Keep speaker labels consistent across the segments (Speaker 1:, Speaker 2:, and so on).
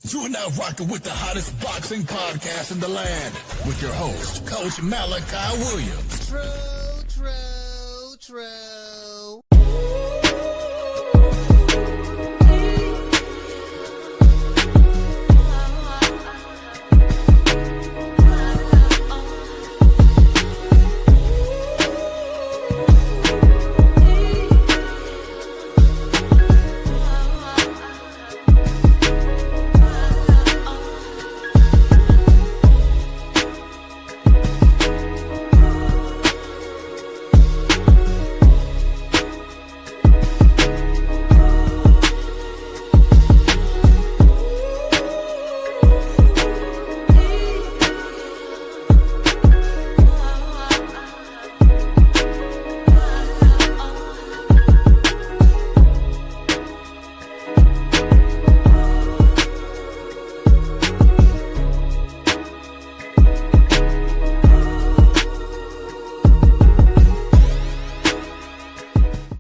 Speaker 1: You're now rocking with the hottest boxing podcast in the land with your host, Coach Malachi Williams.
Speaker 2: True.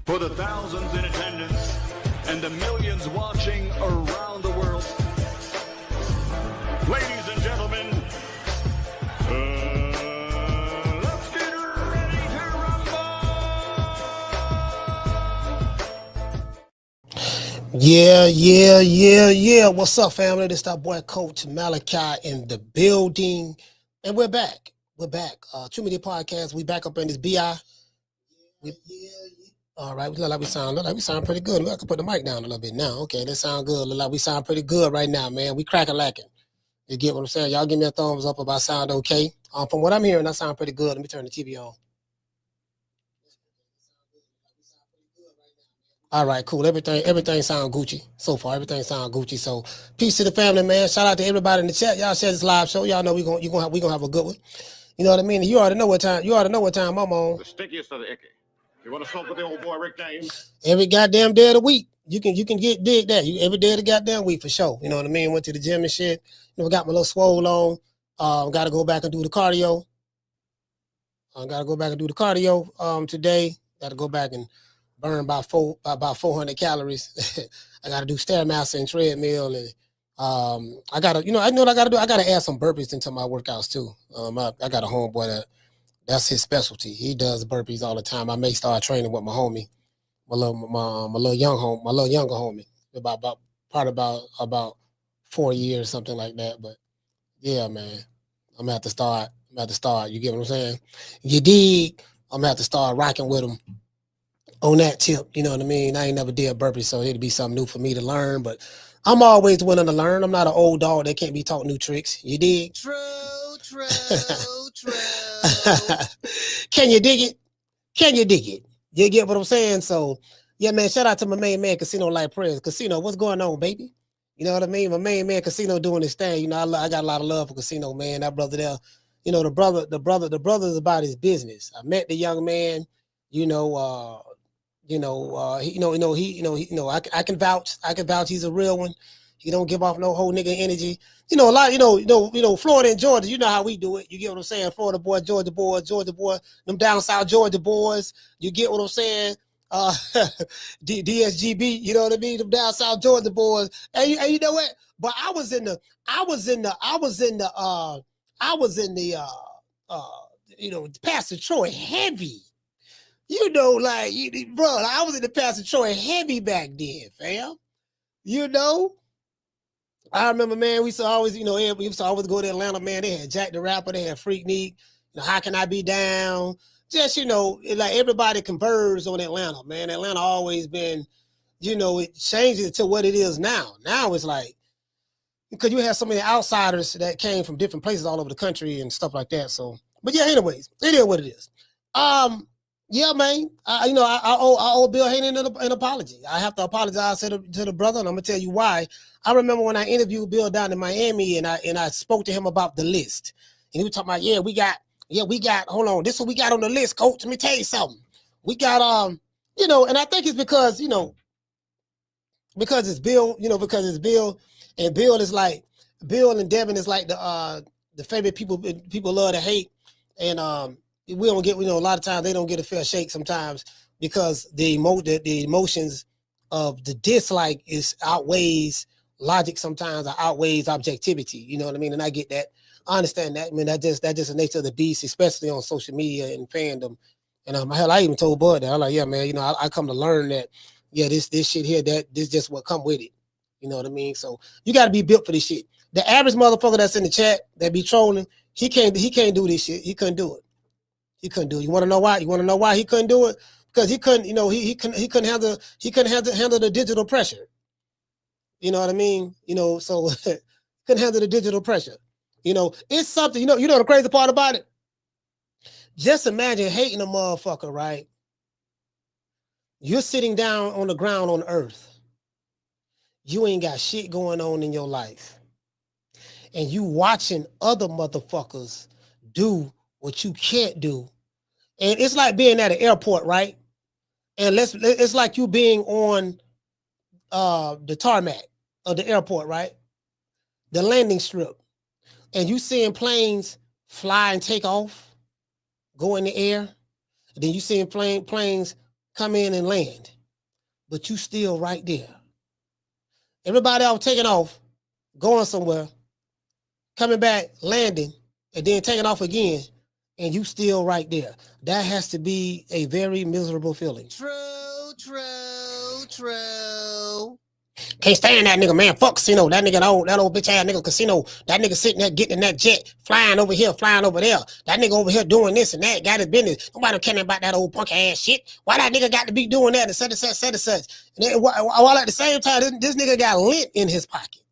Speaker 3: For the thousands in attendance and the millions watching around the world, ladies and gentlemen, let's get ready to rumble!
Speaker 4: Yeah. What's up, family? This is our boy, Coach Malachi in the building. And we're back. Too Many Podcasts. We back up in this BI. All right, we look like we sound pretty good. We have to put the mic down a little bit now. Okay, that sound good. Look like we sound pretty good right now, man. We crack-a-lacking. You get what I'm saying? Y'all give me a thumbs up if I sound okay. From what I'm hearing, I sound pretty good. Let me turn the TV on. All right, cool. Everything sound Gucci so far. Everything sound Gucci. So peace to the family, man. Shout out to everybody in the chat. Y'all share this live show. Y'all know we gonna have a good one. You know what I mean? You already know what time I'm on.
Speaker 3: The stickiest of the icky. You want to smoke with the old boy Rick James?
Speaker 4: Every goddamn day of the week. You can dig that. Every day of the goddamn week for sure. You know what I mean? Went to the gym and shit. You know, got my little swole on. Gotta go back and do the cardio. Today. Gotta go back and burn about 400 calories. I gotta do Stairmaster and treadmill, and I gotta add some burpees into my workouts too. I got a homeboy that's his specialty. He does burpees all the time. I may start training with my homie, my little younger homie, about 4 years, something like that. But yeah, man, I'm gonna have to start. You get what I'm saying? You dig? I'm gonna have to start rocking with him on that tip. You know what I mean? I ain't never did burpees, so it'd be something new for me to learn. But I'm always willing to learn. I'm not an old dog that can't be taught new tricks. You dig?
Speaker 2: True.
Speaker 4: Can you dig it? You get what I'm saying? So, yeah, man, shout out to my main man, Casino Light Prayers. Casino, what's going on, baby? You know what I mean? My main man, Casino, doing his thing. You know, I got a lot of love for Casino, man. That brother there, you know, the brother is about his business. I met the young man, I can vouch. He's a real one. He don't give off no whole nigga energy. You know, a lot, Florida and Georgia, you know how we do it. You get what I'm saying? Florida boy, Georgia boy, them down south Georgia boys. You get what I'm saying? DSGB, you know what I mean? Them down south Georgia boys. And you know what? But I was in the Pastor Troy heavy. You know, like, bro, I was in the Pastor Troy heavy back then, fam. You know? I remember, man, we used to always go to Atlanta, man. They had Jack the Rapper, they had Freak Neek, How Can I Be Down? Just, like everybody converged on Atlanta, man. Atlanta always been, it changes to what it is now. Now it's like, because you have so many outsiders that came from different places all over the country and stuff like that. So, but yeah, anyways, it is what it is. Yeah, man. I owe Bill Haney an apology. I have to apologize to the brother, and I'm gonna tell you why. I remember when I interviewed Bill down in Miami, and I spoke to him about the list, and he was talking about, we got. Hold on, this is what we got on the list, Coach. Let me tell you something. We got and I think it's because it's Bill, because it's Bill, and Bill and Devin is like the favorite people love to hate, and we don't get, a lot of times they don't get a fair shake sometimes because the emotions of the dislike outweighs logic sometimes outweighs objectivity. You know what I mean? And I get that. I understand that. I mean, that's just the nature of the beast, especially on social media and fandom. And hell, I even told Bud that. I'm like, yeah, man, you know, I come to learn that, yeah, this shit here, this just what come with it. You know what I mean? So you got to be built for this shit. The average motherfucker that's in the chat that be trolling, he can't do this shit. He couldn't do it. He couldn't do it. You want to know why? You want to know why he couldn't do it? Because he couldn't, you know, he couldn't handle the digital pressure. You know what I mean? You know, so couldn't handle the digital pressure. You know, it's something, you know the crazy part about it? Just imagine hating a motherfucker, right? You're sitting down on the ground on earth. You ain't got shit going on in your life. And you watching other motherfuckers do what you can't do. And it's like being at an airport, right? And it's like you being on the tarmac of the airport, right? The landing strip. And you seeing planes fly and take off, go in the air. And then you seeing planes come in and land. But you still right there. Everybody else taking off, going somewhere, coming back, landing, and then taking off again, and you still right there. That has to be a very miserable feeling. True. Can't stand that nigga, man. Fuck Casino. That nigga, that old bitch ass nigga Casino. That nigga sitting there getting in that jet, flying over here, flying over there. That nigga over here doing this and that, got his business. Nobody caring about that old punk ass shit. Why that nigga got to be doing that and such and such, such and such? And then, while at the same time, this nigga got lint in his pocket.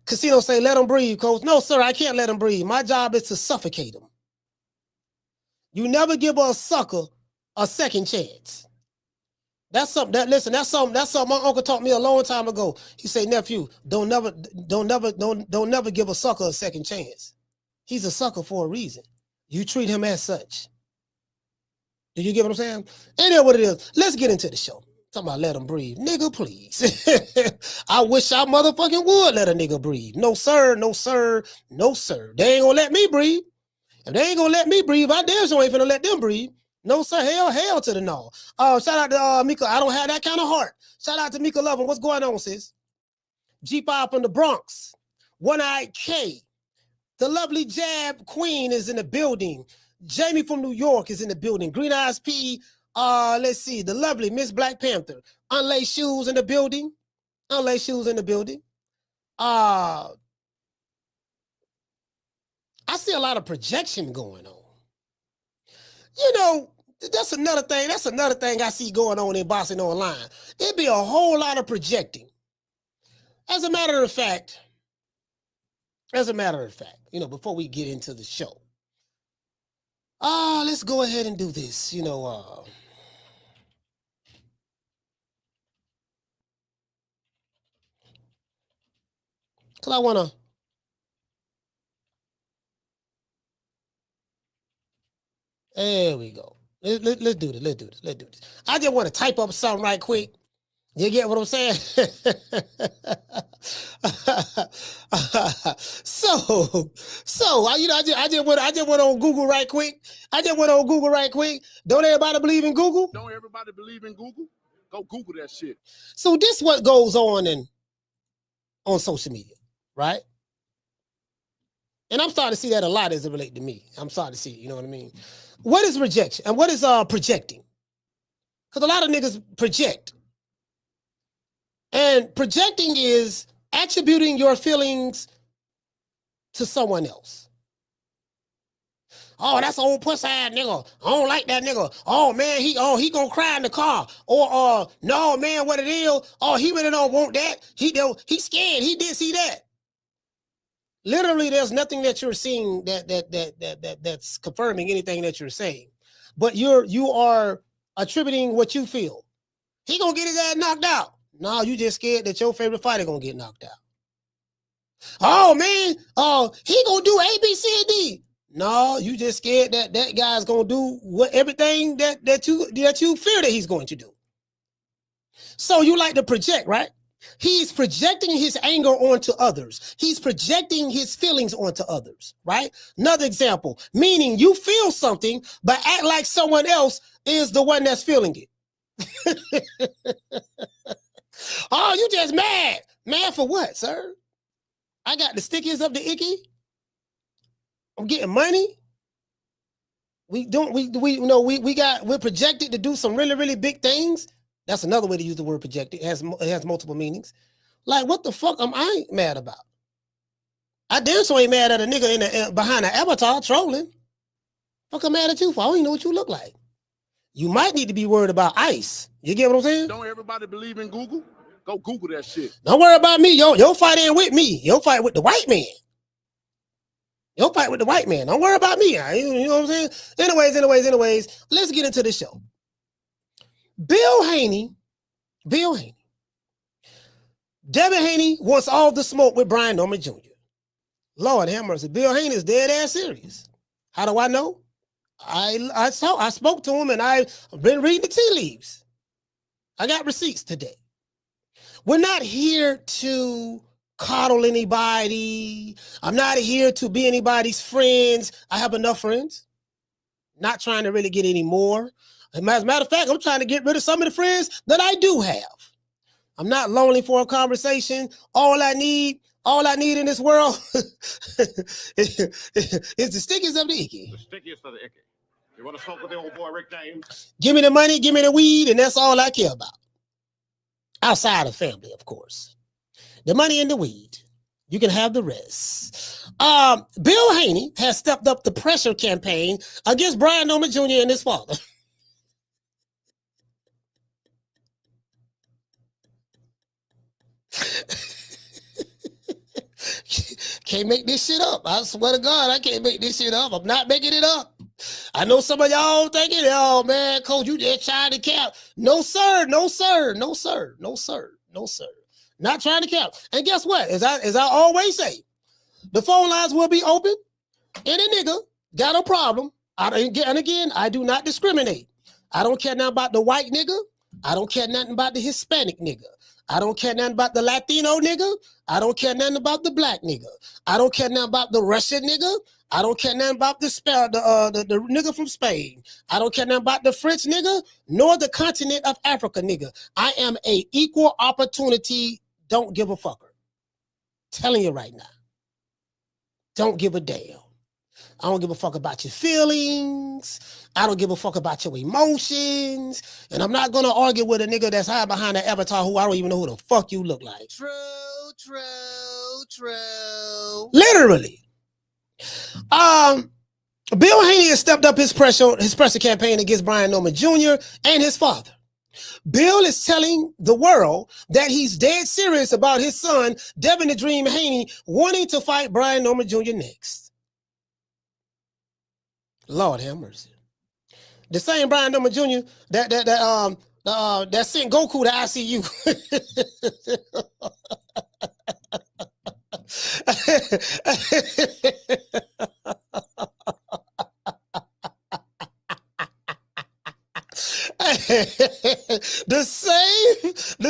Speaker 4: Casino say, let him breathe, coach. No, sir, I can't let him breathe. My job is to suffocate him. You never give a sucker a second chance. That's something my uncle taught me a long time ago. He said, nephew, don't never give a sucker a second chance. He's a sucker for a reason. You treat him as such. Do you get what I'm saying? Ain't that what it is? Let's get into the show. Talking about let him breathe. Nigga, please. I wish I motherfucking would let a nigga breathe. No, sir. No, sir. No, sir. They ain't gonna let me breathe. If they ain't gonna let me breathe, I damn sure ain't finna let them breathe. No, sir. Hell to the no. Shout out to Mika. I don't have that kind of heart. Shout out to Mika Lovin. What's going on, sis? G5 from the Bronx. One-Eyed K. The lovely Jab Queen is in the building. Jamie from New York is in the building. Green Eyes P. Let's see. The lovely Miss Black Panther. Unlaced Shoes in the building. Unlaced Shoes in the building. I see a lot of projection going on. You know, that's another thing. That's another thing I see going on in boxing online. It'd be a whole lot of projecting. As a matter of fact, you know, before we get into the show, let's go ahead and do this. You know, because I want to. There we go. Let's do this. I just want to type up something right quick. You get what I'm saying? So you know, I just went on Google right quick. Don't everybody believe in Google?
Speaker 2: Don't everybody believe in Google? Go Google that shit.
Speaker 4: So this what goes on on social media, right? And I'm starting to see that a lot as it relates to me. I'm starting to see it, you know what I mean? What is rejection and what is projecting? Because a lot of niggas project. And projecting is attributing your feelings to someone else. Oh, that's an old pussy-ass nigga. I don't like that nigga. Oh, man, he gonna cry in the car. Or, no, man, what it is? Oh, he really don't want that. He's scared. He did see that. Literally, there's nothing that you're seeing that's confirming anything that you're saying. But you are attributing what you feel. He gonna get his ass knocked out. No, you just scared that your favorite fighter gonna get knocked out. Oh man, he gonna do A, B, C, and D. No, you just scared that guy's gonna do everything that you fear that he's going to do. So you like to project, right? He's projecting his anger onto others. He's projecting his feelings onto others, right? Another example, meaning you feel something, but act like someone else is the one that's feeling it. Oh, you just mad. Mad for what, sir? I got the stickiest of the icky. I'm getting money. We're projected to do some really, really big things. That's another way to use the word projected. It has multiple meanings. Like, what the fuck am I mad about? I damn sure ain't mad at a nigga behind an avatar trolling. Fuck, I'm mad at you for. I don't even know what you look like. You might need to be worried about ICE. You get what I'm saying?
Speaker 2: Don't everybody believe in Google? Go Google that shit.
Speaker 4: Don't worry about me. Your fight ain't with me. Your fight with the white man. Your fight with the white man. Don't worry about me. You know what I'm saying? Anyways, let's get into the show. Bill Haney. Devin Haney wants all the smoke with Brian Norman Jr. Lord have mercy. Bill Haney is dead ass serious. How do I know? I spoke to him and I've been reading the tea leaves. I got receipts today. We're not here to coddle anybody. I'm not here to be anybody's friends. I have enough friends. Not trying to really get any more. As a matter of fact, I'm trying to get rid of some of the friends that I do have. I'm not lonely for a conversation. All I need in this world is the stickiest of the icky.
Speaker 3: The stickiest of the icky. You want to smoke with the old boy Rick James?
Speaker 4: Give me the money, give me the weed, and that's all I care about. Outside of family, of course. The money and the weed. You can have the rest. Bill Haney has stepped up the pressure campaign against Brian Norman Jr. and his father. Can't make this shit up. I swear to God, I can't make this shit up. I'm not making it up. I know some of y'all thinking, oh man, coach, you just trying to cap. No, sir. Not trying to cap. And guess what? As I always say, the phone lines will be open. Any nigga got a problem. And again, I do not discriminate. I don't care nothing about the white nigga. I don't care nothing about the Hispanic nigga. I don't care nothing about the Latino nigga. I don't care nothing about the black nigga. I don't care nothing about the Russian nigga. I don't care nothing about the nigga from Spain. I don't care nothing about the French nigga, nor the continent of Africa nigga. I am a equal opportunity, don't give a fucker. Telling you right now. Don't give a damn. I don't give a fuck about your feelings. I don't give a fuck about your emotions. And I'm not going to argue with a nigga that's hiding behind an avatar who I don't even know who the fuck you look like. True. Literally. Bill Haney has stepped up his pressure campaign against Brian Norman Jr. and his father. Bill is telling the world that he's dead serious about his son, Devin the Dream Haney, wanting to fight Brian Norman Jr. next. Lord have mercy. The same Brian Norman Jr. that sent Goku to ICU. the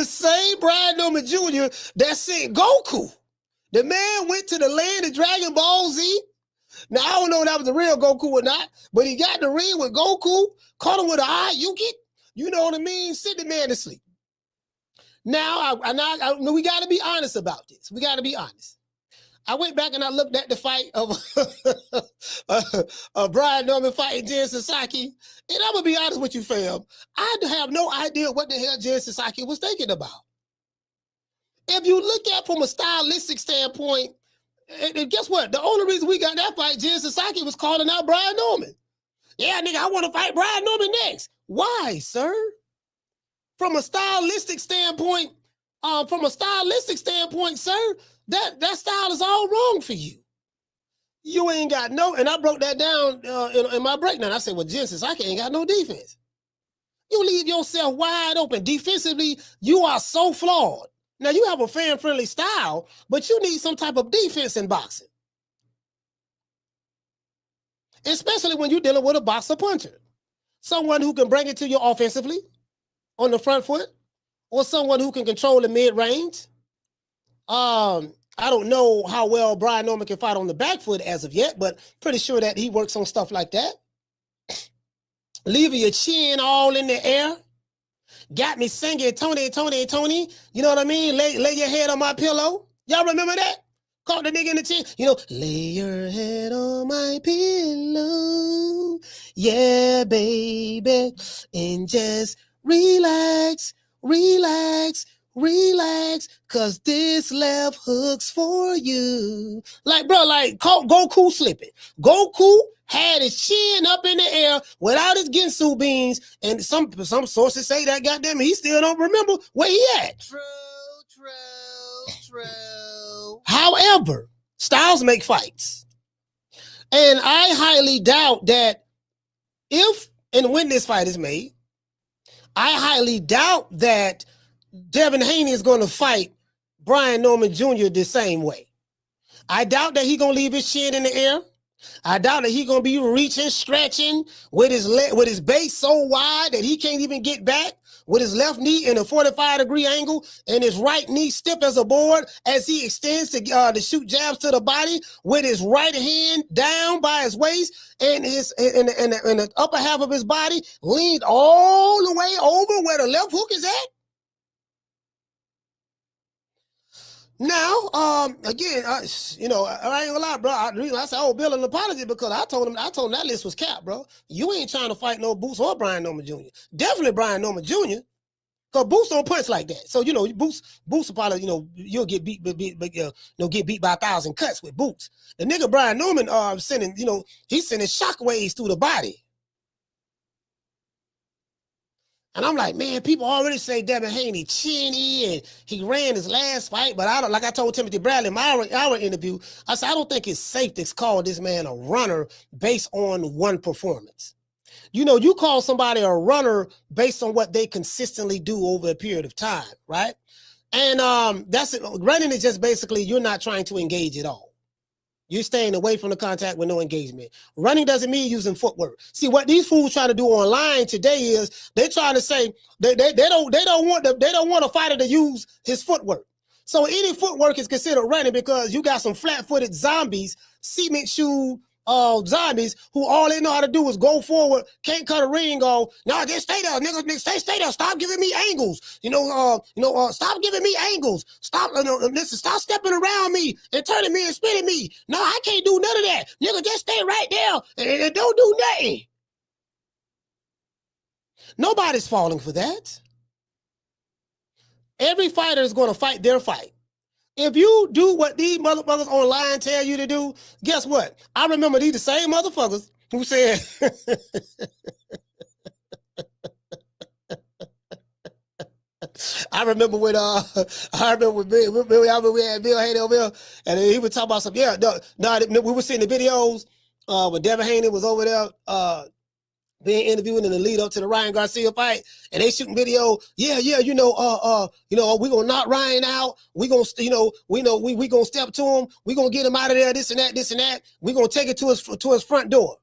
Speaker 4: same Brian Norman Jr. that sent Goku. The man went to the land of Dragon Ball Z. Now, I don't know if that was the real Goku or not, but he got in the ring with Goku, caught him with an eye, you know what I mean? Sent the man to sleep. Now, we got to be honest about this. We got to be honest. I went back and I looked at the fight of Brian Norman fighting Jen Sasaki, and I'm going to be honest with you, fam. I have no idea what the hell Jen Sasaki was thinking about. If you look at from a stylistic standpoint, and guess what? The only reason we got that fight, Jen Sasaki was calling out Brian Norman. Yeah, nigga, I want to fight Brian Norman next. Why, sir? From a stylistic standpoint, sir, that style is all wrong for you. You ain't got no, and I broke that down in my breakdown. I said, well, Jen Sasaki ain't got no defense. You leave yourself wide open. Defensively, you are so flawed. Now, you have a fan-friendly style, but you need some type of defense in boxing. Especially when you're dealing with a boxer puncher. Someone who can bring it to you offensively on the front foot, or someone who can control the mid-range. I don't know how well Brian Norman can fight on the back foot as of yet, but pretty sure that he works on stuff like that. Leaving your chin all in the air. Got me singing Tony, Tony, Tony. You know what I mean? Lay your head on my pillow. Y'all remember that? Caught the nigga in the chin. You know, lay your head on my pillow. Yeah, baby. And just relax, relax, relax. Cause this left hook's for you. Like, bro, like Goku slipping. Goku had his chin up in the air without his Ginsu beans. And some sources say that goddamn he still don't remember where he at. True. However, styles make fights. And I highly doubt that if and when this fight is made, I highly doubt that Devin Haney is going to fight Brian Norman Jr. the same way. I doubt that he's going to leave his chin in the air. I doubt that he's going to be reaching, stretching with his base so wide that he can't even get back, with his left knee in a 45-degree angle and his right knee stiff as a board as he extends to shoot jabs to the body with his right hand down by his waist and his in the upper half of his body leaned all the way over where the left hook is at. Now, again, I ain't gonna lie, bro. I said, "Oh, Bill, an apology," because I told him that list was capped, bro. You ain't trying to fight no Boots or Brian Norman Jr. Definitely Brian Norman Jr. Because Boots don't punch like that. So Boots will probably you'll get beat, get beat by 1,000 cuts with Boots. The nigga Brian Norman he's sending shockwaves through the body. And I'm like, man, people already say Devin Haney chinny and he ran his last fight, but I told Timothy Bradley in our interview, I said, I don't think it's safe to call this man a runner based on one performance. You call somebody a runner based on what they consistently do over a period of time, right? And that's it. Running is just basically you're not trying to engage at all. You're staying away from the contact with no engagement. Running doesn't mean using footwork. See, what these fools try to do online today is they're trying to say they don't want a fighter to use his footwork. So any footwork is considered running because you got some flat-footed zombies, cement shoe zombies who all they know how to do is go forward, can't cut a ring off. No, just stay there, nigga. Stay there. Stop giving me angles. Stop giving me angles. Stop, listen, stop stepping around me and turning me and spinning me. No, I can't do none of that. Nigga, just stay right there and don't do nothing. Nobody's falling for that. Every fighter is going to fight their fight. If you do what these motherfuckers online tell you to do, guess what? I remember these the same motherfuckers who said, I remember when we had Bill Haney over there, and he would talk about something. Yeah, no, we were seeing the videos when Devin Haney was over there being interviewed in the lead up to the Ryan Garcia fight, and they shooting video. Yeah, we gonna knock Ryan out. We gonna, we gonna step to him. We gonna get him out of there. This and that. We gonna take it to his front door.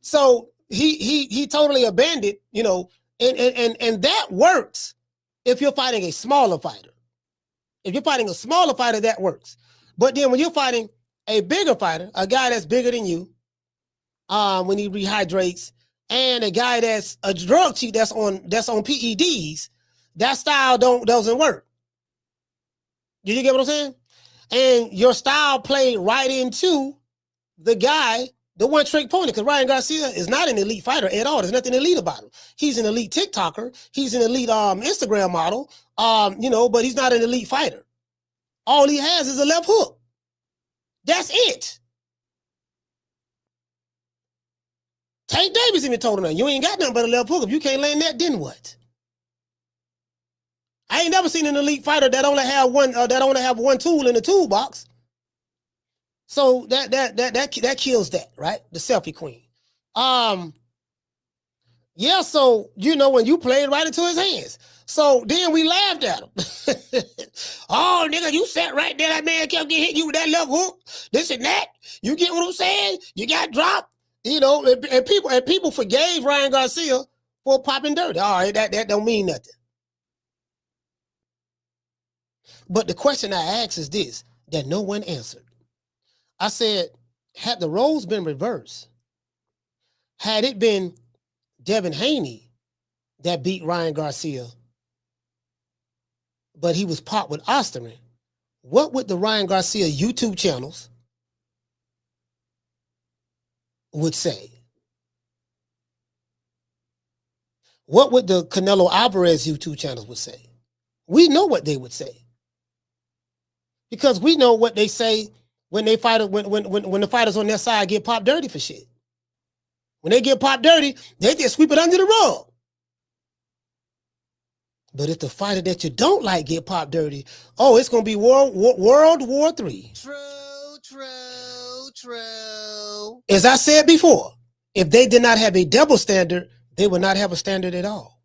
Speaker 4: So he totally abandoned, and that works if you're fighting a smaller fighter. If you're fighting a smaller fighter, that works. But then when you're fighting a bigger fighter, a guy that's bigger than you, when he rehydrates, and a guy that's a drug cheat that's on PEDs, that style doesn't work. Did you get what I'm saying? And your style played right into the guy, the one trick pony, because Ryan Garcia is not an elite fighter at all. There's nothing elite about him. He's an elite TikToker. He's an elite Instagram model, but he's not an elite fighter. All he has is a left hook. That's it. Tank Davis even told him that. You ain't got nothing but a left hook. If you can't land that, then what? I ain't never seen an elite fighter that only have one tool in the toolbox. So that kills that, right? The selfie queen. So when you played right into his hands. So then we laughed at him. Oh, nigga, you sat right there. That man kept getting hit you with that left hook. This and that. You get what I'm saying? You got dropped. And people forgave Ryan Garcia for popping dirty. All right, that don't mean nothing. But the question I asked is this, that no one answered. I said, had the roles been reversed, had it been Devin Haney that beat Ryan Garcia, but he was popped with Osterman, what would the Ryan Garcia YouTube channels would say? What would the Canelo Alvarez YouTube channels would say? We know what they would say. Because we know what they say when they fight, when the fighters on their side get popped dirty for shit. When they get popped dirty, they just sweep it under the rug. But if the fighter that you don't like get popped dirty, oh, it's going to be World War III. True. As I said before, if they did not have a double standard, they would not have a standard at all.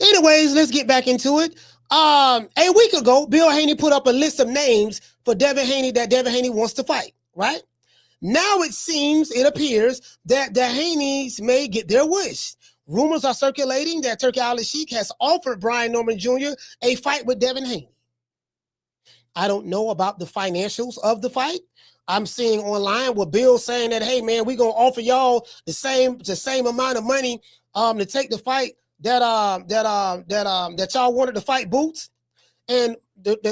Speaker 4: Anyways, let's get back into it. A week ago, Bill Haney put up a list of names for Devin Haney that Devin Haney wants to fight, right? Now it appears that the Haneys may get their wish. Rumors are circulating that Turki Alalshikh has offered Brian Norman Jr. a fight with Devin Haney. I don't know about the financials of the fight. I'm seeing online with Bill saying that, hey man, we're gonna offer y'all the same amount of money to take the fight that y'all wanted to fight Boots. And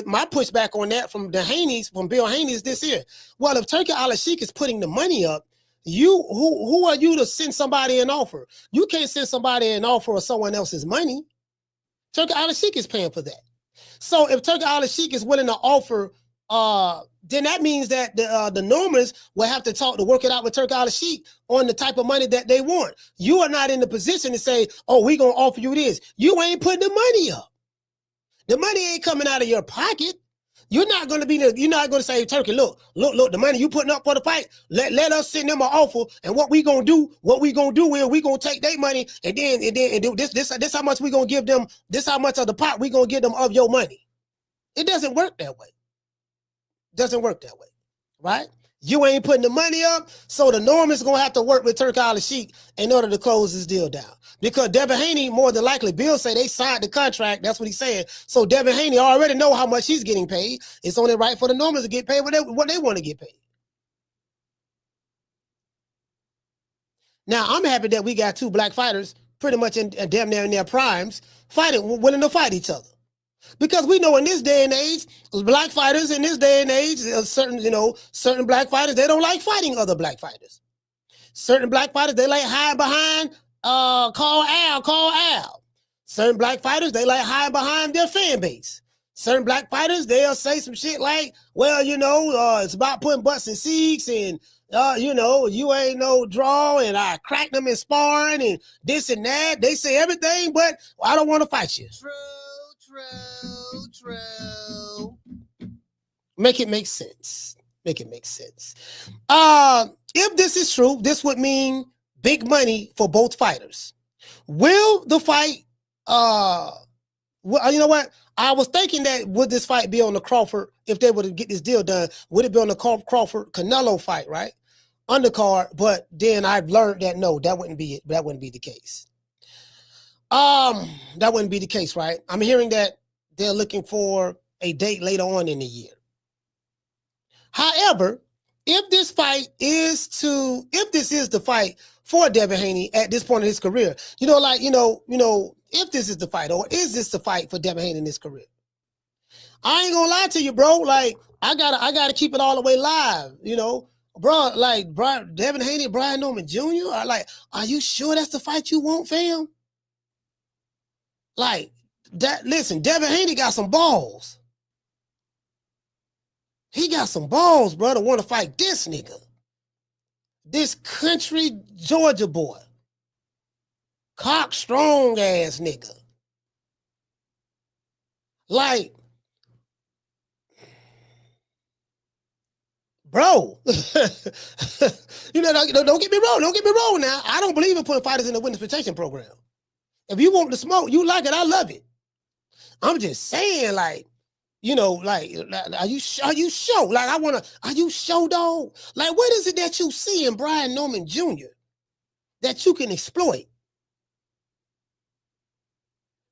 Speaker 4: my pushback on that from Bill Haney is this here. Well, if Turki Alalshikh is putting the money up, who are you to send somebody an offer? You can't send somebody an offer of someone else's money. Turki Alalshikh is paying for that. So if Turki Alalshikh is willing to offer, then that means that the Normans will have to work it out with Turki Alalshikh on the type of money that they want. You are not in the position to say, oh, we're going to offer you this. You ain't putting the money up. The money ain't coming out of your pocket. You're not going to say, Turki, look, the money you putting up for the fight, let us send them an offer. And what we going to do is we going to take their money and do this how much we going to give them. This how much of the pot we going to give them of your money. It doesn't work that way. Doesn't work that way, right? You ain't putting the money up, so the Normans going to have to work with Turki Alalshikh in order to close this deal down. Because Devin Haney, more than likely, Bill say they signed the contract. That's what he's saying. So Devin Haney already know how much he's getting paid. It's only right for the Normans to get paid what they want to get paid. Now, I'm happy that we got two black fighters pretty much in damn near in their primes willing to fight each other. Because we know in this day and age, black fighters in this day and age, certain black fighters, they don't like fighting other black fighters. Certain black fighters, they like hide behind, call Al. Certain black fighters, they like hide behind their fan base. Certain black fighters, they'll say some shit like, well, it's about putting butts in seats and, you ain't no draw and I cracked them in sparring and this and that. They say everything, but I don't want to fight you. True. Make it make sense. If this is true, this would mean big money for both fighters. Will the fight, you know what? I was thinking that would this fight be on the Crawford, if they were to get this deal done, would it be on the Crawford Canelo fight, right? Undercard, but then I've learned that no, that wouldn't be it. That wouldn't be the case. That wouldn't be the case, right? I'm hearing that they're looking for a date later on in the year. However, if this is the fight for Devin Haney at this point in his career, if this is the fight, or is this the fight for Devin Haney in his career? I ain't gonna lie to you, bro. Like, I gotta keep it all the way live, bro. Like, Devin Haney, Brian Norman Jr. Are you sure that's the fight you want, fam? Like that, listen, Devin Haney got some balls. He got some balls, bro, to want to fight this nigga. This country Georgia boy. Cock strong ass nigga. Like, bro. Don't get me wrong. Don't get me wrong now. I don't believe in putting fighters in the witness protection program. If you want the smoke, you like it, I love it. I'm just saying, are you sure? Like, are you sure, dog? Like, what is it that you see in Brian Norman Jr. that you can exploit?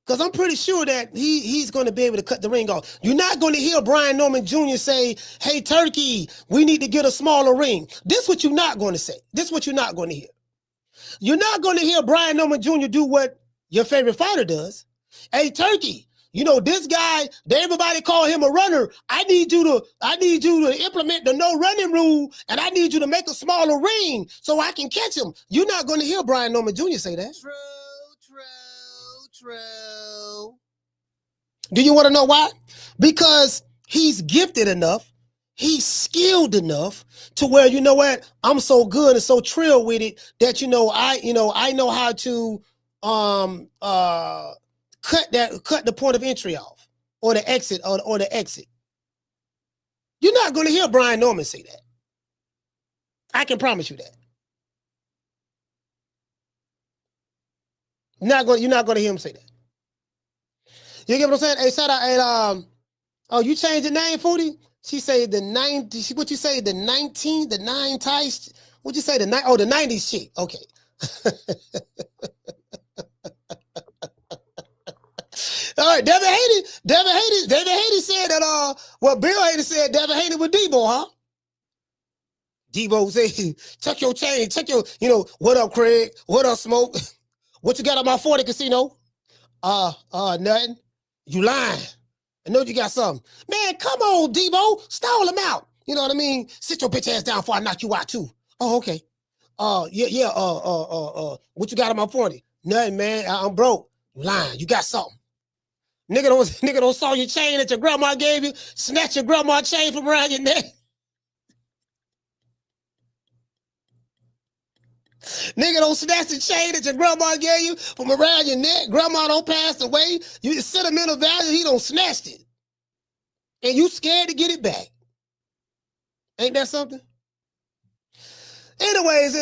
Speaker 4: Because I'm pretty sure that he's going to be able to cut the ring off. You're not going to hear Brian Norman Jr. say, hey, Turki, we need to get a smaller ring. This is what you're not going to say. This is what you're not going to hear. You're not going to hear Brian Norman Jr. do what Your favorite fighter does. Hey, Turkey, you know, this guy, everybody call him a runner. I need you to implement the no running rule, and I need you to make a smaller ring so I can catch him. You're not going to hear Brian Norman Jr. say that. True. Do you want to know why? Because he's gifted enough, he's skilled enough to where, you know what, I'm so good and so trill with it that, I know how to cut the point of entry off or the exit or the exit. You're not going to hear Brian Norman say that. I can promise you that. You're not going to hear him say that. You get what I'm saying? Hey, shout out. And, you changed the name, Foodie? She said the 90. What you say? The 19, the 9 ties. What you say? The 90s chick. Okay. All right, Devin Haney said that. Bill Haney said Devin Haney with Debo, huh? Debo said, "Tuck your chain, what up, Craig? What up, Smoke? What you got on my 40 casino? Nothing. You lying. I know you got something. Man, come on, Debo. Stall him out. You know what I mean? Sit your bitch ass down before I knock you out, too. Oh, okay. What you got on my 40? Nothing, man. I'm broke. You lying. You got something. Nigga don't saw your chain that your grandma gave you, snatch your grandma chain from around your neck. Nigga don't snatch the chain that your grandma gave you from around your neck. Grandma don't pass away. You sentimental value, he don't snatch it. And you scared to get it back. Ain't that something? Anyways.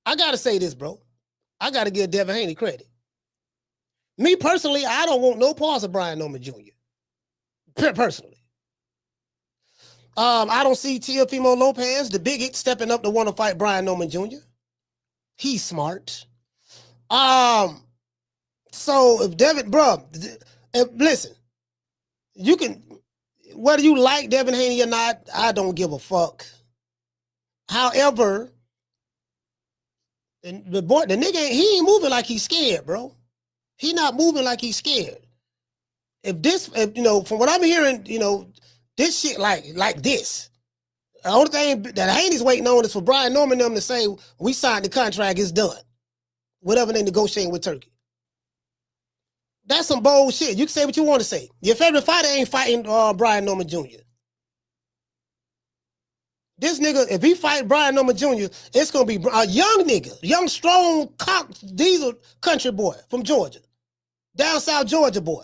Speaker 4: I gotta say this, bro. I gotta give Devin Haney credit. Me personally, I don't want no parts of Brian Norman Jr. Personally. I don't see Teofimo Lopez, the bigot, stepping up to want to fight Brian Norman Jr. He's smart. So if Devin, listen, you can, whether you like Devin Haney or not, I don't give a fuck. However, the nigga, he ain't moving like he's scared, bro. He not moving like he's scared. From what I'm hearing, this shit like this. The only thing that Haney's waiting on is for Brian Norman them to say, we signed the contract, it's done. Whatever they negotiating with Turkey. That's some bold shit. You can say what you want to say. Your favorite fighter ain't fighting Brian Norman Jr. This nigga, if he fight Brian Norman Jr., it's going to be a young nigga, young, strong, cock, diesel country boy from Georgia. Down South Georgia boy.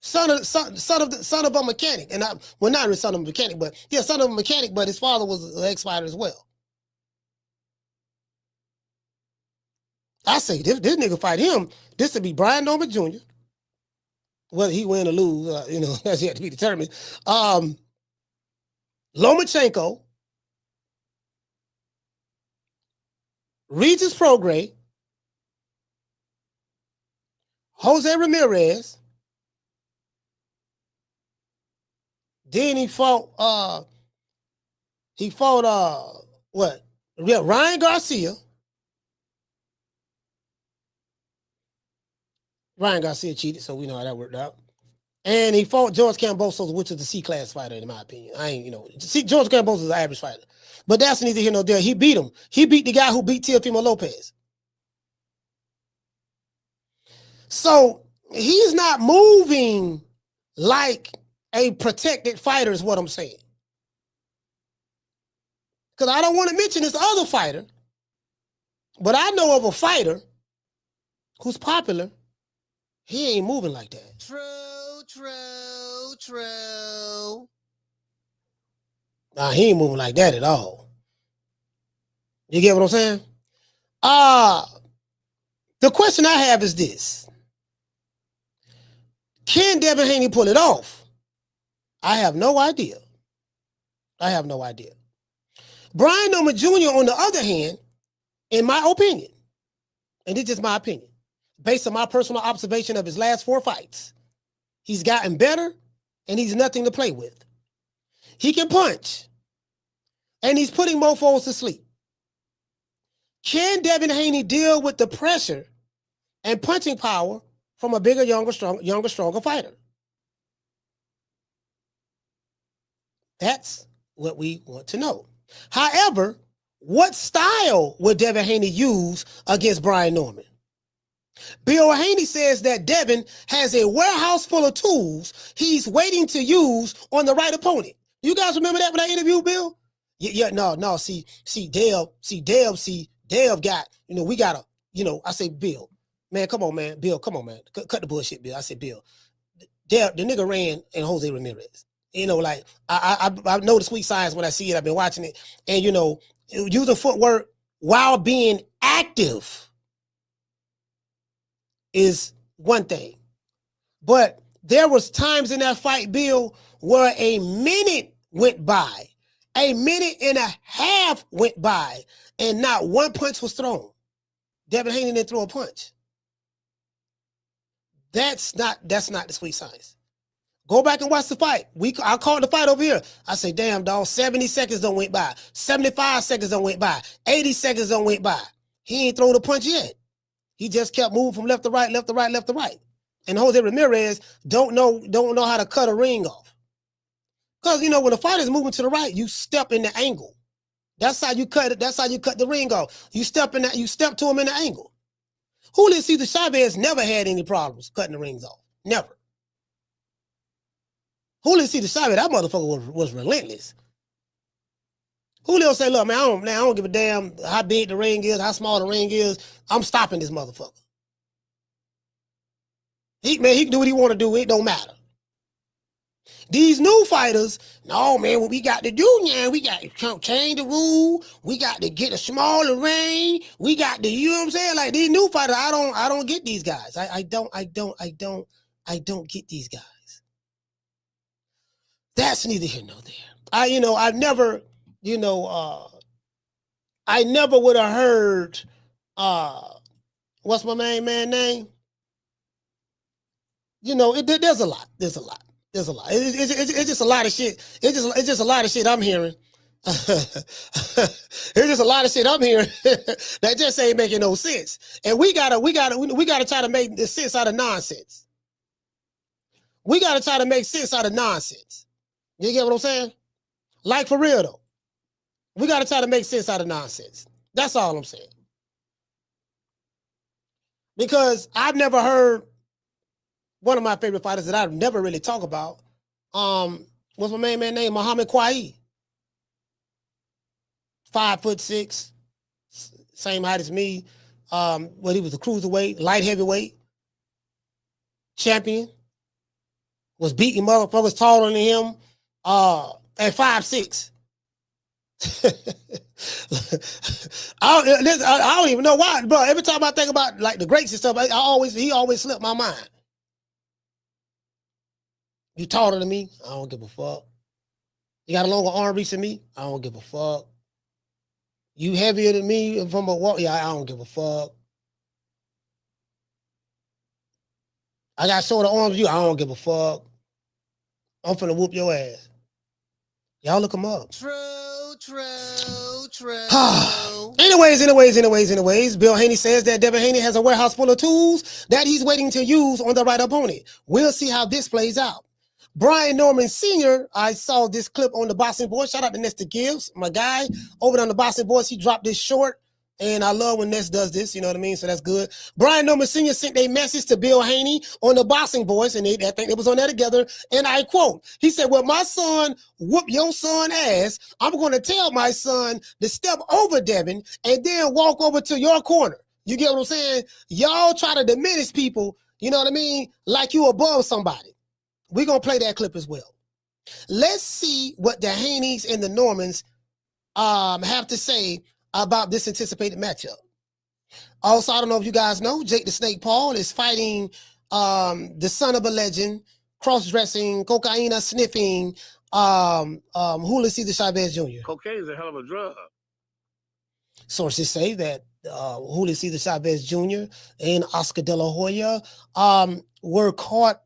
Speaker 4: Son of a mechanic. And not really son of a mechanic, but yeah, son of a mechanic, but his father was an ex-fighter as well. I say, this nigga fight him, this would be Brian Norman Jr. Whether he win or lose, that's yet to be determined. Lomachenko, Regis Prograis, Jose Ramirez. Then he fought Ryan Garcia. Ryan Garcia cheated, so we know how that worked out. And he fought George Kambosos, which is the C-class fighter, in my opinion. George Kambosos is an average fighter. But that's neither here nor there. He beat him. He beat the guy who beat Teofimo Lopez. So he's not moving like a protected fighter is what I'm saying. Because I don't want to mention this other fighter, but I know of a fighter who's popular. He ain't moving like that. True. Nah, he ain't moving like that at all. You get what I'm saying? The question I have is this. Can Devin Haney pull it off? I have no idea. Brian Norman Jr., on the other hand, in my opinion, and it's just my opinion, based on my personal observation of his last 4 fights, he's gotten better and he's nothing to play with. He can punch and he's putting mofos to sleep. Can Devin Haney deal with the pressure and punching power from a bigger, younger, stronger fighter? That's what we want to know. However, what style would Devin Haney use against Brian Norman? Bill Haney says that Devin has a warehouse full of tools he's waiting to use on the right opponent. You guys remember that when I interviewed Bill? No. See, Dev got, we got to, I say, Bill, man, come on, man. Bill, come on, man. Cut the bullshit, Bill. I said, Bill, Dev, the nigga ran in Jose Ramirez. Like I know the sweet science when I see it. I've been watching it, and using footwork while being active is one thing, but there was times in that fight, Bill, where a minute went by, a minute and a half went by, and not one punch was thrown. Devin Haney didn't throw a punch. That's not the sweet science. Go back and watch the fight. I called the fight over here. I say, damn, dog, 70 seconds don't went by. 75 seconds don't went by. 80 seconds don't went by. He ain't thrown a punch yet. He just kept moving from left to right, left to right, left to right. And Jose Ramirez don't know how to cut a ring off. Because, when a fighter is moving to the right, you step in the angle. That's how you cut it. That's how you cut the ring off. You step to him in the angle. Julio Cesar Chavez never had any problems cutting the rings off. Never. Julio Cesar Chavez, that motherfucker was relentless. Julio said, look, man, I don't give a damn how big the ring is, how small the ring is. I'm stopping this motherfucker. He can do what he want to do. It don't matter. These new fighters, no, man, what we got to do now, we got to change the rule. We got to get a smaller ring. We got to, you know what I'm saying? Like these new fighters, I don't get these guys. I don't get these guys. That's neither here nor there. I never would have heard, what's my main man name? There's a lot. It's just a lot of shit. It's just a lot of shit I'm hearing. It's just a lot of shit I'm hearing that just ain't making no sense. And we gotta try to make the sense out of nonsense. We gotta try to make sense out of nonsense. You get what I'm saying? Like for real though. We gotta try to make sense out of nonsense. That's all I'm saying. Because I've never heard one of my favorite fighters that I've never really talk about. What's my main man name? Muhammad Kwai. 5'6", same height as me. He was a cruiserweight, light heavyweight champion. Was beating motherfuckers taller than him at 5'6". I don't even know why, bro. Every time I think about like the greats and stuff, he always slipped my mind. You taller than me? I don't give a fuck. You got a longer arm reach than me? I don't give a fuck. You heavier than me from a walk? Yeah, I don't give a fuck. I got shorter arms than you? I don't give a fuck. I'm finna whoop your ass. Y'all look them up. True. Anyways, Bill Haney says that Devin Haney has a warehouse full of tools that he's waiting to use on the right opponent. We'll see how this plays out. Brian Norman Sr., I saw this clip on the Boxing Boys. Shout out to Nestor Gibbs, my guy. Over on the Boxing Boys, he dropped this short. And I love when Ness does this, you know what I mean? So that's good. Brian Norman Sr. sent a message to Bill Haney on the Boxing Boys, and I think they was on there together. And I quote, he said, well, my son whoop your son ass. I'm going to tell my son to step over Devin and then walk over to your corner. You get what I'm saying? Y'all try to diminish people, you know what I mean? Like you above somebody. We're going to play that clip as well. Let's see what the Haneys and the Normans have to say about this anticipated matchup. Also, I don't know if you guys know, Jake the Snake Paul is fighting the son of a legend, cross-dressing, cocaine sniffing, Julio Cesar Chavez Jr.
Speaker 2: Cocaine is a hell of a drug.
Speaker 4: Sources say that Julio Cesar Chavez Jr. and Oscar De La Hoya were caught.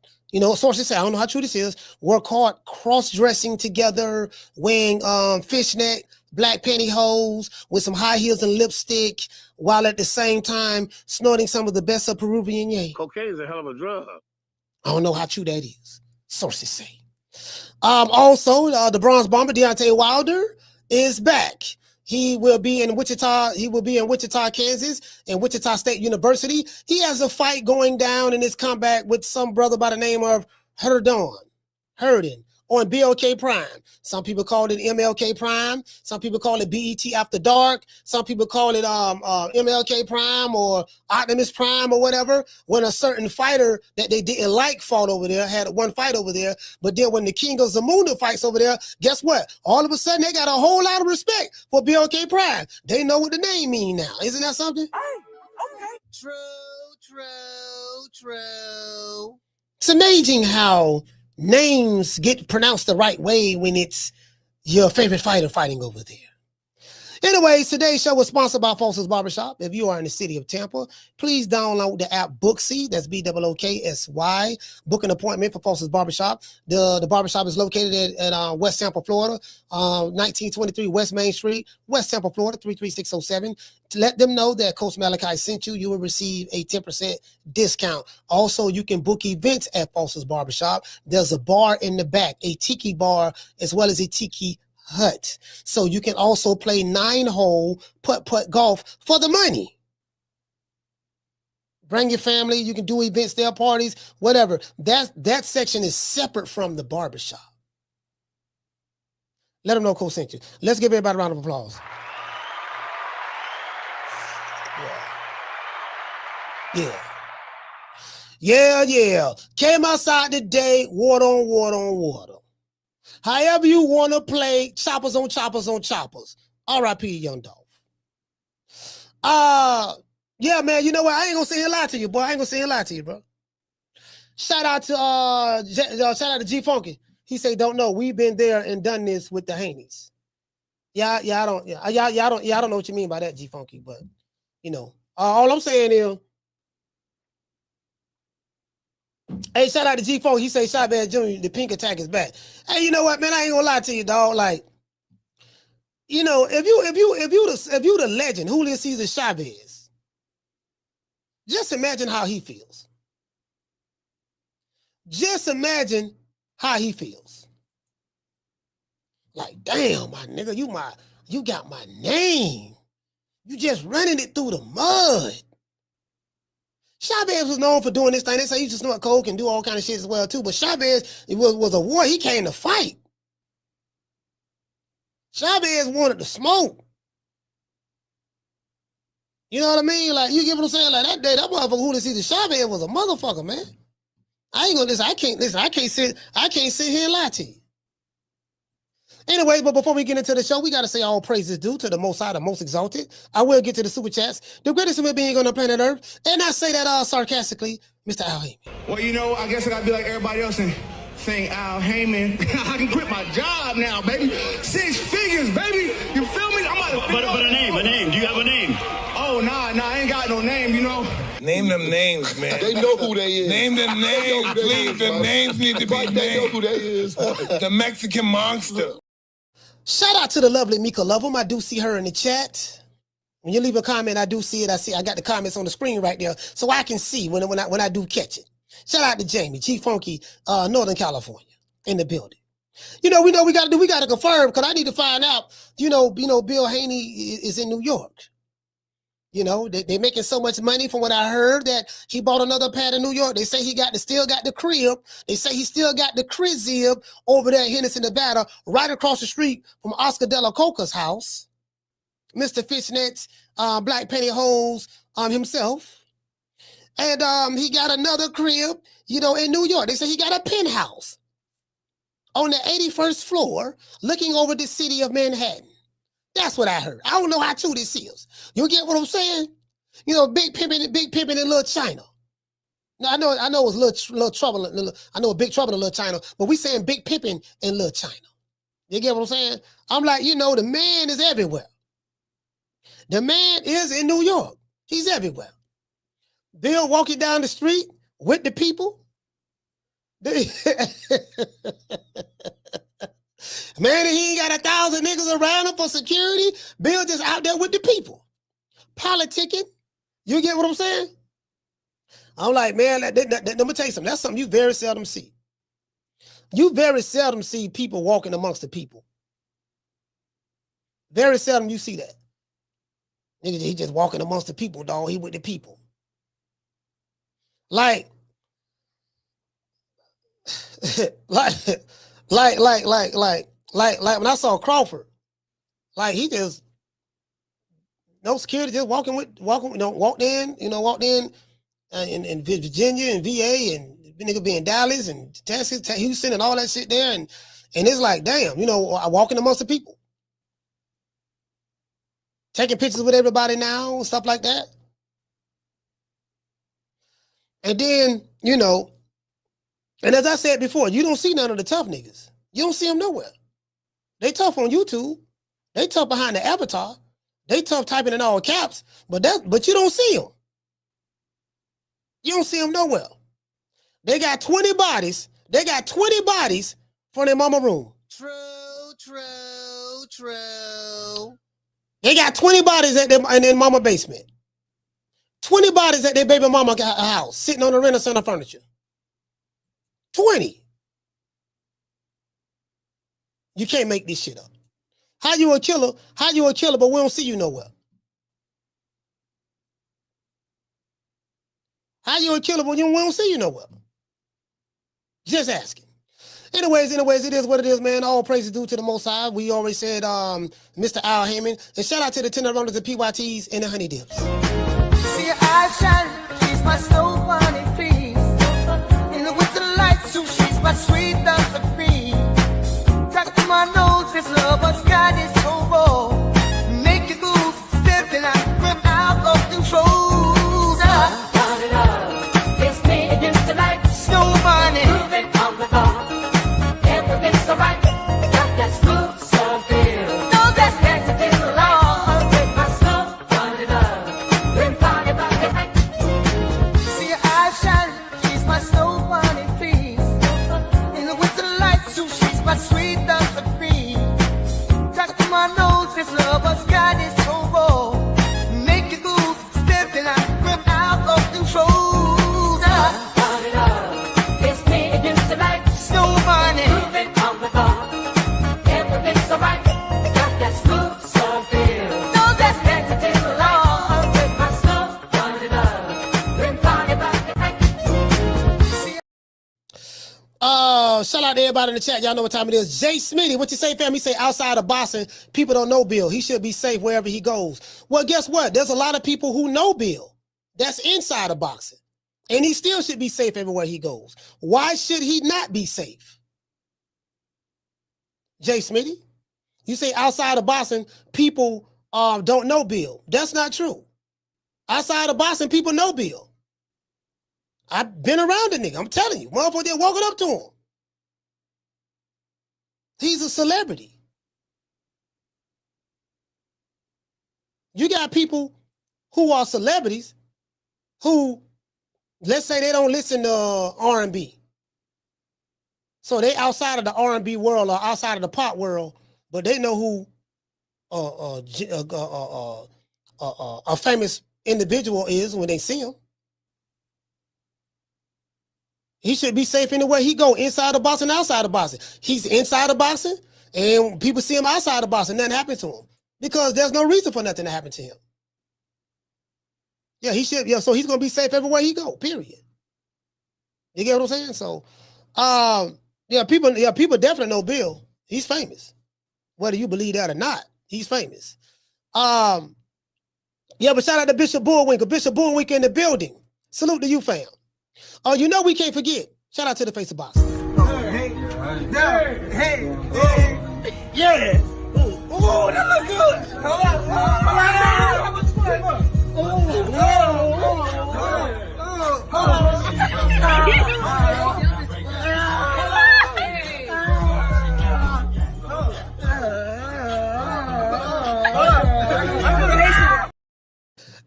Speaker 4: Sources say, I don't know how true this is, were caught cross-dressing together, wearing fishnet black pantyhose with some high heels and lipstick, while at the same time snorting some of the best of Peruvian yay.
Speaker 2: Cocaine is a hell of a drug.
Speaker 4: I don't know how true that is. Sources say. Also, the Bronze Bomber Deontay Wilder is back. He will be in Wichita. He will be in Wichita, Kansas, and Wichita State University. He has a fight going down in his comeback with some brother by the name of Herndon on BLK Prime. Some people call it MLK Prime. Some people call it BET After Dark. Some people call it MLK Prime or Optimus Prime or whatever. When a certain fighter that they didn't like fought over there, had one fight over there, but then when the King of Zamunda fights over there, guess what? All of a sudden they got a whole lot of respect for BLK Prime. They know what the name mean now. Isn't that something? Okay. True. It's amazing how names get pronounced the right way when it's your favorite fighter fighting over there. Anyways, today's show was sponsored by Fols's Barbershop. If you are in the city of Tampa, please download the app Booksy. That's BOOKSY. Book an appointment for Fols's Barbershop. The barbershop is located at West Tampa, Florida, 1923 West Main Street, West Tampa, Florida, 33607. To let them know that Coach Malachi sent you, you will receive a 10% discount. Also, you can book events at Fols's Barbershop. There's a bar in the back, a tiki bar, as well as a tiki hut. So you can also play 9-hole putt-putt golf for the money. Bring your family. You can do events there, parties, whatever. That section is separate from the barbershop. Let them know Coach sent you. Let's give everybody a round of applause. Yeah. Came outside today, water on water. However you want to play, choppers on choppers. R.I.P. Young Dolph. Yeah, man, you know what? I ain't gonna say a lie to you, bro. Shout out to G Funky. He say, don't know. We've been there and done this with the Haneys. I don't know what you mean by that, G Funky, but you know, all I'm saying is, hey, shout out to G Funky. He say, Chavez Jr., the pink attack is back. Hey, you know what, man? I ain't gonna lie to you, dog. Like, you know, if you the legend, Julio Cesar Chavez, just imagine how he feels. Like, damn, my nigga, you got my name. You just running it through the mud. Chavez was known for doing this thing. They say he used to snort coke and do all kind of shit as well too. But Chavez was a war. He came to fight. Chavez wanted to smoke. You know what I mean? Like, you get what I'm saying? Like, that day, that motherfucker Julio Cesar Chavez was a motherfucker, man. I ain't gonna listen. I can't sit here and lie to you. Anyway, but before we get into the show, we got to say all praises due to the Most High, the Most Exalted. I will get to the super chats. The greatest human being on the planet Earth. And I say that sarcastically, Mr. Al Heyman.
Speaker 5: Well, you know, I guess I got to be like everybody else and sing Al Heyman. I can quit my job now, baby. 6 figures, baby. You feel me? I'm about to
Speaker 3: But a name. Do you have a name?
Speaker 5: Oh, nah, I ain't got no name, you know.
Speaker 6: Name them names, man.
Speaker 2: They know who they is.
Speaker 6: Name them names, please. The names need to be named.
Speaker 2: They know who they is.
Speaker 6: The Mexican monster.
Speaker 4: Shout out to the lovely Mika Lovum. I do see her in the chat. When you leave a comment, I do see it. I got the comments on the screen right there, so I can see when I do catch it. Shout out to Jamie, G Funky, Northern California, in the building. We got to confirm, because I need to find out. Bill Haney is in New York. You know, they making so much money from what I heard that he bought another pad in New York. They say he still got the crib. They say he still got the crib over there in Henderson, Nevada, right across the street from Oscar De La Coca's house. Mr. Fishnets, Black Pantyhose himself. And he got another crib, in New York. They say he got a penthouse on the 81st floor looking over the city of Manhattan. That's what I heard. I don't know how true this is. You get what I'm saying? Big pimping in Little China. Now I know it's little trouble. I know a big trouble in Little China, but we saying big pimping in Little China. You get what I'm saying? I'm like, the man is everywhere. The man is in New York. He's everywhere. Bill walking down the street with the people. Man, he ain't got 1,000 niggas around him for security. Bill just out there with the people. Politicking. You get what I'm saying? I'm like, man, let me tell you something. That's something you very seldom see. You very seldom see people walking amongst the people. Very seldom you see that. Nigga, he just walking amongst the people, dog. He with the people. Like when I saw Crawford, like he just no security, just walked in, walked in Virginia and VA and nigga being Dallas and Texas, Houston and all that shit there, and it's like, damn, walking amongst the people, taking pictures with everybody now and stuff like that. And then, and as I said before, you don't see none of the tough niggas. You don't see them nowhere. They tough on YouTube. They tough behind the avatar. They tough typing in all caps, but you don't see them. You don't see them nowhere. They got 20 bodies. They got 20 bodies from their mama room. True. They got 20 bodies in their mama basement. 20 bodies at their baby mama house, sitting on the renter center furniture. 20. You can't make this shit up. How you a killer, but we don't see you nowhere? How you a killer, but we don't see you nowhere? Just asking. Anyways, it is what it is, man. All praise is due to the Most High. We already said Mr. Al Heyman. And shout out to the tender runners, the PYTs, and the honey dips.
Speaker 7: See your eyes shine, she's my snow bunny, please. In the winter lights, so she's my sweet dust of cream. Talk to my nose, this love has got it so raw. Make you move, stepping out, grip out of control. It's me against the light, snow bunny. Moving on the bar, everything's so right. Got that smooth, so feel. No, that's next to the law. With my snow bunny love. See your eyes shine, she's my snow bunny, please. In the winter lights, so she's my sweet dust of cream. Touch to my nose, this love has got it so raw. Make you move, stepping out, grip out of control. It's me against the light, snow bunny. Moving on the bar, everything's so right. Got that smooth, so feel. No, that's next to the law. With my snow bunny love.
Speaker 4: Shout out to everybody in the chat. Y'all know what time it is. Jay Smitty, what you say, fam? He say outside of boxing, people don't know Bill. He should be safe wherever he goes. Well, guess what? There's a lot of people who know Bill. That's inside of boxing. And he still should be safe everywhere he goes. Why should he not be safe? Jay Smitty, you say outside of boxing, people don't know Bill. That's not true. Outside of boxing, people know Bill. I've been around the nigga. I'm telling you. Motherfucker, they're walking up to him. He's a celebrity. You got people who are celebrities who, let's say they don't listen to R&B. So they outside of the R&B world or outside of the pop world, but they know who a famous individual is when they see him. He should be safe anywhere he go, inside of boxing, outside of boxing. He's inside of boxing, and people see him outside of boxing, nothing happens to him. Because there's no reason for nothing to happen to him. Yeah, he should, so he's gonna be safe everywhere he go, period. You get what I'm saying? So people definitely know Bill. He's famous. Whether you believe that or not, he's famous. But shout out to Bishop Bullwinkle. Bishop Bullwinkle in the building. Salute to you, fam. Oh, we can't forget. Shout out to the face of boxing.
Speaker 7: Hey. Yeah. Ooh, that look good.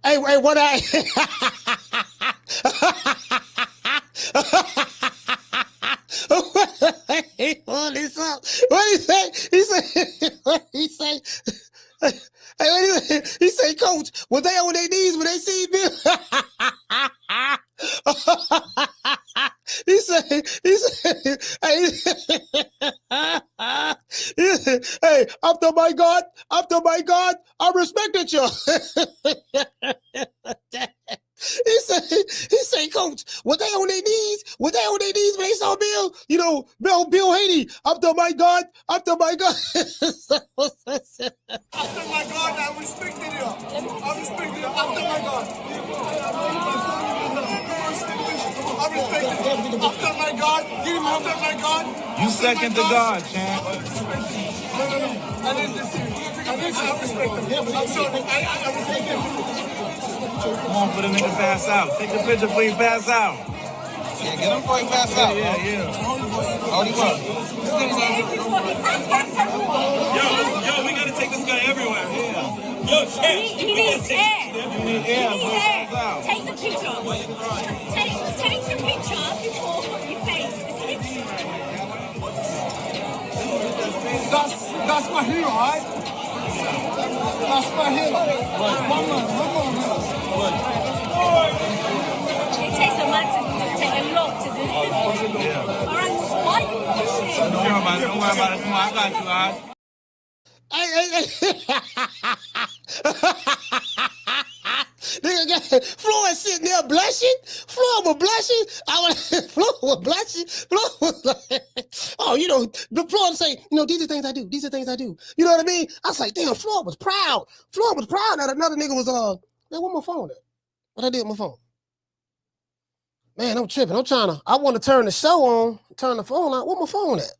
Speaker 4: Hey, what I Hey, pull this up. What he say? What he say? Hey, he say, Coach, were they on their knees when they see Bill? He said, hey, after my God, I respected you. He said, Coach, were they on their knees? Were they on their knees when they saw Bill? You know, Bill Haney, after my God.
Speaker 5: After my God, I respected you. I respected you. After my God. I respected you. After my God. After my God.
Speaker 6: You second to God, champ.
Speaker 5: No. I didn't listen. I respect him. I'm sorry. I respect him.
Speaker 6: Come on for the nigga pass out. Take the picture before you pass out.
Speaker 5: Yeah, get him before he pass out.
Speaker 6: Yeah.
Speaker 5: Hold him up.
Speaker 8: Yo, we gotta take this guy everywhere. Yeah. Yo, champ.
Speaker 9: He needs air.
Speaker 6: You need air.
Speaker 9: Take the picture. Take the picture before you face the picture.
Speaker 5: That's my hero, right? That's my hero. One more.
Speaker 9: It takes a lot to take a lot to do. All right, why you pushing?
Speaker 6: Don't worry about it. Come on, I got you, all right?
Speaker 4: Floyd sitting there blushing. Floyd was blushing. Floyd was blushing. Floyd was like, oh, you know, the Floyd say, you know, these are things I do. These are things I do. You know what I mean? I was like, damn, Floyd was proud. Floyd was proud that another nigga was, man, where my phone at? What I did with my phone? Man, I'm tripping. I want to turn the show on, turn the phone on. Where my phone at?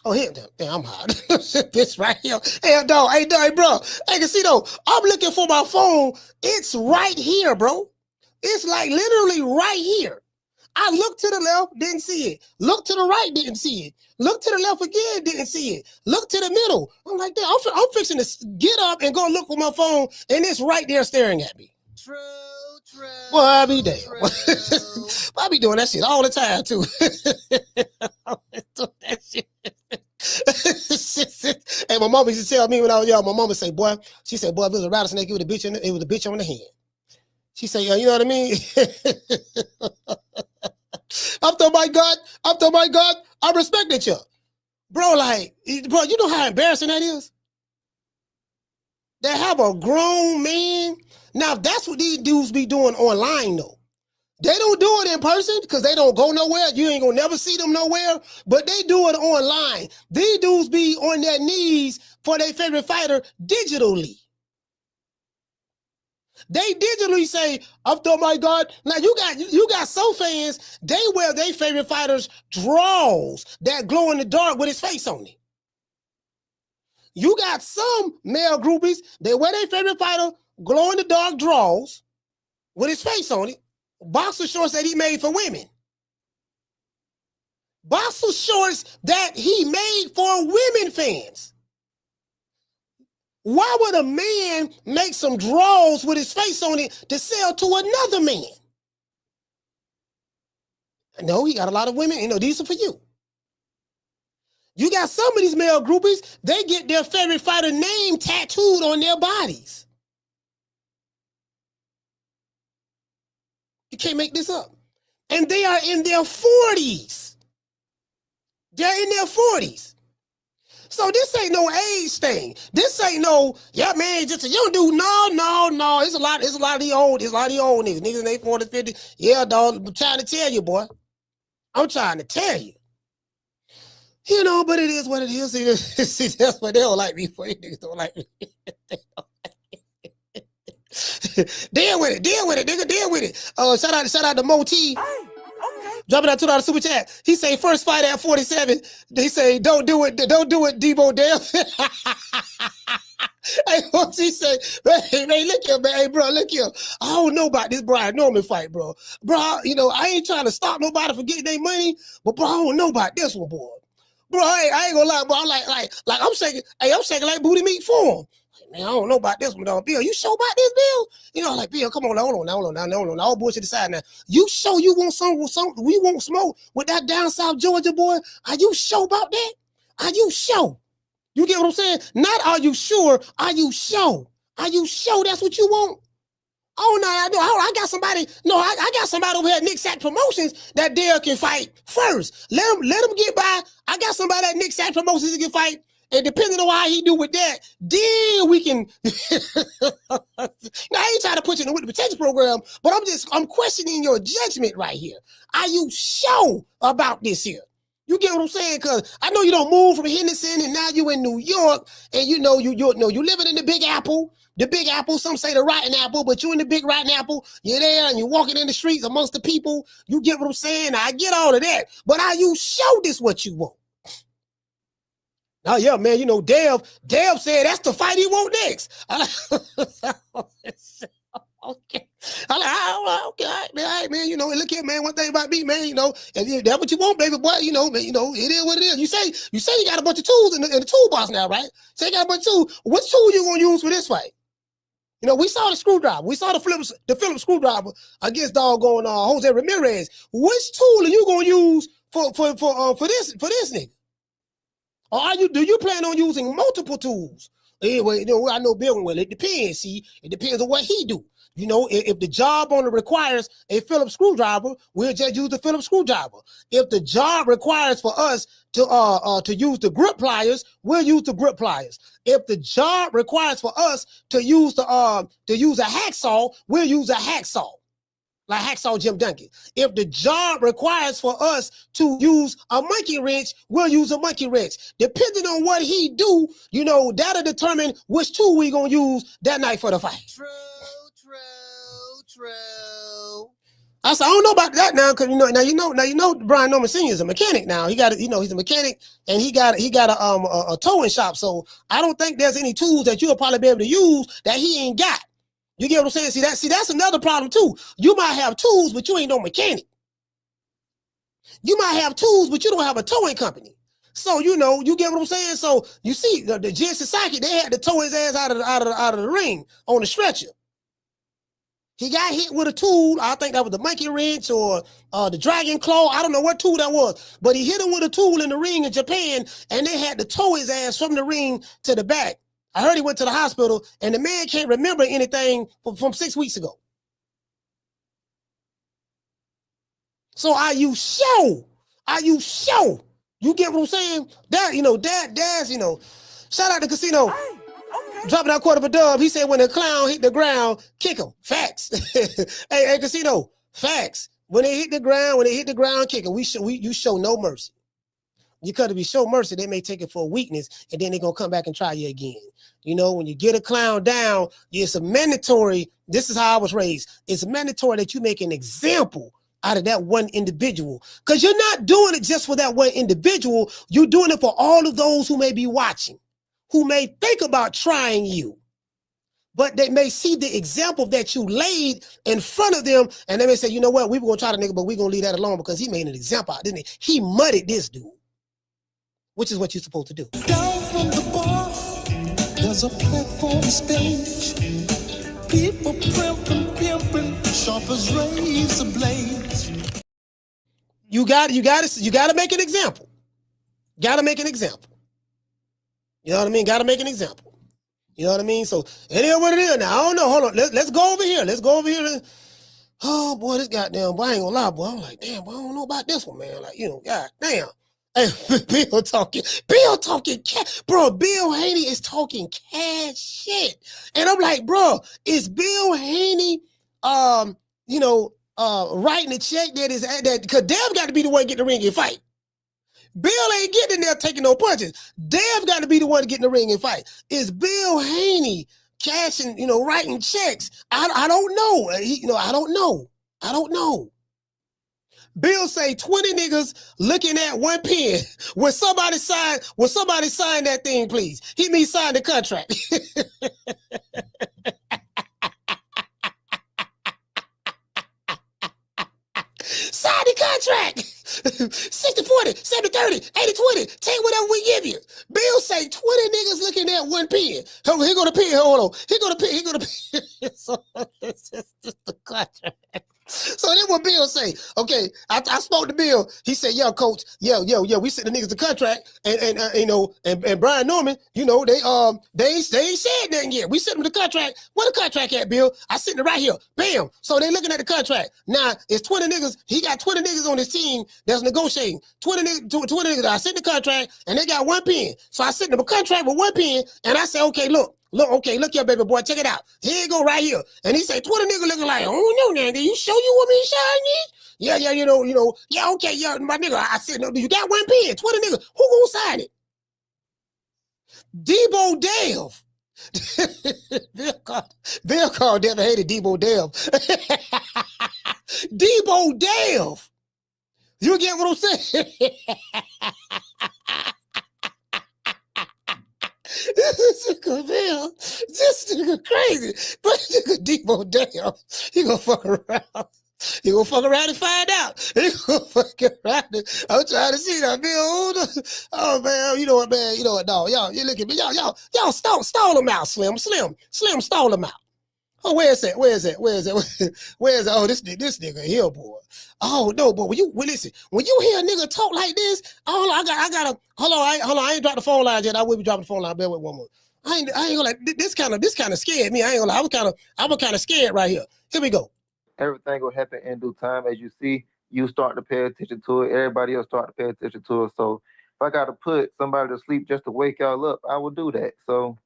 Speaker 4: Oh, here, damn, I'm hot. This right here. Hey, dog, hey, bro. Hey, you see, though, I'm looking for my phone. It's right here, bro. It's like literally right here. I looked to the left, didn't see it. Look to the right, didn't see it. Look to the left again, didn't see it. Look to the middle. I'm like, damn, I'm fixing to get up and go look for my phone, and it's right there staring at me. True. Well, I be damn. I be doing that shit all the time, too. And my mama used to tell me when I was young, my mama say, boy, she said, boy, if it was a rattlesnake, it was a bitch on the hand. She said, you know what I mean? After my God, I respected you. Bro, you know how embarrassing that is? They have a grown man. Now, that's what these dudes be doing online, though. They don't do it in person because they don't go nowhere. You ain't gonna never see them nowhere, but they do it online. These dudes be on their knees for their favorite fighter digitally. They digitally say, after my God. Now you got some fans, they wear their favorite fighters draws that glow in the dark with his face on it. You got some male groupies, they wear their favorite fighter glow in the dark draws with his face on it. Boxer shorts that he made for women. Boxer shorts that he made for women fans. Why would a man make some draws with his face on it to sell to another man? No, he got a lot of women. You know, these are for you. You got some of these male groupies, they get their favorite fighter name tattooed on their bodies. You can't make this up. And they are in their 40s. They're in their 40s. So this ain't no age thing. This ain't no, yeah, man, just a young dude. No. It's a lot of the old niggas. Niggas in their 40s, 50s. Yeah, dog, I'm trying to tell you, boy. I'm trying to tell you. You know, but it is what it is. See, that's what they don't like me for. You niggas don't like me. Deal with it, nigga. Deal with it. Shout out to Moti. Hey, okay. Dropping out $2 super chat. He say first fight at 47. They say don't do it, Debo Dale. Hey, what's he say? Hey, look here, man. Hey, bro, look here. I don't know about this Brian Norman fight, bro. Bro, you know, I ain't trying to stop nobody from getting their money, but bro, I don't know about this one, boy. Bro, I ain't gonna lie, bro. I'm like I'm shaking like booty meat for him. Man, I don't know about this one, dog. Bill, you sure about this, Bill? You know, like, Bill, come on, hold on. All bullshit aside now. You sure you want we want smoke with that down south Georgia boy? Are you sure about that? Are you sure? You get what I'm saying? Not are you sure? Are you sure? Are you sure that's what you want? Oh no, I do. I got somebody. No, I got somebody over here at Nick Sack Promotions that Dale can fight first. Let him get by. I got somebody at Nick Sack Promotions that can fight. And depending on how he do with that, then we can. Now I ain't trying to put you in the witness protection program, but I'm questioning your judgment right here. Are you sure about this here? You get what I'm saying? Because I know you don't move from Henderson, and now you in New York, and you living in the Big Apple. The Big Apple, some say the rotten apple, but you in the big rotten apple. You're there, and you're walking in the streets amongst the people. You get what I'm saying? I get all of that, but are you sure this what you want? Oh yeah, man. Dev said that's the fight he want next. Okay. I'm like, okay, all right, man. Look here, man. One thing about me, man. If that's what you want, baby boy. It is what it is. You say you got a bunch of tools in the toolbox now, right? Say you got a bunch of tools. Which tool you gonna use for this fight? We saw the screwdriver. We saw the Phillips screwdriver against doggone Jose Ramirez. Which tool are you gonna use for this nigga? Or do you plan on using multiple tools? Anyway, I know Bill. Well, it depends. See, it depends on what he do. If the job only requires a Phillips screwdriver, we'll just use the Phillips screwdriver. If the job requires for us to use the grip pliers, we'll use the grip pliers. If the job requires for us to use a hacksaw, we'll use a hacksaw. Like Hacksaw Jim Duncan. If the job requires for us to use a monkey wrench, we'll use a monkey wrench. Depending on what he do, that'll determine which tool we gonna use that night for the fight. True. I said, I don't know about that now, because Brian Norman Sr. is a mechanic now. He got he's a mechanic, and he got a towing shop. So I don't think there's any tools that you'll probably be able to use that he ain't got. You get what I'm saying? See, that's another problem too. You might have tools, but you ain't no mechanic. You might have tools, but you don't have a towing company. So you get what I'm saying. So you see, the Jensen Psychic, they had to tow his ass out of the ring on the stretcher. He got hit with a tool. I think that was the monkey wrench or the dragon claw. I don't know what tool that was, but he hit him with a tool in the ring in Japan, and they had to tow his ass from the ring to the back. I heard he went to the hospital, and the man can't remember anything from 6 weeks ago. So are you sure? Are you sure? You get what I'm saying? Dad's, shout out to Casino. Hey, okay. Dropping out quarter of a dub. He said when the clown hit the ground, kick him. Facts. hey, Casino. Facts. When they hit the ground, kick him. You show no mercy. Because if you show mercy, they may take it for a weakness, and then they're going to come back and try you again. When you get a clown down, it's a mandatory. This is how I was raised. It's mandatory that you make an example out of that one individual, because you're not doing it just for that one individual. You're doing it for all of those who may be watching, who may think about trying you, but they may see the example that you laid in front of them, and they may say, you know what, we were going to try the nigga, but we're going to leave that alone because he made an example out, didn't he? He muddied this dude, which is what you're supposed to do.
Speaker 10: Down from the bar, there's a platform stage. People pimping, sharp as razor blades.
Speaker 4: You got to make an example. Got to make an example. You know what I mean? Got to make an example. You know what I mean? So it is what it is. Now I don't know. Hold on. Let's go over here. Oh boy, this goddamn boy, I ain't gonna lie, boy. I'm like, damn, boy, I don't know about this one, man. Like, god damn. Hey, Bill talking cash. Bro, Bill Haney is talking cash shit. And I'm like, bro, is Bill Haney writing a check that because Dev got to be the one getting the ring and fight. Bill ain't getting in there taking no punches. Dev got to be the one to get in the ring and fight. Is Bill Haney cashing, writing checks? I don't know. I don't know. Bill say 20 niggas looking at one pen. When somebody sign that thing, please. He means sign the contract. Sign the contract. 60-40, 70-30, 80-20. Take whatever we give you. Bill say 20 niggas looking at one pen. Here go the pen. Hold on. Here go the pen. So it's just the contract. So then what Bill say? Okay, I spoke to Bill. He said, "Yo, coach, yo, we sent the niggas the contract, and Brian Norman, they ain't said nothing yet. We sent them the contract. Where the contract at, Bill? I sent it right here. Bam. So they looking at the contract. Now it's 20 niggas. He got 20 niggas on his team that's negotiating. 20 niggas. I sent the contract, and they got one pen. So I sent them a contract with one pen, and I said, okay, look here, baby boy, check it out. Here you go right here. And he said, 20 niggas looking like, oh no, nigga, you sure you want me to shine this? Yeah, okay, my nigga. I said, no, you got one pen, 20 niggas. Who gonna sign it? Debo Dave. Bill called Devin Haney Debo Dave. Debo Dave. You get what I'm saying? This nigga crazy. But nigga Debo Dale, he gonna fuck around. He gonna fuck around and find out. He gonna fuck around. I'm trying to see that Bill. Oh man, you know what, man? You know what, dog? Y'all, you look at me. Y'all stall him out, Slim, stall him out. Oh, where is that? Oh, this nigga here, boy. Oh no, boy. When you hear a nigga talk like this, hold on, I ain't dropped the phone line yet. I will be dropping the phone line. Bear with one more. I ain't gonna like this kind of scared me. I ain't gonna lie. I was kind of scared right here. Here we go.
Speaker 11: Everything will happen in due time. As you see, you start to pay attention to it. Everybody else start to pay attention to it. So if I gotta put somebody to sleep just to wake y'all up, I will do that. So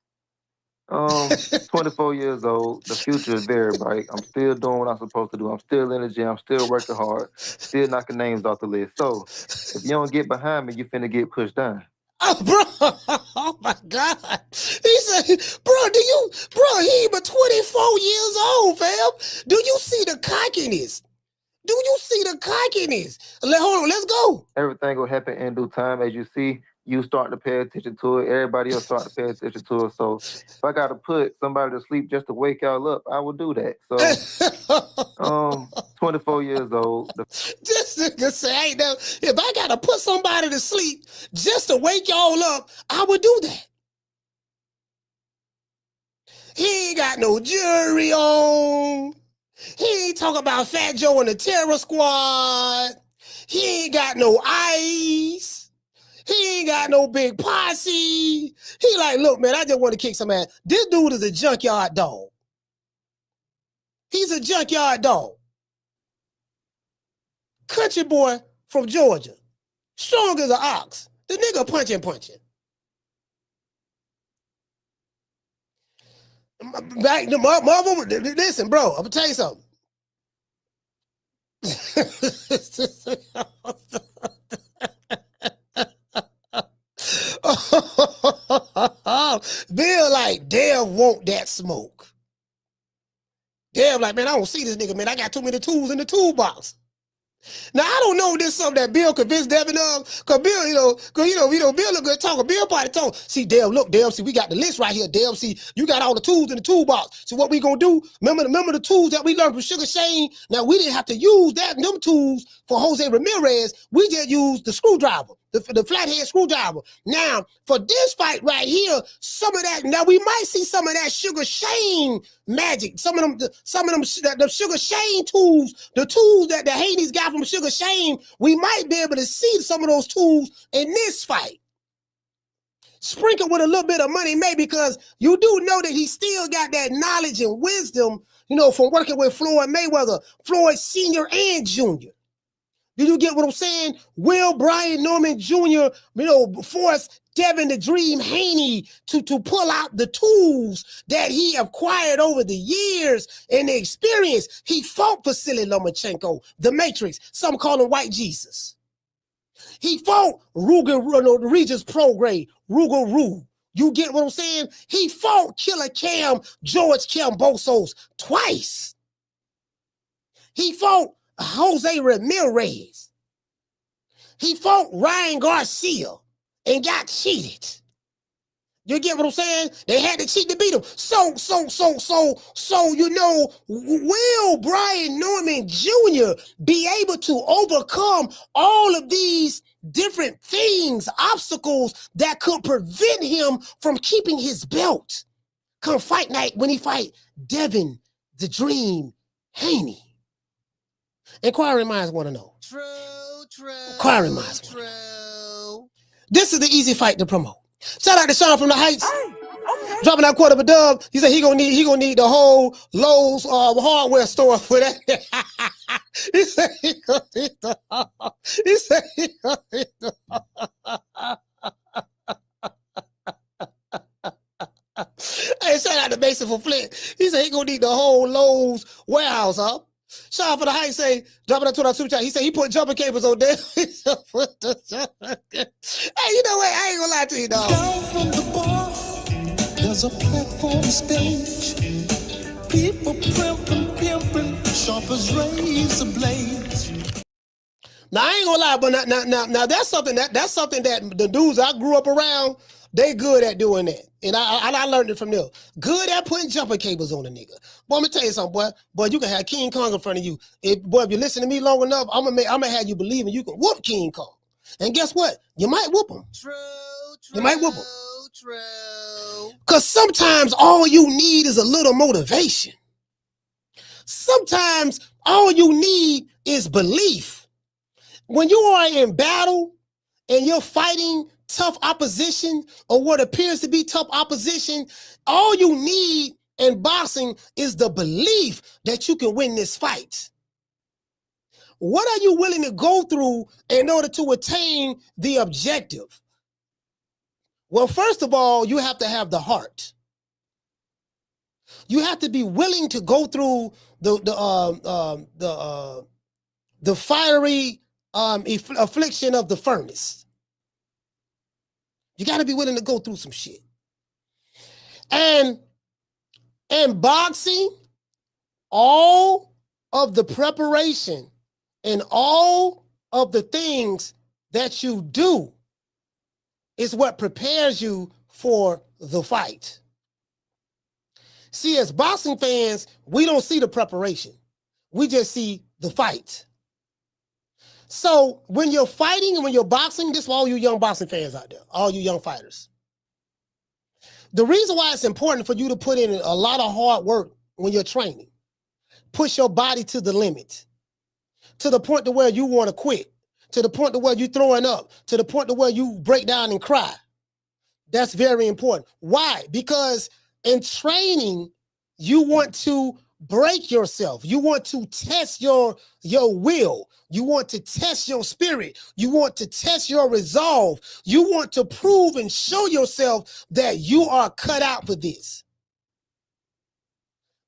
Speaker 11: 24 years old, the future is very bright. I'm still doing what I'm supposed to do. I'm still in the gym. I'm still working hard. Still knocking names off the list. So if you don't get behind me, you finna get pushed down.
Speaker 4: Oh, bro. Oh, my God. He said, he but 24 years old, fam. Do you see the cockiness? Hold on, let's go.
Speaker 11: Everything will happen in due time. As you see, you start to pay attention to it. Everybody else start to pay attention to it. So if I got to put somebody to sleep just to wake y'all up, I will do that. So 24 years old.
Speaker 4: This nigga say, if I got to put somebody to sleep just to wake y'all up, I would do that. He ain't got no jewelry on. He ain't talking about Fat Joe and the Terror Squad. He ain't got no ice. He ain't got no big posse. He like, look, man, I just want to kick some ass. This dude is a junkyard dog. He's a junkyard dog. Country boy from Georgia. Strong as an ox. The nigga punching. Listen, bro, I'm gonna tell you something. Bill like, Dev want that smoke. Dev like, man, I don't see this nigga, man. I got too many tools in the toolbox. Now, I don't know if this is something that Bill convinced Devin of, because Bill, Bill a good talker. Bill probably told, see, Dev, see, we got the list right here, Dev. See, you got all the tools in the toolbox. So what we gonna do, remember the tools that we learned from Sugar Shane? Now, we didn't have to use them tools for Jose Ramirez. We just used the screwdriver, the flathead screwdriver. Now, for this fight right here, some of that, now we might see some of that Sugar Shane magic, some of them the Sugar Shane tools, the tools that the Haney's got from Sugar Shane, we might be able to see some of those tools in this fight. Sprinkle with a little bit of money, maybe, because you do know that he still got that knowledge and wisdom, from working with Floyd Mayweather, Floyd Sr. and Jr. Do you get what I'm saying? Will Brian Norman Jr., force Devin the Dream Haney to pull out the tools that he acquired over the years and the experience. He fought Vasily Lomachenko, the Matrix. Some call him White Jesus. He fought Regis Prograis, Rougarou. You get what I'm saying? He fought Killer Cam, George Kambosos twice. He fought Jose Ramirez. He fought Ryan Garcia and got cheated. You get what I'm saying? They had to cheat to beat him. So, will Brian Norman Jr. be able to overcome all of these different things, obstacles that could prevent him from keeping his belt come fight night when he fight Devin the Dream Haney? Inquiring minds want to know.
Speaker 7: True.
Speaker 4: Inquiring minds want to know. This is the easy fight to promote. Shout out to Sean from the Heights. Dropping that quarter of a dub. He said he gonna need the whole Lowe's hardware store for that. He said he gonna need the Hey, shout out to Mason for Flint. He said he gonna need the whole Lowe's warehouse, huh? Shout out for the Heights, say dropping that to our super chat. He said he put jumper cables on there. Hey, you know what? I ain't gonna lie to you, dog.
Speaker 10: Down from the bar, there's a platform stage. People pimping, sharp as razor blades.
Speaker 4: Now I ain't gonna lie, but now that's something that the dudes I grew up around, they good at doing that. And I learned it from them. Good at putting jumper cables on a nigga. Boy, I'm gonna tell you something, boy, you can have King Kong in front of you. If you listen to me long enough, I'm gonna have you believing you can whoop King Kong. And guess what? You might whoop him. You might whoop him. Because sometimes all you need is a little motivation. Sometimes all you need is belief. When you are in battle and you're fighting tough opposition or what appears to be tough opposition, all you need in boxing is the belief that you can win this fight. What are you willing to go through in order to attain the objective? Well, first of all, you have to have the heart. You have to be willing to go through the fiery affliction of the furnace. You got to be willing to go through some shit. And in boxing, all of the preparation and all of the things that you do is what prepares you for the fight. See, as boxing fans, we don't see the preparation. We just see the fight. So when you're fighting and when you're boxing, this for all you young boxing fans out there, all you young fighters. The reason why it's important for you to put in a lot of hard work when you're training, push your body to the limit, to the point to where you want to quit, to the point to where you're throwing up, to the point to where you break down and cry. That's very important. Why? Because in training, you want to break yourself. You want to test your will. You want to test your spirit. You want to test your resolve. You want to prove and show yourself that you are cut out for this.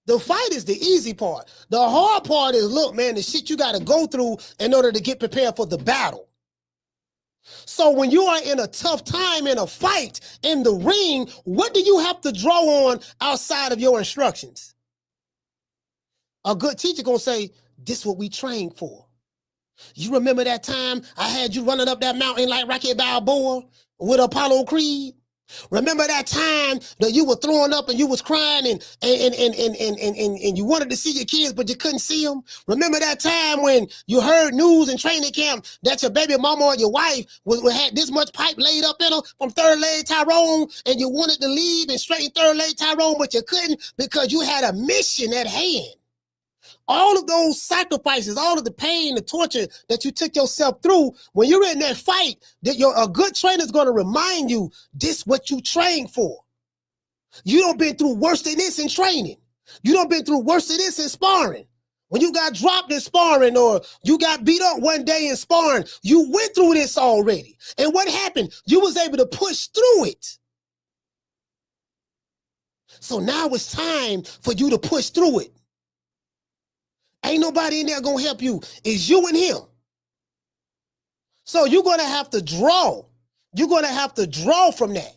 Speaker 4: The fight is the easy part. The hard part is, look, man, the shit you got to go through in order to get prepared for the battle. So when you are in a tough time in a fight in the ring, what do you have to draw on outside of your instructions? A good teacher gonna say, this is what we trained for. You remember that time I had you running up that mountain like Rocky Balboa with Apollo Creed? Remember that time that you were throwing up and you was crying and you wanted to see your kids, but you couldn't see them? Remember that time when you heard news in training camp that your baby mama or your wife had this much pipe laid up in her from third leg Tyrone, and you wanted to leave and straighten third leg Tyrone, but you couldn't because you had a mission at hand? All of those sacrifices, all of the pain, the torture that you took yourself through, when you're in that fight, that a good trainer is going to remind you, this what you trained for. You done been through worse than this in training. You done been through worse than this in sparring. When you got dropped in sparring or you got beat up one day in sparring, you went through this already. And what happened? You was able to push through it. So now it's time for you to push through it. Ain't nobody in there gonna help you. It's you and him. So you're gonna have to draw. You're gonna have to draw from that.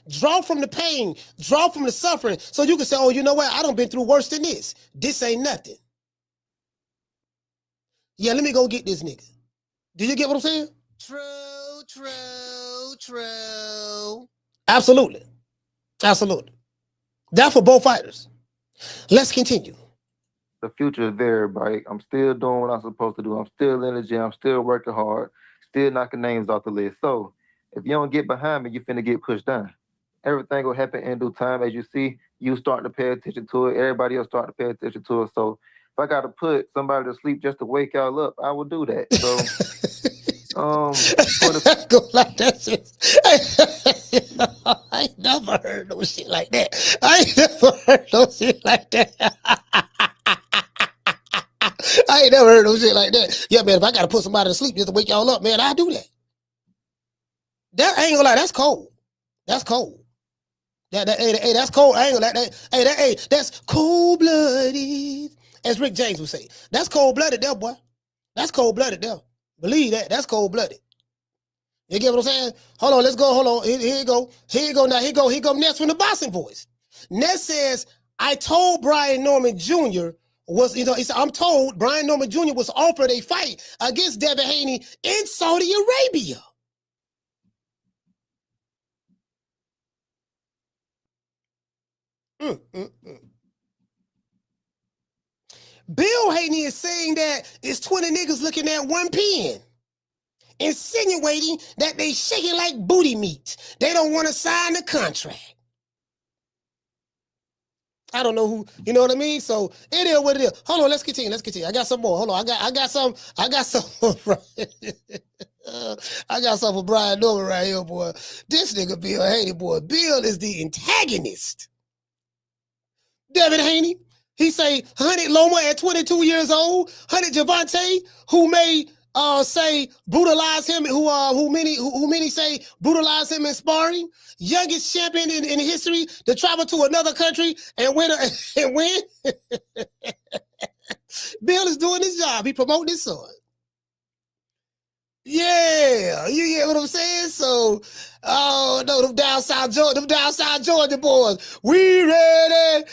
Speaker 4: Draw from the pain. Draw from the suffering. So you can say, oh, you know what? I done been through worse than this. This ain't nothing. Yeah, let me go get this nigga. Do you get what I'm saying?
Speaker 7: True.
Speaker 4: Absolutely. Absolutely. That for both fighters. Let's continue.
Speaker 11: The future is there, everybody. I'm still doing what I'm supposed to do. I'm still in the gym. I'm still working hard. Still knocking names off the list. So if you don't get behind me, you finna get pushed down. Everything will happen in due time. As you see, you starting to pay attention to it. Everybody else starting to pay attention to it. So if I got to put somebody to sleep just to wake y'all up, I will do that. So,
Speaker 4: go like that shit. I ain't never heard no shit like that. I ain't never heard no shit like that. I ain't never heard no shit like that. Yeah, man, if I got to put somebody to sleep just to wake y'all up, man, I do that. That I ain't gonna lie, that's cold. That's cold. Hey, that's cold. I ain't gonna lie. That's cold-blooded. As Rick James would say. That's cold-blooded there, boy. That's cold-blooded there. Believe that. That's cold-blooded. You get what I'm saying? Hold on, let's go. Hold on. Here you go. Here you go. Now, here go Ness from the boxing voice. Ness says, I told Brian Norman Jr. he said, I'm told Brian Norman Jr. was offered a fight against Devin Haney in Saudi Arabia. Bill Haney is saying that it's 20 niggas looking at one pen, insinuating that they shaking like booty meat. They don't want to sign the contract. I don't know who, you know what I mean? So it is what it is. Hold on, let's continue. I got some more. Hold on, I got some. I got some for Brian Norman right here, boy. This nigga Bill Haney, boy. Bill is the antagonist. Devin Haney, he say Hunted Loma at 22 years old, Hunted Javante, who may say brutalize him, who many say brutalize him in sparring, youngest champion in history to travel to another country and win. Bill is doing his job. He promoting his son. Yeah, you get what I'm saying? So, oh no, them down south Georgia boys. We ready.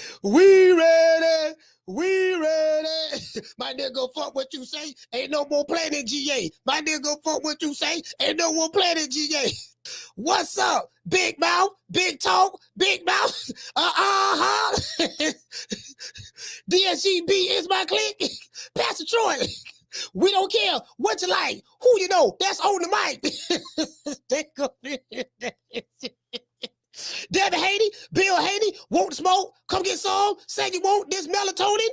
Speaker 4: My nigga, fuck what you say. Ain't no more playing in GA. My nigga, fuck what you say. Ain't no more playing in GA. What's up? Big mouth, big talk, big mouth. DSGB is my clique. Pastor Troy. We don't care what you like, who you know, that's on the mic. Devin Haney, Bill Haney, won't smoke, come get some, say you want this melatonin.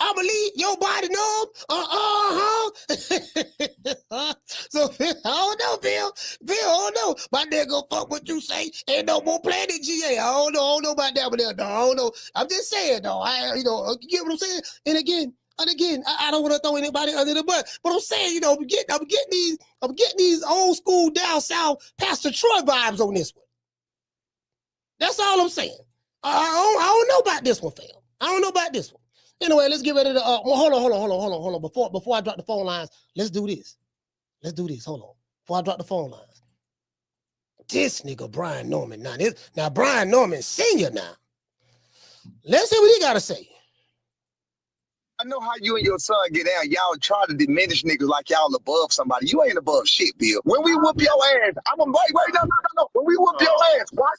Speaker 4: I'ma leave your body numb. So I don't know, Bill. I don't know. My nigga, fuck what you say. Ain't no more playing in GA. I don't know about that, but I don't know. I'm just saying, though. You get what I'm saying? And again, I don't want to throw anybody under the bus, but I'm saying, I'm getting these old school down south Pastor Troy vibes on this one. That's all I'm saying. I don't know about this one, fam. I don't know about this one. Anyway, let's get ready to. Hold on. Before I drop the phone lines, let's do this. Hold on. Before I drop the phone lines, this nigga Brian Norman. Now Brian Norman Senior. Now, let's see what he got to say.
Speaker 12: I know how you and your son get down. Y'all try to diminish niggas like y'all above somebody. You ain't above shit, Bill. When we whoop your ass, no. When we whoop your ass, watch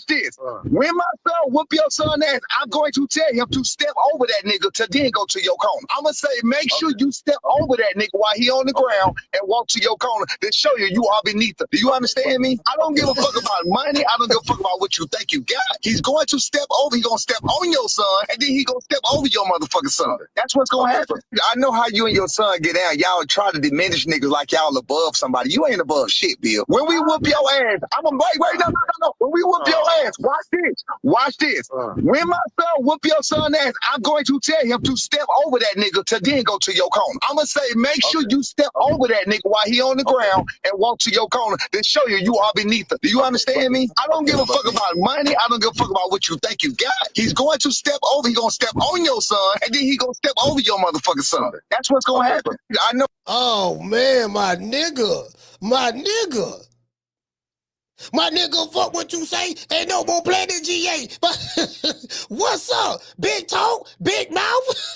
Speaker 12: this. When my son whoop your son ass, I'm going to tell him to step over that nigga to then go to your corner. I'm going to say, make sure you step over that nigga while he on the ground and walk to your corner to show you are beneath him. Do you understand me? I don't give a fuck about money. I don't give a fuck about what you think you got. He's going to step over. He's going to step on your son, and then he's going to step over your motherfucking son. That's what's gonna happen. I know how you and your son get down. Y'all try to diminish niggas like y'all above somebody. You ain't above shit, Bill. When we whoop your ass, no. When we whoop your ass, watch this. When my son whoop your son ass, I'm going to tell him to step over that nigga to then go to your corner. I'm gonna say, make sure you step over that nigga while he on the ground and walk to your corner to show you are beneath him. Do you understand me? I don't give a fuck about money. I don't give a fuck about what you think you got. He's going to step over. He's gonna step on your son, and then he gonna step over your motherfucking son. That's what's gonna happen. I know.
Speaker 4: Oh man, my nigga, fuck what you say. Ain't no more playing in GA. What's up? Big talk, big mouth.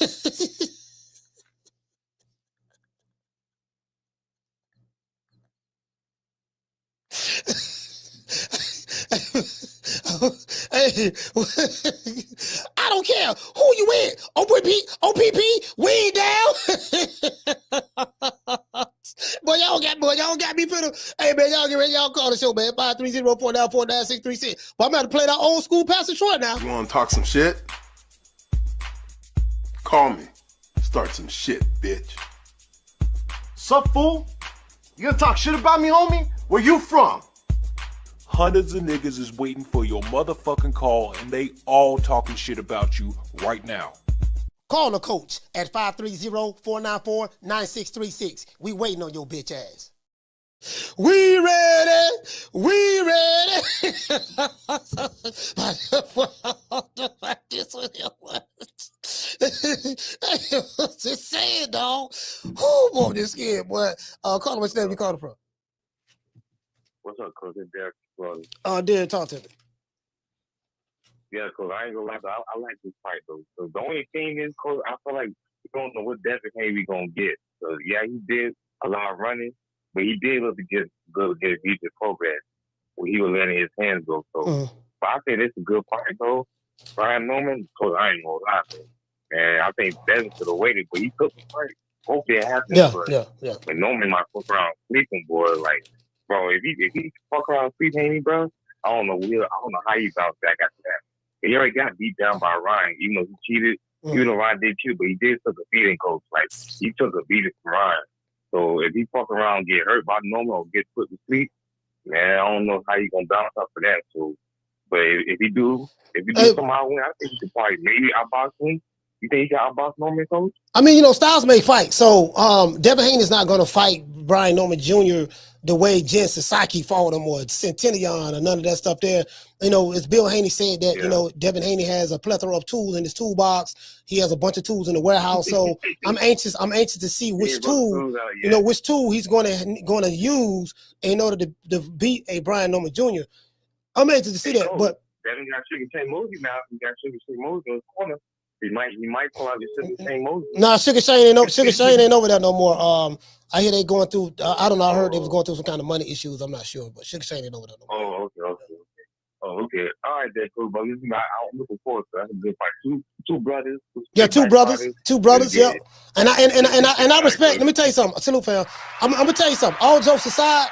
Speaker 4: Hey, I don't care who you with. OPP, we ain't down. Boy, y'all got me for the. Hey man, y'all get ready. Y'all call the show, man. 530-494-9636. But I'm about to play that old school Pastor Troy now.
Speaker 13: You want to talk some shit? Call me. Start some shit, bitch.
Speaker 14: Sup, fool? You gonna talk shit about me, homie? Where you from?
Speaker 15: Hundreds of niggas is waiting for your motherfucking call, and they all talking shit about you right now.
Speaker 4: Call the coach at 530-494-9636. We waiting on your bitch ass. We ready. We ready. Just saying, dog. Who bought this kid, boy? Call him. What's name you called from?
Speaker 2: What's up, Coach? It's Derek. Brother.
Speaker 4: Derek, talk to me.
Speaker 2: Yeah, Coach, I ain't gonna lie, I like this fight, though. So the only thing is, Coach, I feel like we don't know what Devin Haney gonna get. So, yeah, he did a lot of running, but he did look to get a decent progress where he was letting his hands go. So, but I think it's a good fight, though. Brian Norman, Coach, I ain't gonna lie, man. I think Devin should have waited, but he took the fight. Hopefully it happens.
Speaker 4: Yeah.
Speaker 2: But Norman might fuck around sleeping, boy. Like, bro, if he fuck around sleeping Haney, bro, I don't know how he bounced back after that. He already got beat down by Ryan, even though he cheated. Even though Ryan did cheat, but he did took a beating, Coach. Like, he took a beating from Ryan. So if he fuck around and get hurt by Norman or get put to sleep, man, I don't know how he gonna bounce up for that. So, but if he do somehow win, I think he could probably maybe outbox him. You think he can outbox Norman, Coach?
Speaker 4: I mean, Styles may fight. So Devin Haney is not going to fight Brian Norman Jr. the way Jen Sasaki fought him or Centennion or none of that stuff there. As Bill Haney said that, Devin Haney has a plethora of tools in his toolbox. He has a bunch of tools in the warehouse. So I'm anxious to see which tool, which tool he's going to use in order to beat a Brian Norman Jr. I'm anxious to see that. But
Speaker 2: Devin got Sugar Shane Mosey now. He got Sugar Shane Mosey in his corner. He might pull out his Sugar Shane Mosey.
Speaker 4: Nah, Sugar Shane ain't over there no more. I hear they going through. I don't know. I heard they was going through some kind of money issues. I'm not sure, but Sugar Shane ain't over there no more.
Speaker 2: Okay. All right, that's cool, but I'm looking forward to that. That's a good fight. Two brothers.
Speaker 4: Two brothers. Yeah. And I respect. Let me tell you something. Salute, fam. I'm gonna tell you something. All jokes aside.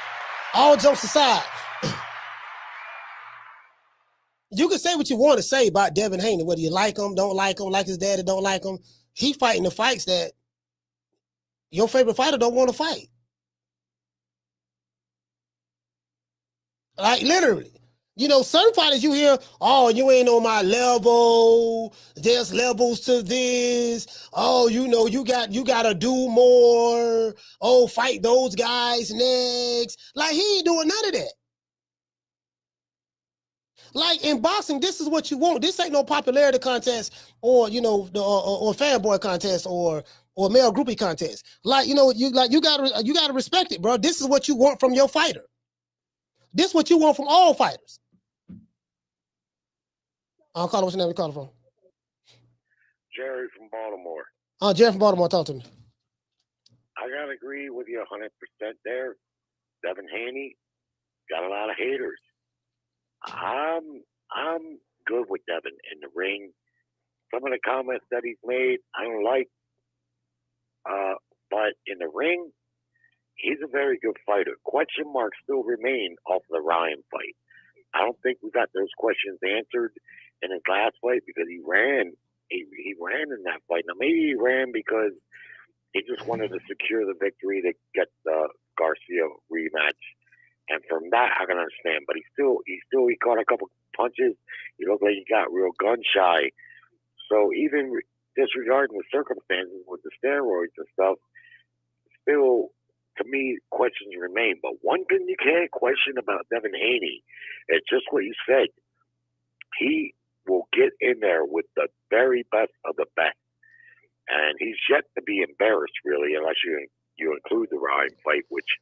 Speaker 4: You can say what you want to say about Devin Haney, whether you like him, don't like him, like his daddy, don't like him. He fighting the fights that your favorite fighter don't want to fight. Like, literally. Certain fighters you hear, oh, you ain't on my level. There's levels to this. Oh, you got to do more. Oh, fight those guys next. Like, he ain't doing none of that. Like, in boxing, this is what you want. This ain't no popularity contest or, or fanboy contest or male groupie contest. Like, you gotta respect it, bro. This is what you want from your fighter. This is what you want from all fighters. I'll call him. What's your name? You call him from?
Speaker 16: Jerry from Baltimore.
Speaker 4: Jerry from Baltimore. Talk to me.
Speaker 16: I gotta agree with you 100% there. Devin Haney got a lot of haters. I'm good with Devin in the ring. Some of the comments that he's made, I don't like. But in the ring, he's a very good fighter. Question marks still remain off the Ryan fight. I don't think we got those questions answered in his last fight because he ran. He ran in that fight. Now maybe he ran because he just wanted to secure the victory to get the Garcia rematch. And from that, I can understand. But he caught a couple punches. He looked like he got real gun shy. So even disregarding the circumstances with the steroids and stuff, still, to me, questions remain. But one thing you can't question about Devin Haney is just what you said. He will get in there with the very best of the best. And he's yet to be embarrassed, really, unless you include the Ryan fight, which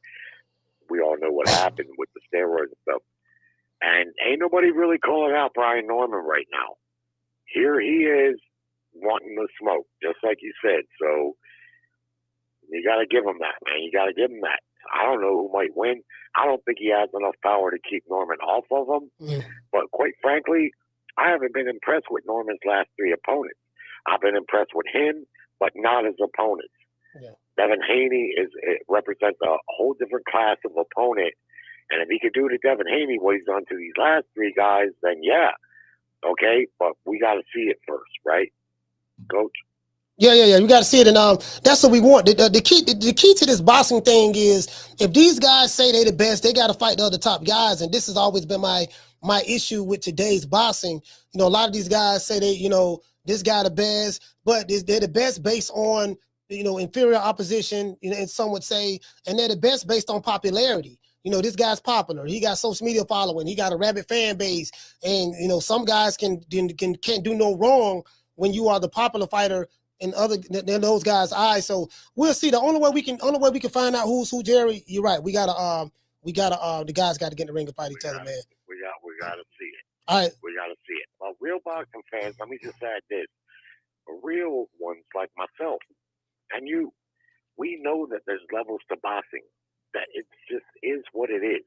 Speaker 16: we all know what happened with the steroids and stuff. And ain't nobody really calling out Brian Norman right now. Here he is wanting the smoke, just like you said. So you got to give him that, man. You got to give him that. I don't know who might win. I don't think he has enough power to keep Norman off of him. But quite frankly, I haven't been impressed with Norman's last three opponents. I've been impressed with him, but not his opponents. Yeah. Devin Haney represents a whole different class of opponent. And if he could do to Devin Haney what he's done to these last three guys, then yeah. Okay, but we got to see it first, right? Coach?
Speaker 4: Yeah. We got to see it, and that's what we want. The key to this boxing thing is if these guys say they the best, they got to fight the other top guys, and this has always been my issue with today's boxing. You know, a lot of these guys say they, you know, this guy the best, but they're the best based on, you know, inferior opposition. You know, and some would say, and they're the best based on popularity. You know, this guy's popular. He got social media following. He got a rabid fan base, and you know, some guys can't do no wrong when you are the popular fighter in those guys' eyes. So we'll see. The only way we can find out who's who, Jerry. You're right. We gotta the guys got to get in the ring and fight each other, man.
Speaker 16: We gotta see it.
Speaker 4: All right.
Speaker 16: We gotta see it. But real boxing fans, let me just add this: real ones like myself and you, we know that there's levels to boxing. That it just is what it is.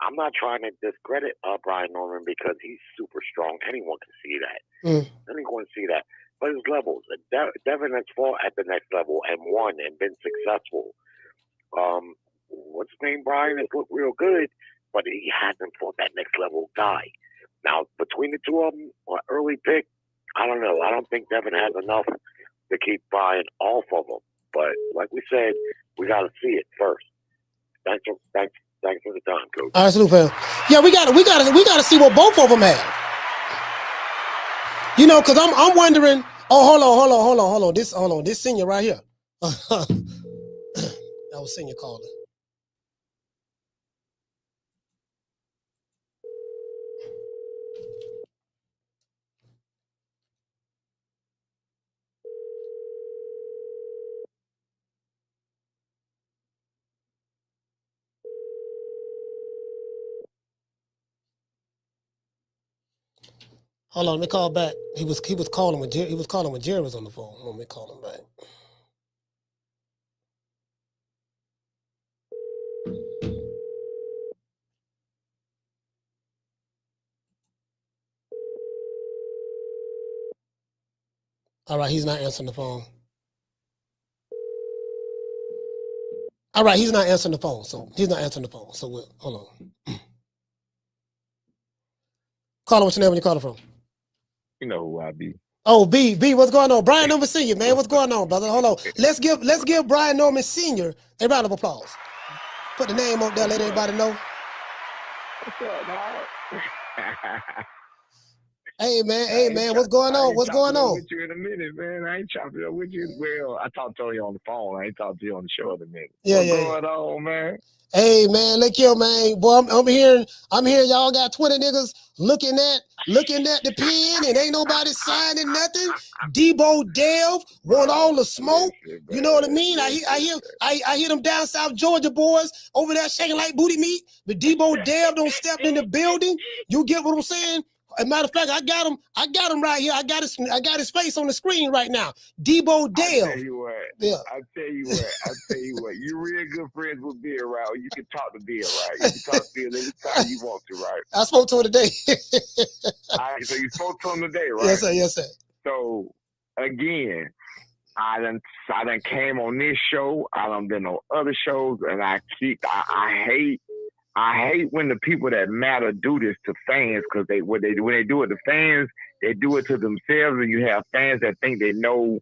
Speaker 16: I'm not trying to discredit Brian Norman because he's super strong. Anyone can see that. Anyone can see that. But his levels. Devin has fought at the next level and won and been successful. What's his name? Brian has looked real good, but he hasn't fought that next level guy. Now, between the two of them, or early pick, I don't know. I don't think Devin has enough to keep Brian off of him. But like we said, we got to see it first. Thanks for the time, Coach.
Speaker 4: All right, salute, fam. Yeah, we gotta see what both of them have. You know, because I'm wondering. Oh, hold on. This senior right here. That was senior caller. Hold on, let me call back. He was calling when Jerry was on the phone. Let me call him back. All right, he's not answering the phone. All right, he's not answering the phone. So we'll hold on. Call him what's your name when you call it from.
Speaker 2: You know who I be.
Speaker 4: Oh, B, what's going on? Brian Norman Sr., man, what's going on, brother? Hold on. Let's give Brian Norman Sr. a round of applause. Put the name up there, let everybody know.
Speaker 2: What's up, dog?
Speaker 4: Hey man, what's going on? What's going on?
Speaker 2: With you in a minute, man. I ain't chopping up with you. Well, I talked to you on the phone. I ain't talked to you on the show in a minute. What's going on, man?
Speaker 4: Hey man, look here, man. Boy, I'm hearing y'all got 20 niggas looking at the pen and ain't nobody signing nothing. Debo Dev want all the smoke. You know what I mean? I hear them down South Georgia boys over there shaking like booty meat. But Debo Dev don't step in the building. You get what I'm saying? As a matter of fact, I got him right here. I got his face on the screen right now. Debo Dev.
Speaker 2: I tell you what. You're real good friends with Bill, right? Or you can talk to Bill, right? You can talk to Bill anytime you want to, right?
Speaker 4: I spoke to him today.
Speaker 2: All right, so you spoke to him today, right?
Speaker 4: Yes, sir.
Speaker 2: So again, I done came on this show. I done been on other shows, and I hate when the people that matter do this to fans, because when they do it to fans, they do it to themselves, and you have fans that think they know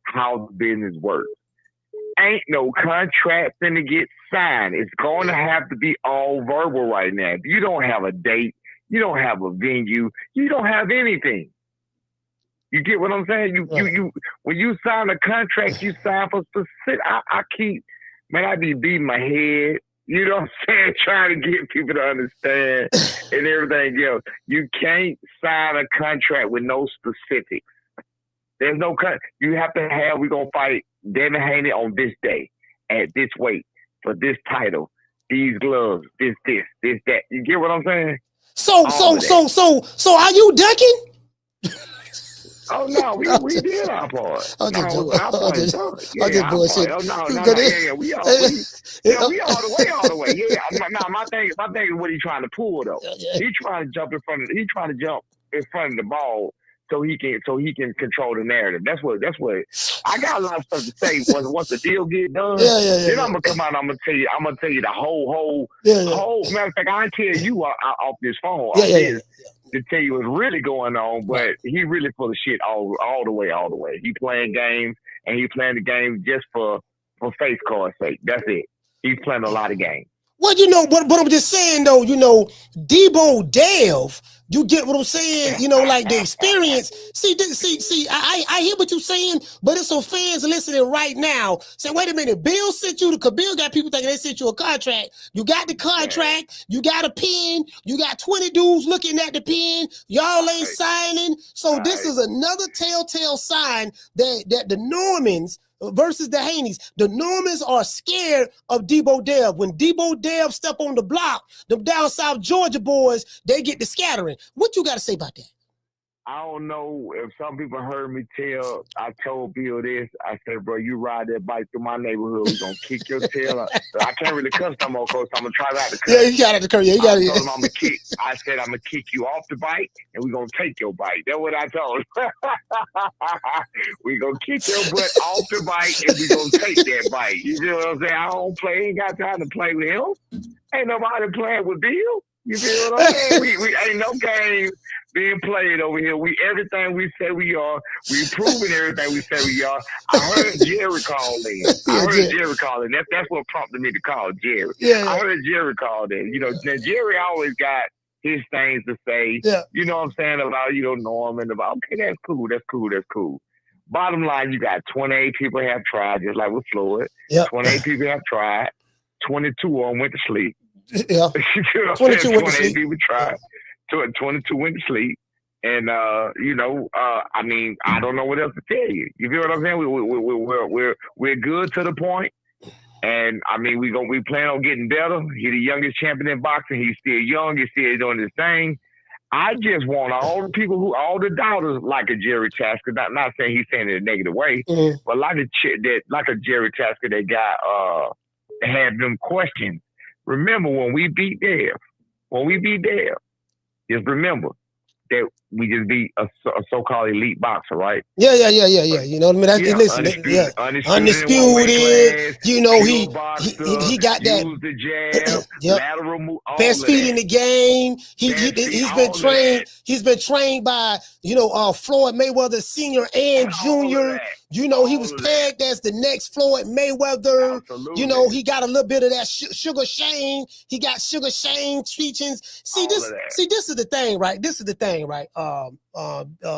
Speaker 2: how the business works. Ain't no contract finna get signed. It's going to have to be all verbal right now. If you don't have a date, you don't have a venue, you don't have anything. You get what I'm saying? You when you sign a contract, you sign for specific. I be beating my head. You know what I'm saying? Trying to get people to understand and everything else. You can't sign a contract with no specifics. There's no you have to have, we're going to fight Devin Haney on this day, at this weight, for this title, these gloves, this, that. You get what I'm saying? So
Speaker 4: are you ducking?
Speaker 2: Oh no, we did our part.
Speaker 4: I'm just
Speaker 2: bullshit. We all the way. Yeah, my thing is what he's trying to pull though. He's trying to jump in front of the ball so he can control the narrative. That's what I got a lot of stuff to say once the deal get done. Then I'm gonna come out. I'm gonna tell you the whole. Matter of fact, I tell you off this phone. to tell you what's really going on, but he really full of shit all the way. He playing games, and he playing the game just for face card's sake. That's it. He's playing a lot of games.
Speaker 4: Well, you know, but I'm just saying though, you know, Debo Dev, you get what I'm saying? You know, like the experience. See, I hear what you're saying, but it's some fans listening right now. Say, wait a minute, Bill sent you because Bill got people thinking they sent you a contract. You got the contract, you got a pen, you got 20 dudes looking at the pen, y'all ain't signing. So this is another telltale sign that the Normans versus the Haneys. The Normans are scared of Debo Dev. When Debo Dev step on the block, them down South Georgia boys, they get the scattering. What you got to say about that?
Speaker 2: I don't know if some people heard me tell. I told Bill this. I said, bro, you ride that bike through my neighborhood, we're going to kick your tail. I can't really cuss no more, coach. I'm going to try not to cuss.
Speaker 4: Yeah, you got it to curse. Yeah, you got it.
Speaker 2: I said, I'm going to kick you off the bike, and we're going to take your bike. That's what I told him. We're going to kick your butt off the bike, and we're going to take that bike. You feel what I'm saying? I don't play. Ain't got time to play with him. Ain't nobody playing with Bill. You feel what I'm saying? We ain't no game being played over here. Everything we say we are, we proving everything we say we are. I heard Jerry call in. That's what prompted me to call Jerry.
Speaker 4: Yeah.
Speaker 2: I heard Jerry call in. You know, now Jerry always got his things to say.
Speaker 4: Yeah.
Speaker 2: You know what I'm saying about, you know, Norman, about, okay, that's cool. Bottom line, you got 28 people have tried, just like with Floyd.
Speaker 4: Yep.
Speaker 2: 28 people have tried. 22 of them went to sleep.
Speaker 4: Yeah.
Speaker 2: 22 went to sleep. People tried. 22 went to sleep. And, you know, I mean, I don't know what else to tell you. You feel what I'm saying? We're good to the point. And, I mean, we plan on getting better. He's the youngest champion in boxing. He's still young. He's still doing his thing. I just want all the people all the doubters, like a Jerry Tasker, not saying he's saying it in a negative way, but like a Jerry Tasker that got, have them questions. Remember, when we beat Dev, just remember that we just beat a so-called elite boxer, right?
Speaker 4: Yeah. You know what I mean? Undisputed. You know, he got that.
Speaker 2: Use the jab, lateral move.
Speaker 4: Best feet in the game. He's been trained by, you know, Floyd Mayweather Sr. and Jr. You know, he was pegged as the next Floyd Mayweather.
Speaker 2: Absolutely.
Speaker 4: You know, he got a little bit of that Sugar Shane. He got Sugar Shane teachings. See, this is the thing, right?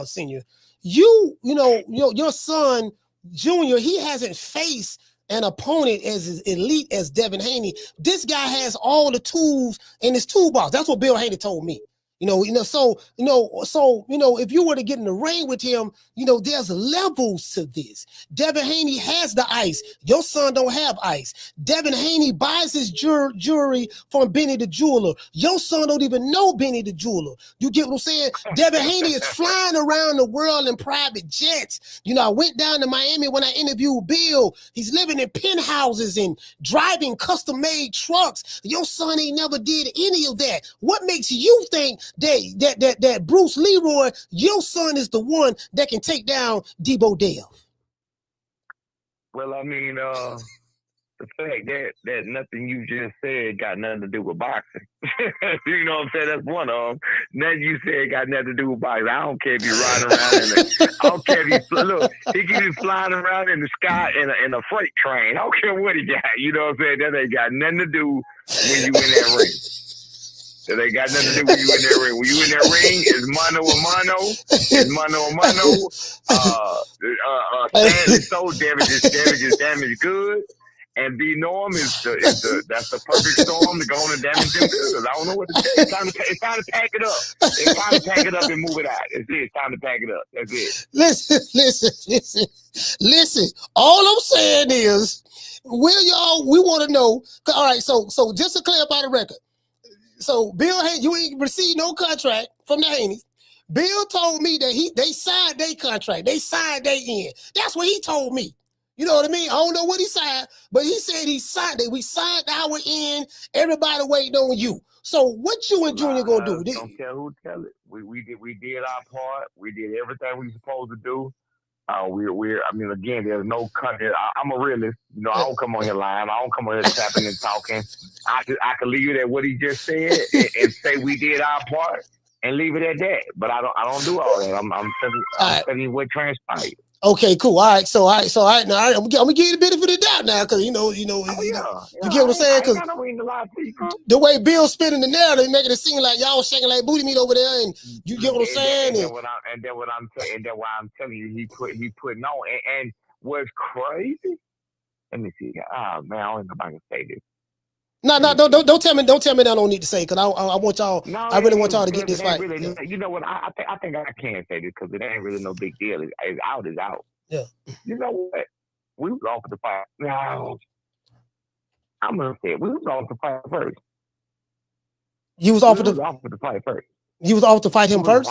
Speaker 4: Senior. You know, your son, Junior, he hasn't faced an opponent as elite as Devin Haney. This guy has all the tools in his toolbox. That's what Bill Haney told me. So if you were to get in the ring with him, you know, there's levels to this. Devin Haney has the ice. Your son don't have ice. Devin Haney buys his jewelry from Benny the Jeweler. Your son don't even know Benny the Jeweler. You get what I'm saying? Devin Haney is flying around the world in private jets. You know, I went down to Miami when I interviewed Bill. He's living in penthouses and driving custom-made trucks. Your son ain't never did any of that. What makes you think that Bruce Leroy, your son, is the one that can take down Debo Dev?
Speaker 2: Well, I mean, the fact that nothing you just said got nothing to do with boxing. You know what I'm saying? That's one of them. Nothing you said got nothing to do with boxing. I don't care if you're riding around I don't care if he can be flying around in the sky in a freight train. I don't care what he got. You know what I'm saying? That ain't got nothing to do when you in that ring. That ain't got nothing to do when you in that ring. When you in that ring, it's mano a mano. It's mano a mano. Damage good. And B Norm that's the perfect storm to go on and damage them goods. I don't know what to say. It's time to pack it up. It's time to pack it up and move it out. That's it. It's time to pack it up. That's it.
Speaker 4: Listen. All I'm saying is, we want to know. All right, so just to clarify the record. So Bill Haney, you ain't received no contract from the Haneys. Bill told me that they signed their contract. They signed their end. That's what he told me. You know what I mean? I don't know what he signed, but he said he signed it. We signed our end. Everybody waiting on you. So what you and Junior gonna do?
Speaker 2: Don't care who tell it. We did our part. We did everything we supposed to do. I mean, again, there's no country. I'm a realist. You know, I don't come on here lying. I don't come on here tapping and talking. I can leave it at what he just said and say we did our part. and leave it at that. But I don't do all that. I'm telling you what transpired.
Speaker 4: Okay, cool. All right. Now I'm gonna give you the benefit of the doubt now, because you get what I'm saying? Because the way Bill's spinning the narrative, making it seem like y'all shaking like booty meat over there, and you get what I'm saying?
Speaker 2: And then why I'm telling you, he putting on. And what's crazy? Let me see. Oh man, I don't know if I can say this.
Speaker 4: No, don't tell me that I don't need to say, because I want y'all. No, I really want y'all to get this fight.
Speaker 2: Really, you know what? I think I can say this because it ain't really no big deal. It's out is out.
Speaker 4: Yeah.
Speaker 2: You know what? We was off the fight. No, I'm gonna say it. We was off the fight first.
Speaker 4: You was off the
Speaker 2: fight first.
Speaker 4: You was off to fight him first.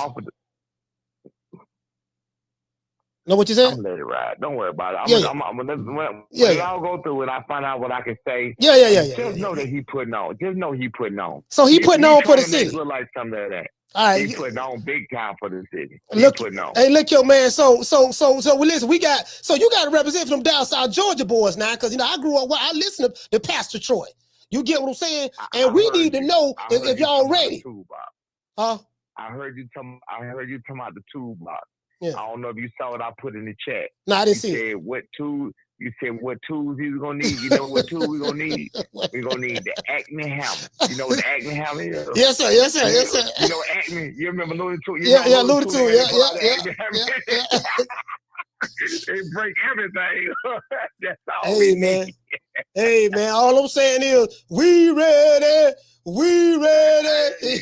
Speaker 4: Know what you said?
Speaker 2: I'm gonna let it ride. Don't worry about it. When y'all go through it, I find out what I can say.
Speaker 4: Yeah.
Speaker 2: Just know that he putting on. Just know he putting on.
Speaker 4: So he putting on for the city.
Speaker 2: Look like something like that.
Speaker 4: All right,
Speaker 2: he putting on big time for the city.
Speaker 4: Putting on. Hey, look, yo, man. So listen. You got to represent from down South Georgia boys now, because I grew up. I listened to Pastor Troy. You get what I'm saying? And we need to know if y'all ready. Huh?
Speaker 2: I heard you talking about the toolbox.
Speaker 4: Yeah.
Speaker 2: I don't know if you saw what I put in the chat.
Speaker 4: No, I didn't see it.
Speaker 2: You said what tools he's gonna need. You know what tool we're gonna need? We're gonna need the Acme hammer. You know what the Acme hammer is?
Speaker 4: Yes, sir.
Speaker 2: You know Acme? You remember Looney Tunes?
Speaker 4: Yeah, Looney Tunes. Yeah.
Speaker 2: They break everything. That's all.
Speaker 4: Hey man. All I'm saying is we ready. We ready.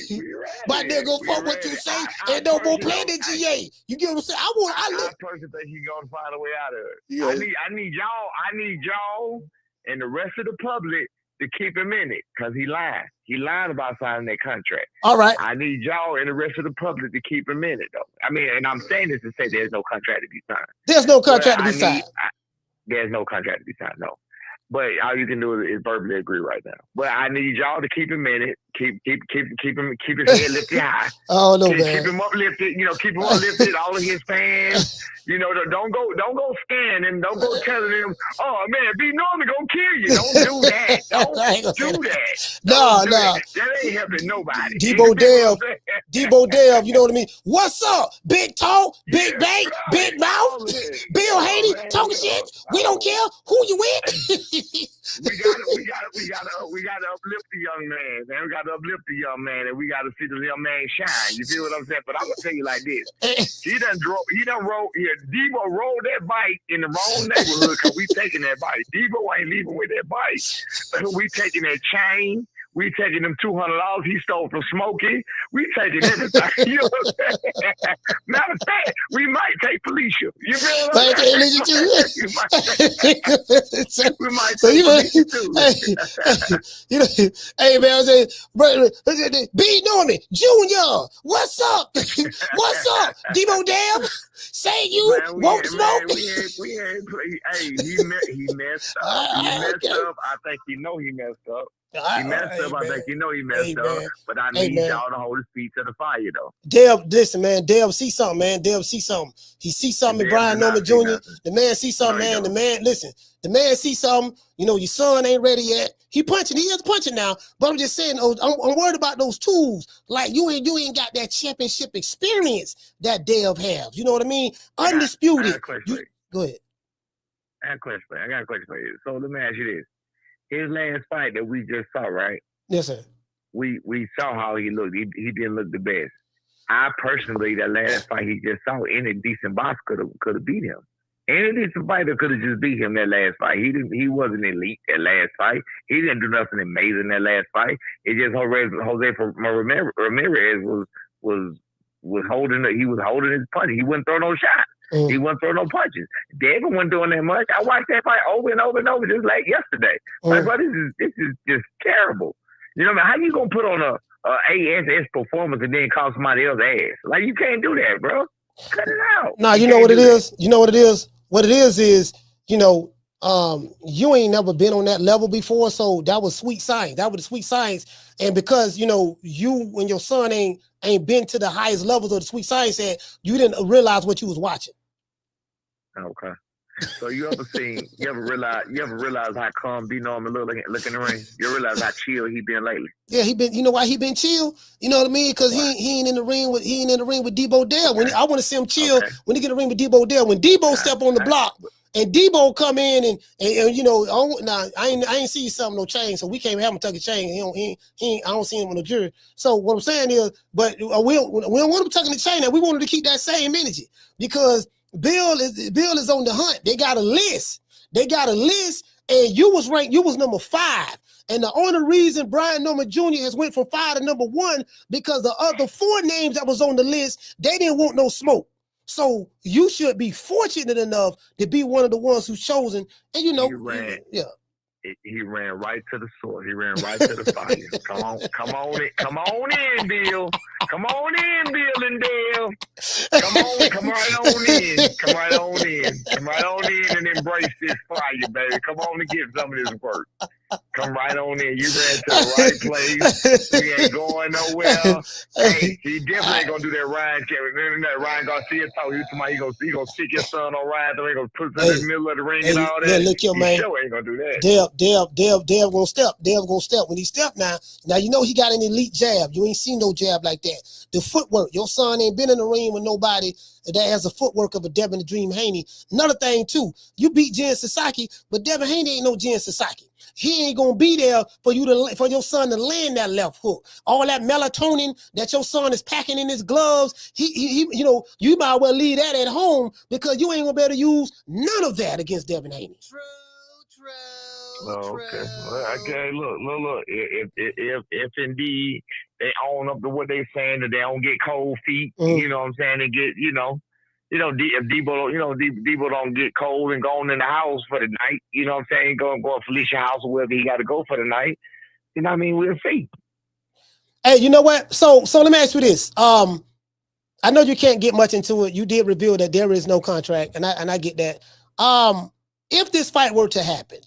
Speaker 4: My nigga, fuck what you say. Ain't no more playing than GA. You get what I'm saying? I
Speaker 2: personally think he's gonna find a way out of it.
Speaker 4: Yeah.
Speaker 2: I need y'all and the rest of the public to keep him in it, because he lied. He lied about signing that contract.
Speaker 4: All right.
Speaker 2: I need y'all and the rest of the public to keep him in it, though. I mean, and I'm saying this to say there's no contract to be signed.
Speaker 4: There's no contract to be signed.
Speaker 2: There's no contract to be signed, no. But all you can do is verbally agree right now. But I need y'all to keep him in it. Keep his head lifted high.
Speaker 4: Oh no,
Speaker 2: man.
Speaker 4: Keep
Speaker 2: him uplifted. Keep him uplifted. All of his fans. Don't go scanning him. Don't go telling him, oh man, B Norman gonna kill you. Don't do that. Don't do that.
Speaker 4: No.
Speaker 2: That ain't helping nobody.
Speaker 4: Debo Dev, you know what I mean? What's up? Big toe, big bank, big mouth. Bill Haney talking shit. We don't care who you with.
Speaker 2: we gotta uplift the young man, man. We gotta uplift the young man, and we gotta see the young man shine. You feel what I'm saying? But I'm gonna tell you like this: Debo rolled that bike in the wrong neighborhood, because we taking that bike. Debo ain't leaving with that bike. We taking that chain. We taking them $200 he stole from Smokey. We taking everything. You know what I'm saying? Matter of fact, we might take Felicia. You feel what I'm saying? We might take Felicia too.
Speaker 4: Hey man, I say, B Norman Jr. What's up? What's up, Debo Dam? Say you won't smoke.
Speaker 2: Hey, he messed up. He messed up. I think he messed up. He messed up. I think he messed up. But I need y'all to hold his feet to the fire, though.
Speaker 4: Deb, listen, man. Deb see something, man. Deb see something. He see something in Brian Norman Jr. The man see something, man. The man, listen. The man see something. Your son ain't ready yet. He punching. He is punching now. But I'm just saying, I'm worried about those tools. Like you ain't got that championship experience that Deb has. You know what I mean? Undisputed. Go ahead.
Speaker 2: I got a question for you. So let me ask you this. His last fight that we just saw, right?
Speaker 4: Yes, sir.
Speaker 2: We saw how he looked. He didn't look the best. I personally, that last fight he just saw, any decent box could have beat him. Any decent fighter could have just beat him that last fight. He wasn't elite that last fight. He didn't do nothing amazing that last fight. It just Jose Ramirez was holding his punch. He wouldn't throw no shots. He wouldn't throw no punches. David wasn't doing that much. I watched that fight over and over and over just like yesterday. Like, bro, this is just terrible. You know what I mean? How you gonna put on a ASS performance and then call somebody else ass? Like, you can't do that, bro. Cut it out.
Speaker 4: Nah, you know what it is? You know what it is? What it is, you ain't never been on that level before, so that was sweet science. That was the sweet science. And because, you and your son ain't been to the highest levels of the sweet science, and you didn't realize what you was watching.
Speaker 2: Okay. So you ever realize how calm D Norman look in the ring? You realize how chill he been lately?
Speaker 4: Yeah, you know why he been chill? You know what I mean? Because he ain't in the ring with Debo Dale. When I want to see him chill when he get in the ring with Debo Dale. When Debo step on the block and Debo come in and you know, I ain't see you something no chain, so we can't have him tuck a chain. I don't see him on the jury. So what I'm saying is, but we don't want him tucking the chain. And we wanted to keep that same energy because Bill is on the hunt. They got a list. And you was ranked. You was number 5. And the only reason Brian Norman Jr. has went from 5 to number 1 because the other 4 names that was on the list, they didn't want no smoke. So you should be fortunate enough to be one of the ones who's chosen. And you know,
Speaker 2: he ran right to the source. He ran right to the fire. Come on in, Bill. Come on in, Bill and Dale. Come right on in and embrace this fire, baby. Come on and get some of this work. Come right on in. You ran to the right place. We ain't going nowhere. Hey, he definitely ain't gonna do that Ryan Garcia talk. He gonna stick your son on Ryan, then he gonna put him in the middle of the ring and all that.
Speaker 4: Yeah, look here, man.
Speaker 2: Sure ain't gonna do that.
Speaker 4: Dale gonna step. Dale gonna step. When he step now you know he got an elite jab. You ain't seen no jab like that. The footwork. Your son ain't been in the ring with nobody that has the footwork of a Devin the Dream Haney. Another thing too, you beat Jen Sasaki, but Devin Haney ain't no Jen Sasaki. He ain't gonna be there for your son to land that left hook. All that melatonin that your son is packing in his gloves, he you know, you might well leave that at home because you ain't gonna be able to use none of that against Devin Haney.
Speaker 2: True. Okay. Well, okay. Look. If indeed they own up to what they saying that they don't get cold feet, you know what I'm saying? They get, if Debo don't get cold and going in the house for the night, you know what I'm saying? Go to Felicia's house or wherever he got to go for the night. You know what I mean? We'll see.
Speaker 4: Hey, you know what? So let me ask you this. I know you can't get much into it. You did reveal that there is no contract, and I get that. If this fight were to happen,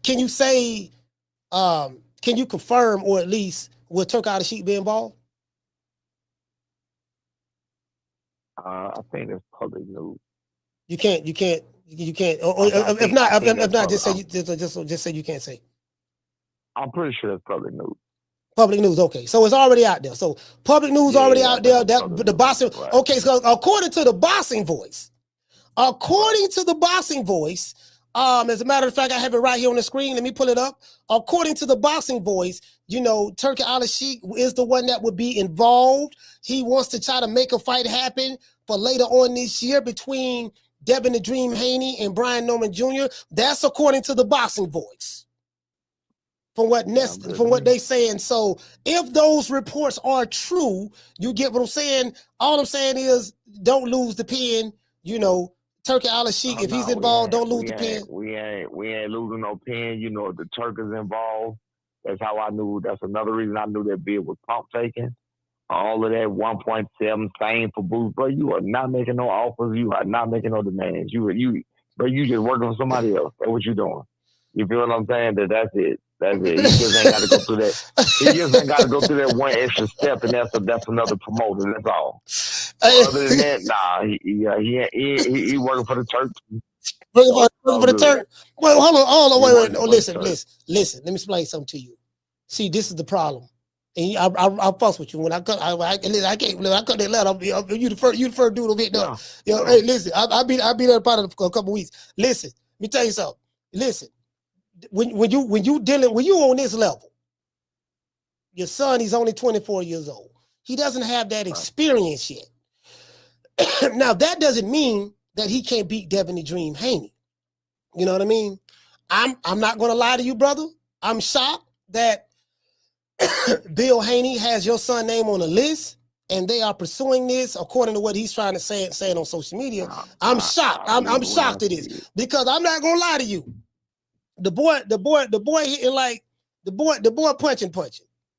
Speaker 4: can you say, can you confirm or at least will Turki Alalshikh be involved?
Speaker 2: I think it's public news.
Speaker 4: You can't. Or if not, just say you can't say.
Speaker 2: I'm pretty sure it's public news.
Speaker 4: Public news, okay. So it's already out there. So public news already out there. That the boxing. Right. Okay, so according to the boxing voice, as a matter of fact, I have it right here on the screen. Let me pull it up. According to the boxing voice, you know, Turki Alalshikh is the one that would be involved. He wants to try to make a fight happen for later on this year between Devin the Dream Haney and Brian Norman Jr. That's according to the boxing voice. From what they saying. So if those reports are true, you get what I'm saying. All I'm saying is don't lose the pen, you know. Turki Alalshikh, if he's involved, don't lose the pen.
Speaker 2: We ain't losing no pen. You know, if the Turk is involved, that's how I knew. That's another reason I knew that bid was pump taken. All of that 1.7 same for boost, bro. You are not making no offers. You are not making no demands. You just working for somebody else. That's what you doing. You feel what I'm saying? That's it. That's it. He just ain't got to go through that. He just ain't got to go through that one extra step, and that's another promoter. That's all. Other than that, nah, he working for the Turk.
Speaker 4: Working for the Turk. Well, hold on, wait. Oh, listen. Let me explain something to you. See, this is the problem. And I fuss with you when I can't. I cut that letter. You the first dude to hit up. You know, hey, listen. I'll be there probably for a couple weeks. Listen, let me tell you something. Listen. When you on this level, your son, he's only 24 years old. He doesn't have that experience yet. Now, that doesn't mean that he can't beat Devin the Dream Haney. You know what I mean? I'm not going to lie to you, brother. I'm shocked that Bill Haney has your son's name on the list, and they are pursuing this according to what he's trying to say it on social media. I'm shocked. I'm shocked at this because I'm not going to lie to you. The boy hitting like the boy punching.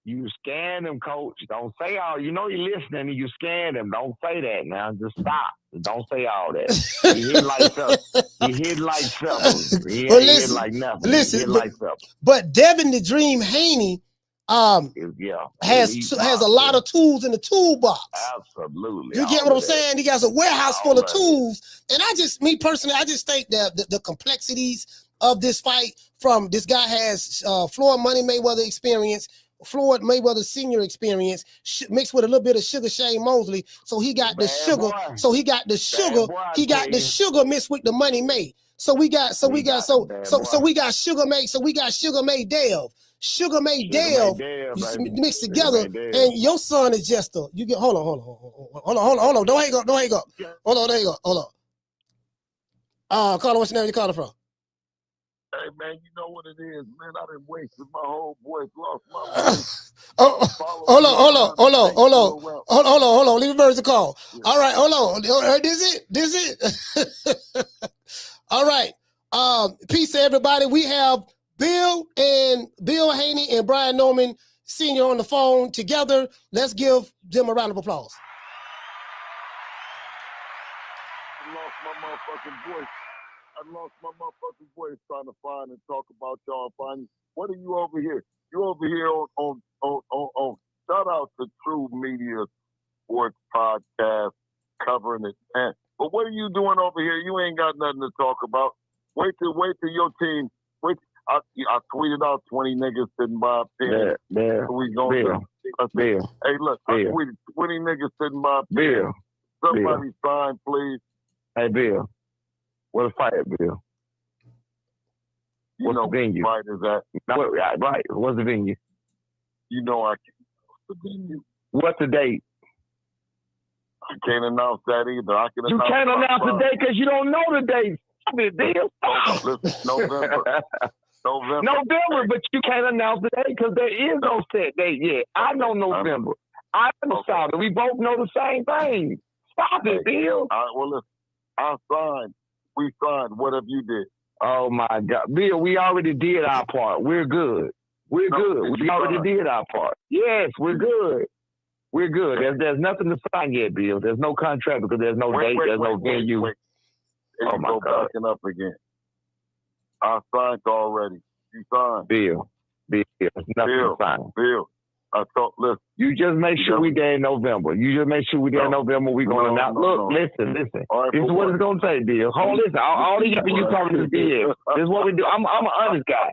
Speaker 2: You scanned him, coach. Don't say all. You know you're listening and you scanned him. Don't say that now. Just stop. Don't say all that. He hit like something. He hit like something. He hit like nothing.
Speaker 4: Listen, but Devin the Dream Haney, has a lot of tools in the toolbox.
Speaker 13: Absolutely.
Speaker 4: You get what I'm saying? He got a warehouse full of tools. And me personally, I just think that the complexities of this fight from this guy has Floyd Money Mayweather experience, Floyd Mayweather senior experience, mixed with a little bit of Sugar Shane Mosley. So he got the sugar. Boy. So he got the sugar. He got the sugar mixed with the Money May. So we got Sugar May. So we got Sugar May Dev. Sugar May Dev mixed together, and your son is just a. You get hold on. Don't hang up. Hold on, there you go. Hold on. Carter, what's your name? You calling from?
Speaker 13: Hey man, you know what it is, man. I done wasted my whole voice, lost my voice.
Speaker 4: Hold on. Leave a birds a call. Yeah. All right, hold on. This it. All right. Peace to everybody. We have Bill Haney and Brian Norman Sr. on the phone together. Let's give them a round of applause.
Speaker 13: I lost my motherfucking voice. Trying to find and talk about y'all. What are you over here? You over here on shout out to True Media Sports Podcast covering it. But what are you doing over here? You ain't got nothing to talk about. Wait till your team. I tweeted out 20 niggas sitting by a pen. Bill. Hey, look, I tweeted 20 niggas sitting by a pen. Somebody sign, please.
Speaker 2: Hey, Bill. What's the fight, Bill?
Speaker 13: What's the venue? Fight is that?
Speaker 2: Right. What's the venue?
Speaker 13: You know I can't. What's the venue?
Speaker 2: What's the date?
Speaker 13: I can't announce that either.
Speaker 2: You can't announce the date because you don't know the date. Bill.
Speaker 13: November.
Speaker 2: November, but you can't announce the date because there is no set date yet. I know November. I know Saudi. We both know the same thing. Stop it, Bill.
Speaker 13: All right, well, listen. I signed. We signed. What have you did?
Speaker 2: Oh, my God. Bill, we already did our part. We're good. We already did our part. Yes, we're good. We're good. There's nothing to sign yet, Bill. There's no contract because there's no date. There's no venue.
Speaker 13: Oh, my God. Backing up again. I signed already. You signed.
Speaker 2: Bill. There's nothing to sign.
Speaker 13: Bill. I thought, listen.
Speaker 2: You just make sure we there in November. We're going to announce. Look, listen. Right, this is what it's going to take, Bill. Hold listen. All these people you talking to Bill. This is what we do. I'm an honest guy.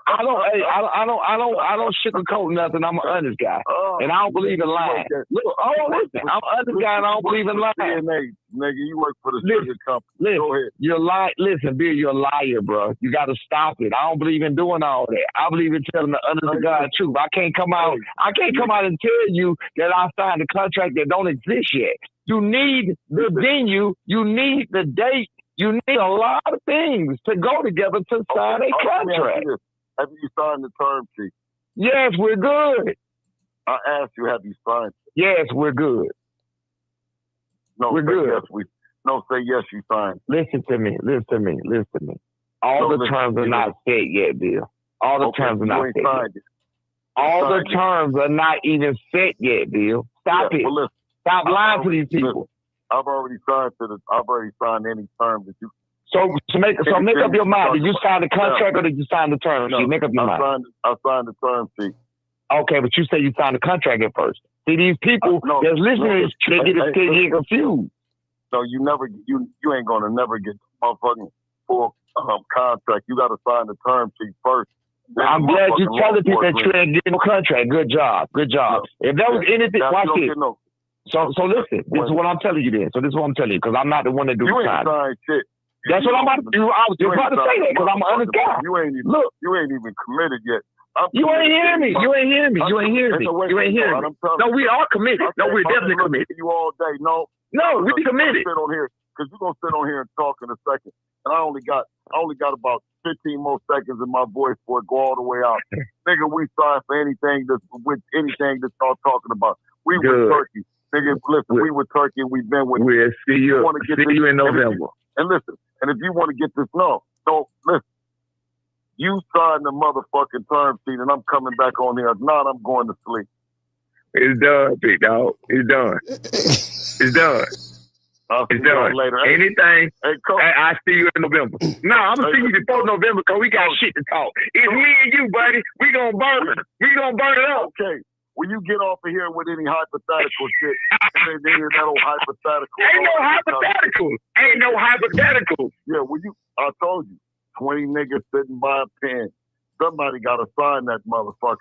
Speaker 2: I don't sugarcoat nothing. I'm an honest guy, and I don't believe in lying. Look, listen, I'm an honest guy, and I don't believe in lying.
Speaker 13: Nigga, you work for the sugar company. Go ahead.
Speaker 2: You're lying. Listen, Bill, you're a liar, bro. You got to stop it. I don't believe in doing all that. I believe in telling the honest God truth. I can't come out and tell you that I signed a contract that don't exist yet. You need the venue. You need the date. You need a lot of things to go together to sign a contract.
Speaker 13: Have you signed the term sheet?
Speaker 2: Yes, we're good.
Speaker 13: I asked you, have you signed it?
Speaker 2: Yes, we're good.
Speaker 13: No,
Speaker 2: we're good.
Speaker 13: Say yes, you signed it.
Speaker 2: Listen to me. All the terms are not set yet, Bill. All the terms are not set yet. All the terms are not even set yet, Bill. Stop it.
Speaker 13: Well, listen,
Speaker 2: stop lying to these people.
Speaker 13: I've already signed any terms that you.
Speaker 2: So make up your mind. Did you sign the contract or did you sign the term sheet? Make up your mind.
Speaker 13: I signed the term sheet.
Speaker 2: Okay, but you say you signed the contract at first. See, these people that's listening, they get confused.
Speaker 13: So you ain't gonna never get the motherfucking full contract. You got to sign the term sheet first.
Speaker 2: I'm glad you telling people that you ain't getting no contract. Good job. No. If there was anything, watch this. So listen. This is what I'm telling you. Then. So this is what I'm telling you because I'm not the one that do the signing.
Speaker 13: You ain't signed shit.
Speaker 2: That's what I'm about to do. I was just about to say that because I'm an honest guy.
Speaker 13: You ain't even committed yet.
Speaker 2: You ain't hearing me. No, we are committed. No, we're definitely committed.
Speaker 13: You all day. No,
Speaker 2: we committed.
Speaker 13: Sit on here because you're gonna sit on here and talk in a second. And I only got about 15 more seconds in my voice before it go all the way out. Nigga, we signed for anything that y'all talking about. We were Turkey. Nigga, listen, we were Turkey and we've been with.
Speaker 2: We'll see you in November.
Speaker 13: And listen, and if you want to get this, listen. You signed the motherfucking term sheet, and I'm coming back on here. If not, I'm going to sleep.
Speaker 2: It's done, big dog. It's done. It's done.
Speaker 13: I'll see
Speaker 2: It's
Speaker 13: you
Speaker 2: done.
Speaker 13: later.
Speaker 2: Anything,
Speaker 13: Hey, Coach.
Speaker 2: I see you in November. No, I'm going to see you before November because we got shit to talk. It's me and you, buddy. We going to burn it. We going to burn it up.
Speaker 13: Okay. When you get off of here with any hypothetical shit, any of that old hypothetical.
Speaker 2: Ain't no hypothetical. Ain't no hypothetical.
Speaker 13: Yeah, I told you, 20 niggas sitting by a pen. Somebody got to sign that motherfucker.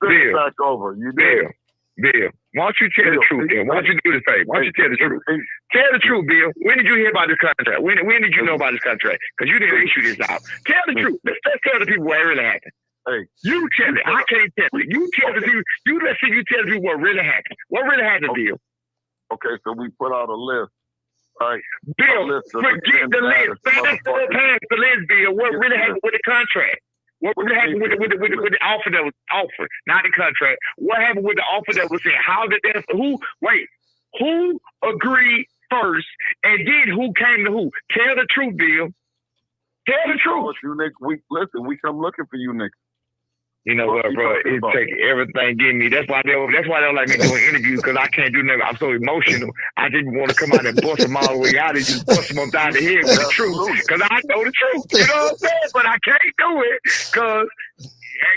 Speaker 13: Send it back over. You did.
Speaker 2: Bill, why don't you tell the truth, Bill? Why don't you do the same? Why don't you tell the truth? Tell the truth, Bill. When did you hear about this contract? When did you know about this contract? Because you didn't issue this out. Tell the truth. Let's tell the people what really happened.
Speaker 13: Hey,
Speaker 2: you tell it. I can't tell it. You tell the people. Let's see. You tell the people what really happened. What really happened, Bill?
Speaker 13: Okay, so we put out a list. All right,
Speaker 2: Bill, forget the list. Fast forward past the list, Bill. What really happened with the contract? What happened with the offer that was offered, not the contract? What happened with the offer that was sent? How did that? Who agreed first, and then who came to who? Tell the truth, Bill. Tell the truth.
Speaker 13: You niggas, we come looking for you niggas.
Speaker 2: You know what, bro? It's taking everything getting me. That's why they don't like me doing interviews because I can't do nothing. I'm so emotional. I just want to come out and bust them all the way out and just bust them upside the head with the truth because I know the truth. You know what I'm saying? But I can't do it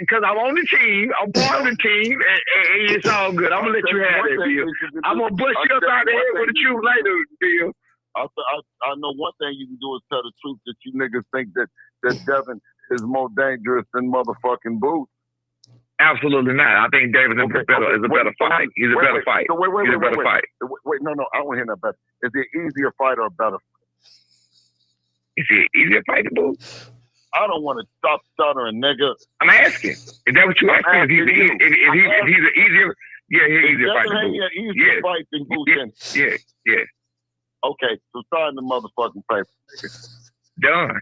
Speaker 2: because I'm on the team. I'm part of the team, and it's all good. I'm gonna let you have it, Bill. I'm gonna bust you upside the head with the truth later, Bill.
Speaker 13: I know one thing you can do is tell the truth that you niggas think that Devin is more dangerous than motherfucking Booth.
Speaker 2: Absolutely not. I think David is a better fight. He's a better fight.
Speaker 13: So wait,
Speaker 2: He's a better fight.
Speaker 13: Wait, no, I don't want to hear that better. Is it easier fight or better fight?
Speaker 2: Is it easier fight to Booth?
Speaker 13: I don't want to stop stuttering, nigga.
Speaker 2: I'm asking. Is that what you asking? If he's an easier, he's easier fight than Booth.
Speaker 13: Easier fight than Booth.
Speaker 2: Yeah.
Speaker 13: Okay, so sign the motherfucking paper.
Speaker 2: Done.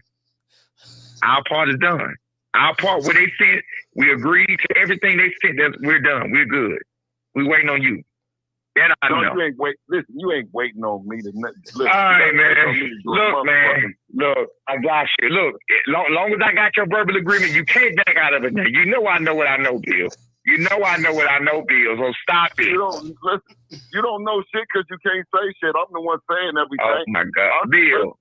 Speaker 2: Our part is done. Our part, what they sent, we agreed to everything they sent. We're done. We're good. We waiting on you. That I know.
Speaker 13: You ain't waiting on me to listen.
Speaker 2: All right, man. Look, man. Look, I got you. Look, long as I got your verbal agreement, you can't back out of it now. You know I know what I know, Bill. You know I know what I know, Bill. So stop it.
Speaker 13: You don't know shit because you can't say shit. I'm the one saying everything.
Speaker 2: Oh my God, Bill.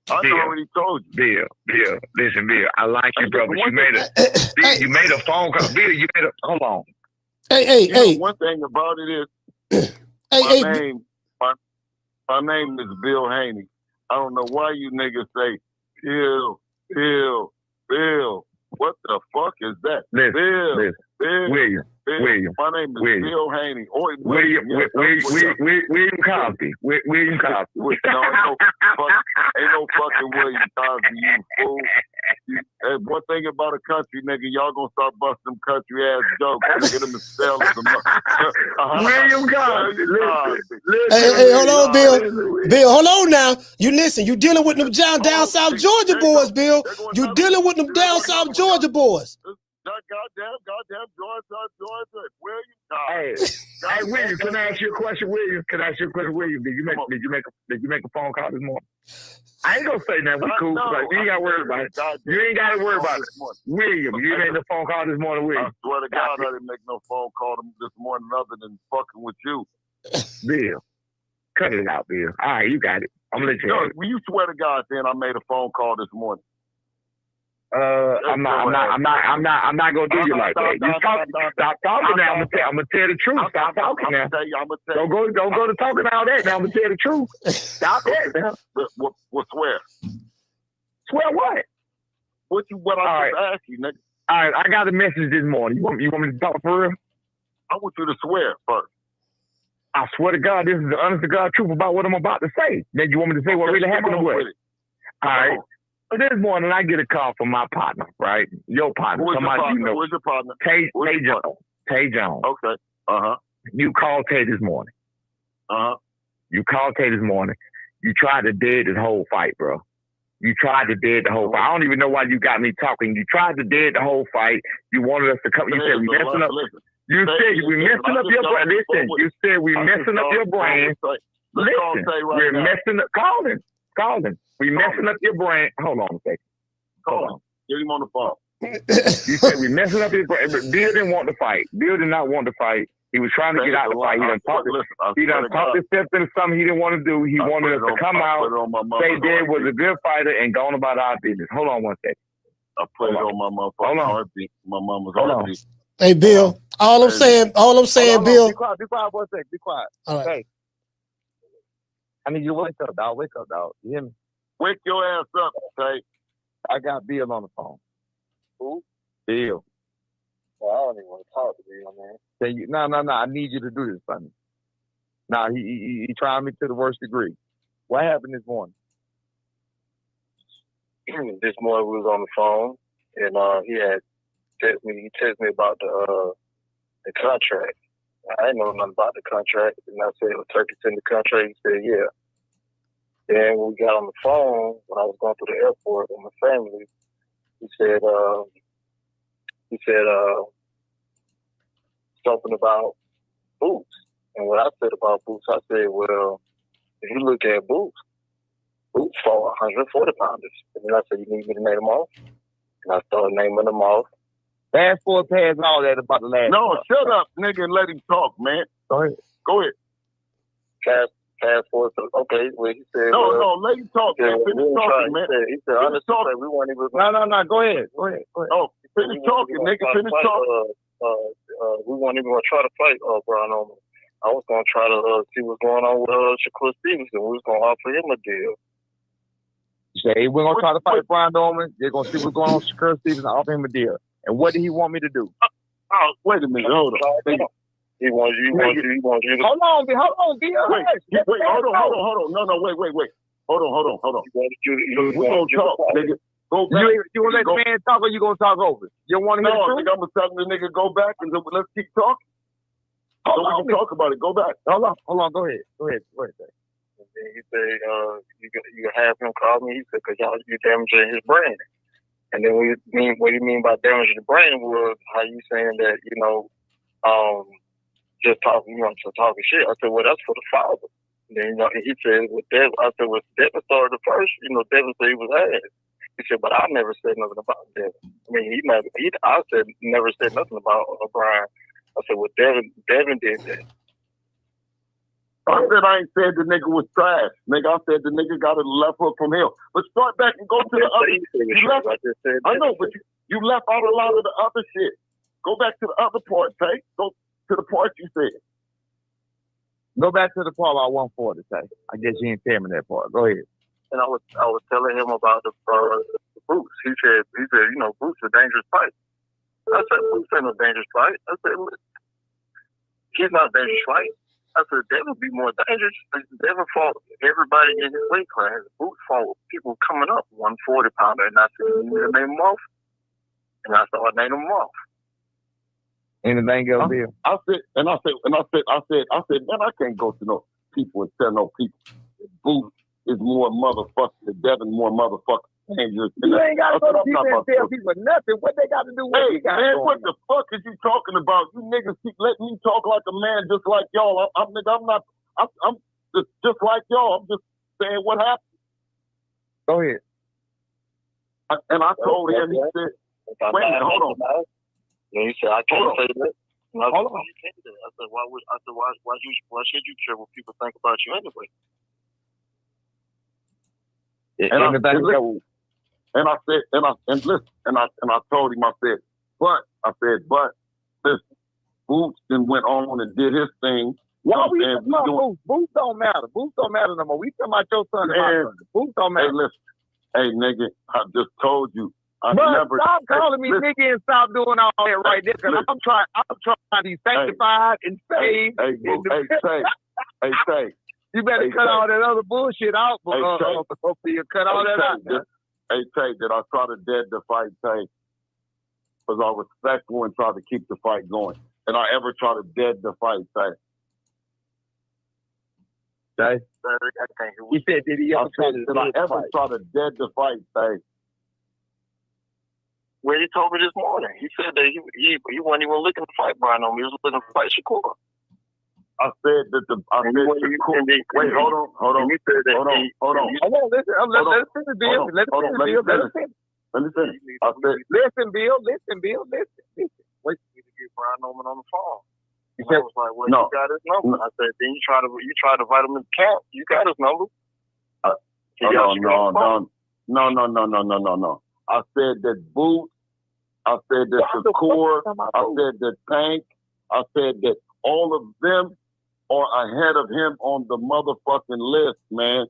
Speaker 13: I already told you.
Speaker 2: Bill. Listen, Bill. I like you, brother. You made a phone call. Bill, hold on.
Speaker 4: Hey.
Speaker 13: One thing about it is, my name is Bill Haney. I don't know why you niggas say Bill. What the fuck is that?
Speaker 2: Bill. William.
Speaker 13: My name is Bill Haney.
Speaker 2: William Cosby. William Cosby.
Speaker 13: Ain't no fucking William Cosby, you fool. And one thing about a country nigga, y'all gonna start busting country ass jokes and get them to sell them.
Speaker 2: William Cosby.
Speaker 4: Hey, hold on, Bill. Bill, hold on now. You listen, you dealing with them down South Georgia boys, Bill. You dealing with them down South Georgia boys.
Speaker 13: Goddamn Georgia. William.
Speaker 2: Hey, William, can I ask you a question, William? Did you make a phone call this morning? I ain't gonna say that. We cool. You ain't gotta worry about it. You ain't gotta worry about it. William, you made a phone call this morning, William.
Speaker 13: I swear to God, I didn't make no phone call this morning other than fucking with you.
Speaker 2: Bill, cut it out, Bill. All right, you got it. I'm gonna let you.
Speaker 13: When you swear to God, then I made a phone call this morning.
Speaker 2: I'm not gonna do you like that. You stop talking now. I'm gonna tell the truth. Stop talking now. Don't go to talking all that now. I'm gonna tell the truth. Stop that now.
Speaker 13: What swear?
Speaker 2: Swear what?
Speaker 13: What I just asked you, nigga.
Speaker 2: All right, I got a message this morning. You want me to talk for real?
Speaker 13: I want you to swear first.
Speaker 2: I swear to God, this is the honest to God truth about what I'm about to say. Then you want me to say what really happened or what? All right. So this morning, I get a call from my partner, right? Your partner. Somebody you know.
Speaker 13: Where's your partner?
Speaker 2: Tay Jones.
Speaker 13: Okay.
Speaker 2: You called Tay this morning. You called Tay this morning. You tried to dead this whole fight, bro. You tried to dead the whole fight. I don't even know why you got me talking. You tried to dead the whole fight. You wanted us to come. You said we messing up. You said we messing up your brain. Listen, you said we messing up your brain. Listen, we're messing up. Call him. We messing up your brain. Hold on a second.
Speaker 13: Hold on. Get him on the phone.
Speaker 2: You said we messing up his brain. But Bill didn't want to fight. Bill did not want to fight. He was trying to get out of the fight. He done talked himself into something he didn't want to do. He wanted us to come out, say Dad was a good fighter, and go on about our business. Hold on one second.
Speaker 13: I put it on my motherfucking heartbeat. My mama's heartbeat.
Speaker 4: Hey, Bill. All I'm saying, Bill.
Speaker 2: Be quiet one second. Be quiet.
Speaker 4: All right.
Speaker 2: Hey. I need you to wake up, dog. Wake up, dog. You hear me?
Speaker 13: Wake your ass up, Tay.
Speaker 2: I got Bill on the phone.
Speaker 13: Who?
Speaker 2: Bill.
Speaker 13: Well, I don't even want to talk to Bill, man.
Speaker 2: No. I need you to do this for me. Nah, he tried me to the worst degree. What happened this morning?
Speaker 13: This morning we was on the phone, and he had texted me. He texted me about the contract. I didn't know nothing about the contract, and I said, "Well, Turkey sent the contract." He said, "Yeah." Then when we got on the phone, when I was going through the airport with my family, he said something about Boots. And what I said about Boots, I said, well, if you look at Boots fought 140 pounders. And then I said, you need me to name them off? And I started naming them off.
Speaker 2: Fast forward past all that about the last.
Speaker 13: No, shut up, nigga, and let him talk, man.
Speaker 2: Go ahead.
Speaker 13: Fast forward. Okay, well, he said. No, let him talk, man. Finish talking, man.
Speaker 2: He said, honestly, we weren't even. No, go ahead.
Speaker 13: Oh, finish talking, nigga. Finish talking.
Speaker 2: We weren't even going to try to fight Brian Oman. I was going to try to see what's going on with Shakur Stevenson. We was going to offer him a deal. Say, we're going to try to fight Brian Oman. They're going to see what's going on with Shakur Stevenson and offer him a deal. And what did he want me to do?
Speaker 13: Wait a minute. Hold on. He wants you to...
Speaker 2: Hold on, Bill.
Speaker 13: Wait, hold on. No, wait. Hold on. We're going to talk, nigga. Go back.
Speaker 2: You want to let the man talk or you going to talk over? You don't want to hear the truth?
Speaker 13: I'm going to tell the nigga go back and let's keep talking. So we can talk about it. Go back.
Speaker 2: Hold on. Go ahead. And then he said, you have him call me. He said, because y'all, you damaging his brain. And then what you mean by damaging the brain was how you saying that, just talking, talking shit. I said, well, that's for the father. And then, he said, with Devin, I said, well, Devin started the first, Devin said he was ass. He said, but I never said nothing about Devin. I mean, I said, never said nothing about Brian. I said, well, Devin did that.
Speaker 13: I said I ain't said the nigga was trash. Nigga, I said the nigga got a left hook from him. But start back and go to the other. I know, but you left out a lot of the other shit. Go back to the other part, Tay. Go to the part you said.
Speaker 2: Go back to the part about 140, Tay. I guess you didn't tell me that part. Go ahead. And I was telling him about the Boots. He said, Boots is a dangerous fight. I said, Boots ain't no dangerous fight. I said, he's not a dangerous fight. I said, Devin would be more dangerous. Devin fought everybody in his weight class. Boots fought people coming up 140 pounder, and I said, you need to name them off. And I started naming them off. Anything else, Bill?
Speaker 13: I said, man, I can't go to no people and tell no people Boots is more motherfucking, Devin more motherfucking dangerous.
Speaker 2: You ain't got to go to people and tell people nothing. What they got to do with it?
Speaker 13: Hey, man, what the fuck is you talking about? You niggas keep letting me talk like a man just like y'all. I'm just like y'all. I'm just saying what happened.
Speaker 2: Go ahead.
Speaker 13: And I told him, he said, wait a minute, hold on.
Speaker 2: And he said, I can't say that. Hold on. You can't say that. I said, why should you care what people think about you anyway?
Speaker 13: And I told him, I said, but this Boots then went on and did his thing.
Speaker 2: Why we talking about Boots? Boots don't matter. Boots don't matter no more. We talking about your son and my son. Boots don't matter.
Speaker 13: Hey, listen. Hey, nigga, I just told you.
Speaker 2: Stop calling me nigga and stop doing all that right there. Because I'm trying to be sanctified and saved.
Speaker 13: Hey,
Speaker 2: you better cut all that other bullshit out. You cut all that out.
Speaker 13: Hey, Tay, did I try to dead the fight, Tay? Because I was respectful and tried to keep the fight going. Did I ever try to dead the fight, Tay?
Speaker 2: Tay? He said, did he ever try
Speaker 13: to dead the fight, Tay?
Speaker 2: Well, he told me this morning. He said that he wasn't even looking to fight Brian Oman. He was looking to fight Shakur.
Speaker 13: I said that wait, hold on.
Speaker 2: He said that hold on. Let's finish, Bill. Let me finish. I said, listen, Bill. Wait for me to get Brian Oman on the phone.
Speaker 13: I was like, well, you got his number. I said, then you try to invite him in camp. You got his number. No. I said that Boots. I said that Shakur. I said that Tank. I said that all of them are ahead of him on the motherfucking list, man.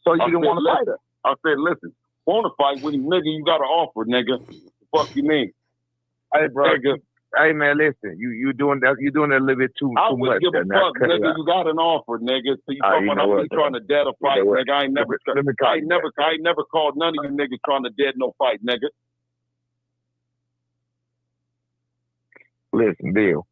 Speaker 2: So you didn't want to fight her?
Speaker 13: I said, listen, want to fight with him, nigga? You got to offer, nigga. The fuck you mean?
Speaker 2: Hey, bro.
Speaker 13: Nigga.
Speaker 2: Hey, man, listen. You doing that? You doing that a little bit too
Speaker 13: I
Speaker 2: much.
Speaker 13: wouldn't give a fuck, nigga. You got an offer, nigga. So you talking about I'm trying to dead a fight, nigga? I ain't never called none of you niggas trying to dead no fight, nigga.
Speaker 2: Listen, Bill.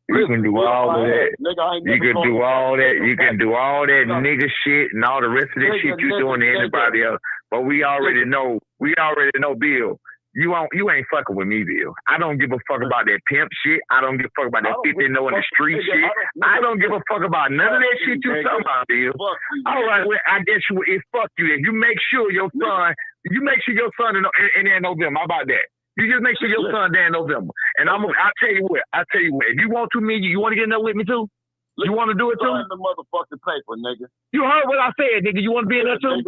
Speaker 2: You can do all of that. You can do all that. You can do all that nigga shit and all the rest of that shit you doing to anybody else. But we already know, Bill. You ain't fucking with me, Bill. I don't give a fuck about that pimp shit. I don't give a fuck about that 50 in the street shit. I don't give a fuck about none of that shit you talking about, Bill. All right, well, I guess it's fuck you. If you make sure your son in November. How about that? You just make sure your son there in November. And I'll tell you what. If you want to you want to get in there with me too? You want to do it too?
Speaker 13: Sign the motherfucking paper, nigga.
Speaker 2: You heard what I said, nigga. You want to be in there too?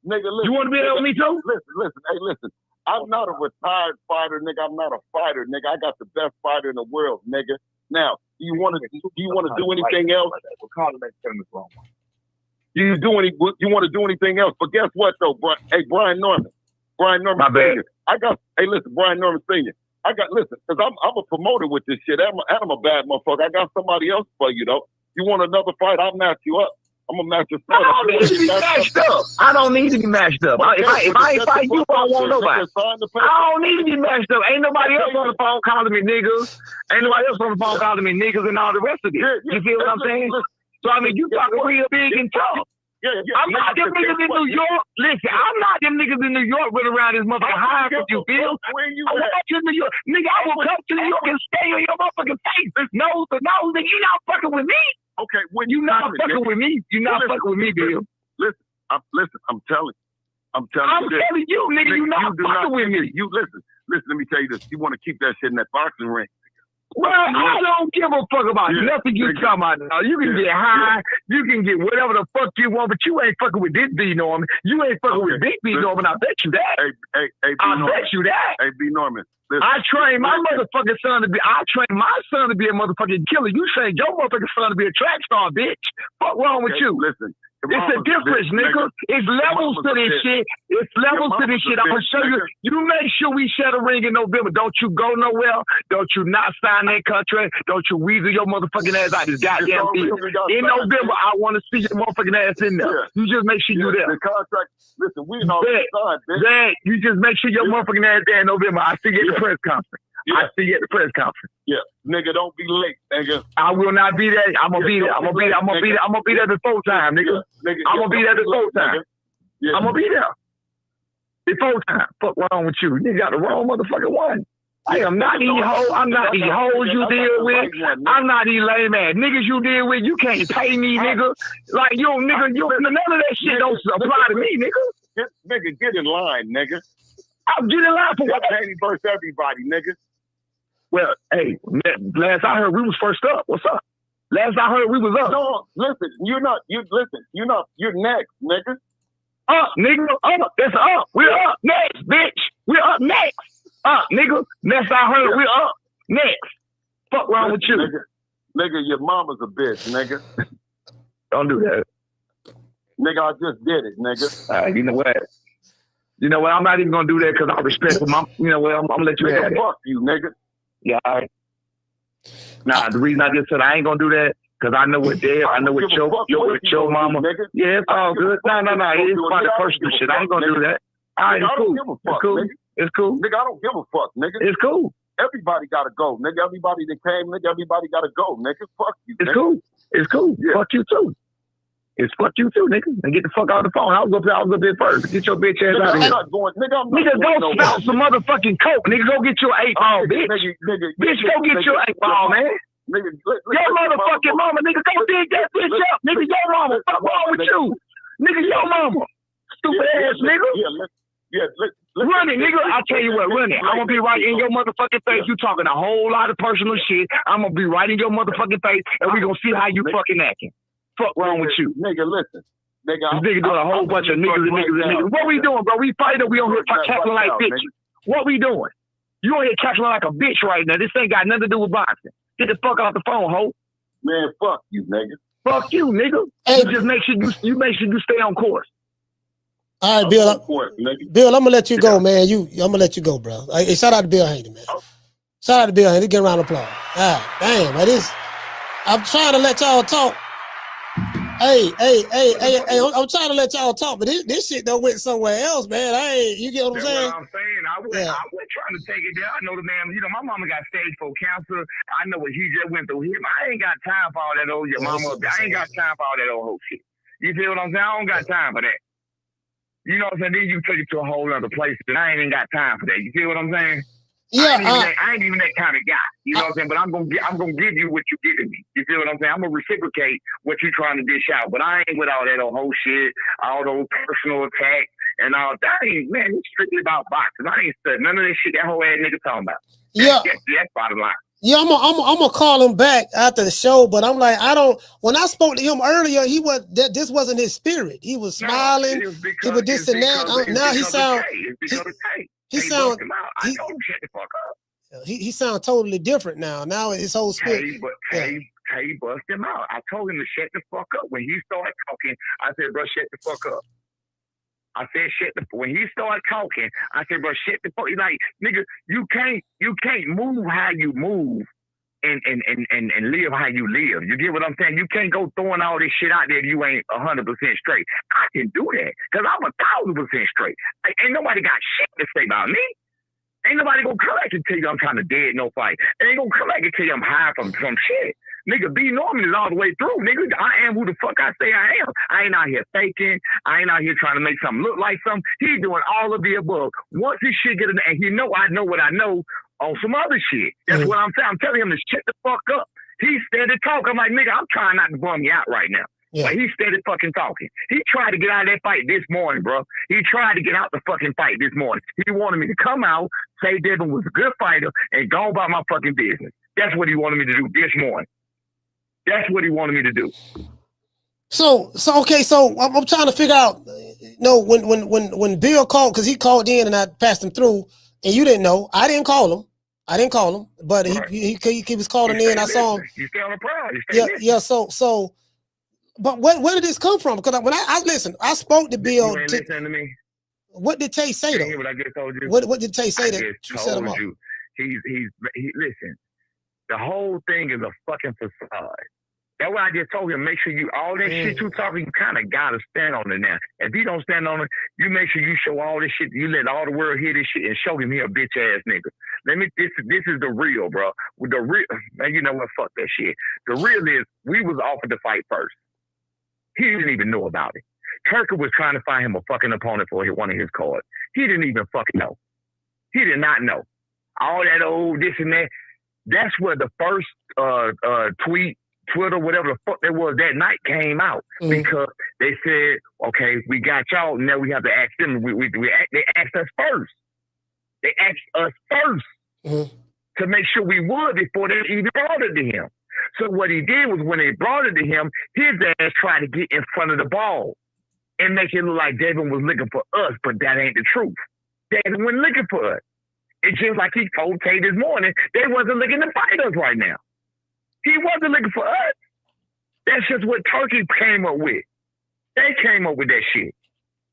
Speaker 13: Nigga, listen.
Speaker 2: You want to be in there with me too?
Speaker 13: Listen. Hey, listen. I'm not a retired fighter, nigga. I'm not a fighter, nigga. I got the best fighter in the world, nigga. Now, do you want to do anything else? You want to do anything else? But guess what though, Brian Norman. Brian Norman Sr. Brian Norman Sr. Because I'm a promoter with this shit. I'm a bad motherfucker. I got somebody else for you though. You want another fight? I'll match you up. I'm gonna match your son.
Speaker 2: I don't need to be matched up. I don't need to be matched up. If I ain't fighting you, I don't want nobody. I don't need to be matched up. Ain't nobody else on the phone calling me niggas. Ain't nobody else on the phone calling me niggas and all the rest of it. You feel what I'm saying? So I mean, you talking real big and tough. I'm not them niggas in New York. Listen, I'm not them niggas in New York running around this motherfucker high with you, Bill. I'm not in New York. Nigga, I will come to New York and stay on your motherfucking face. Nose to nose, nigga. You not fucking with me.
Speaker 13: Okay, when
Speaker 2: you not fucking with me. You not fucking with me, Bill.
Speaker 13: Listen, I'm telling you,
Speaker 2: nigga, you not fucking with me.
Speaker 13: You listen, let me tell you this. You want to keep that shit in that boxing ring.
Speaker 2: Well, I don't give a fuck about nothing you talking about now. You can get high, you can get whatever the fuck you want, but you ain't fucking with this B Norman. You ain't fucking with Big B Norman. I bet you that.
Speaker 13: Hey,
Speaker 2: I bet you that.
Speaker 13: Hey, B Norman. Listen,
Speaker 2: I train my motherfucking son to be. I train my son to be a motherfucking killer. You train your motherfucking son to be a track star, bitch. What's wrong with you?
Speaker 13: Listen.
Speaker 2: It's a difference, nigga. It's levels to this shit. It's levels to this shit. I'm gonna show you. You make sure we share the ring in November. Don't you go nowhere. Don't you not sign that contract. Don't you weasel your motherfucking ass out this goddamn field. In November, I want to see your motherfucking ass in there. You just make sure you there.
Speaker 13: The contract. Listen, we know signed, bitch.
Speaker 2: Zach, you just make sure your motherfucking ass there in November. I see you at the press conference. I see you at the press conference.
Speaker 13: Yeah, nigga, don't be late, nigga.
Speaker 2: I will not be there. I'm gonna be there. I'm gonna be there. I'm gonna be there before time, nigga. I'm gonna be there before time. I'm gonna be there before time. Fuck wrong with you? You got the wrong motherfucking one. I am not these hoes. I'm not these hoes you deal with. I'm not these lame ass niggas you deal with. You can't pay me, nigga. Like you, nigga. None of that shit don't apply to me, nigga.
Speaker 13: Nigga, get in line, nigga.
Speaker 2: I'm getting in line for what?
Speaker 13: Haney versus everybody, nigga.
Speaker 2: Well, hey, last I heard we was first up. What's up? Last I heard we was up.
Speaker 13: No, listen, you're next, nigga.
Speaker 2: Up, nigga, up. That's up. We're up next, bitch. We're up next. Up, nigga. Last I heard we're up next. Fuck wrong with you?
Speaker 13: Nigga, your mama's a bitch, nigga.
Speaker 2: Don't do that.
Speaker 13: Nigga, I just did it, nigga.
Speaker 2: You know what? You know what? I'm not even gonna do that because I respect my. You know what? I'm gonna let you have it.
Speaker 13: Fuck you, nigga.
Speaker 2: Yeah, all right. Nah, the reason I just said I ain't gonna do that because I know what I know what your mama. Yeah, it's all good. No, it's probably personal shit. I ain't gonna do that. All right, it's cool. It's cool. It's cool.
Speaker 13: Nigga, I don't give a fuck, nigga.
Speaker 2: It's cool.
Speaker 13: Everybody gotta go, nigga. Everybody that came, nigga. Everybody gotta go, nigga. Fuck you.
Speaker 2: It's cool. It's cool. Yeah. Fuck you too. It's fuck you too, nigga. And get the fuck out of the phone. I was up there first. Get your bitch ass out of here. Nigga, go spout some motherfucking coke. Nigga, go get your 8-ball, bitch. Bitch, go get your 8-ball, man. Your motherfucking mama, nigga, go dig that bitch up. Nigga, your mama. Fuck wrong with you? Nigga, your mama. Stupid ass nigga.
Speaker 17: Run it, nigga. I tell you what, run it. I'm gonna be right in your motherfucking face. You talking a whole lot of personal shit. I'm gonna be right in your motherfucking face, and we gonna see how you fucking acting. Fuck wrong with you,
Speaker 13: nigga? Listen, nigga.
Speaker 17: This nigga doing a whole bunch of niggas and niggas and niggas. What we doing, bro? We fighting. We on here cackling like bitches. What we doing? You on here cackling like a bitch right now. This ain't got nothing to do with boxing. Get the fuck off the phone, ho.
Speaker 13: Man, fuck you, nigga.
Speaker 17: Fuck you, nigga. Hey, you just make sure you make sure you stay on course.
Speaker 4: All right, Bill. Bill, I'm gonna let you go, man. I'm gonna let you go, bro. Hey, shout out to Bill Haney, man. Shout out to Bill Haney. Get a round of applause. Damn, man. I'm trying to let y'all talk. Hey, I'm trying to let y'all talk, but this shit done went somewhere else, man. You get what I'm saying?
Speaker 2: What I'm saying, I went trying to take it down. I know the man, my mama got stage 4 cancer. I know what he just went through him. I ain't got time for all that old mama. I ain't got time for all that old whole shit. You feel what I'm saying? I don't got time for that. You know what I'm saying? Then you take it to a whole other place, and I ain't even got time for that. You feel what I'm saying?
Speaker 4: Yeah,
Speaker 2: I ain't even that kind of guy. You know what I'm saying? But I'm gonna give you what you giving me. You feel what I'm saying? I'm gonna reciprocate what you trying to dish out. But I ain't with all that old whole shit, all those personal attacks and all that. Man, it's strictly about boxing. I ain't studying none of that shit that whole ass nigga talking about.
Speaker 4: Yeah,
Speaker 2: that's bottom line.
Speaker 4: Yeah, I'm gonna call him back after the show, but I'm like, when I spoke to him earlier, this wasn't his spirit. He was smiling, he was this and that. Now he sound he sound totally different now. Now his whole spirit.
Speaker 2: Hey, bust him out. I told him to shut the fuck up. When he started talking, I said, bro, shut the fuck up. I said, when he started talking, I said, bro, shut the fuck. He's like, nigga, you can't move how you move and live how you live. You get what I'm saying? You can't go throwing all this shit out there if you ain't 100% straight. I can do that because I'm 1,000% straight. Ain't nobody got shit to say about me. Ain't nobody gonna collect and tell you I'm trying to dead no fight. Ain't gonna collect and tell you I'm high from some shit. Nigga, B Norman is all the way through. Nigga, I am who the fuck I say I am. I ain't out here faking. I ain't out here trying to make something look like something. He's doing all of the above. Once his shit get in, and he know I know what I know on some other shit. That's what I'm saying. I'm telling him to shut the fuck up. He steady talking. I'm like, nigga, I'm trying not to bum you out right now. Yeah. But he steady fucking talking. He tried to get out of that fight this morning, bro. He tried to get out the fucking fight this morning. He wanted me to come out, say Devin was a good fighter, and go about my fucking business. That's what he wanted me to do this morning. That's what he wanted me to do.
Speaker 4: So I'm trying to figure out, when Bill called, because he called in and I passed him through, and you didn't know. I didn't call him, but right. he was calling in. I saw him.
Speaker 2: You stay on the prowl.
Speaker 4: Yeah. So, but where did this come from? Because when I listen, I spoke to Bill.
Speaker 2: You ain't listening to me.
Speaker 4: What did Tay say though?
Speaker 2: What I just told you.
Speaker 4: What did Tay say that
Speaker 2: you
Speaker 4: set him up?
Speaker 2: He listen. The whole thing is a fucking facade. That's why I just told him, make sure all that shit you talking, you kind of got to stand on it now. If you don't stand on it, you make sure you show all this shit, you let all the world hear this shit and show him he a bitch ass nigga. This is the real, bro. The real, man, you know what, fuck that shit. The real is, we was offered to fight first. He didn't even know about it. Turki was trying to find him a fucking opponent for one of his cards. He didn't even fucking know. He did not know. All that old this and that. That's where the first tweet, Twitter, whatever the fuck that was that night came out because they said, okay, we got y'all. Now we have to ask them. They asked us first. They asked us first to make sure we would before they even brought it to him. So what he did was when they brought it to him, his ass tried to get in front of the ball and make it look like Devin was looking for us, but that ain't the truth. Devin wasn't looking for us. It's just like he told Tay this morning, they wasn't looking to fight us right now. He wasn't looking for us. That's just what Turki came up with. They came up with that shit.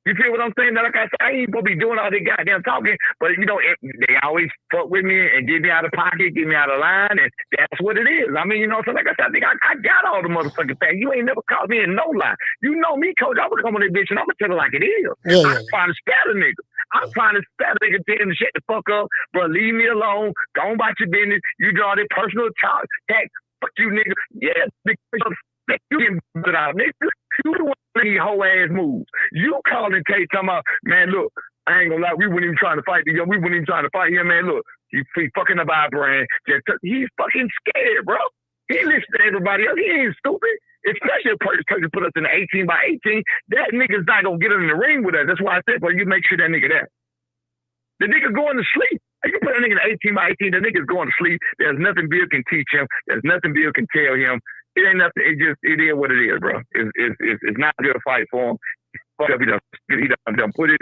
Speaker 2: You feel what I'm saying? Now, like I said, I ain't gonna be doing all that goddamn talking, but they always fuck with me and get me out of pocket, get me out of line, and that's what it is. I mean, so like I said, I got all the motherfucking facts. You ain't never caught me in no lie. You know me, coach. I'm gonna come on that bitch and I'm gonna tell her like it is. I'm trying to spat a nigga. I'm trying to spat a nigga, tell him to shut the fuck up, bro. Leave me alone. Go on about your business. You draw that personal attack. Fuck you, nigga. Yeah, you didn't put it out, nigga. You the one making whole ass moves. You calling Tate talking about, man, look, I ain't gonna lie, we weren't even trying to fight him. We weren't even trying to fight him, man. Look, he fucking up our brand. He's fucking scared, bro. He listens to everybody else. He ain't stupid. Especially if Turki put us in an 18-by-18. That nigga's not gonna get in the ring with us. That's why I said, well, you make sure that nigga there.
Speaker 17: The nigga going to sleep. You put a nigga in 18 by 18, the nigga's going to sleep. There's nothing Bill can teach him. There's nothing Bill can tell him. It ain't nothing. It is what it is, bro. It's not a good fight for him. Fuck up, he done put it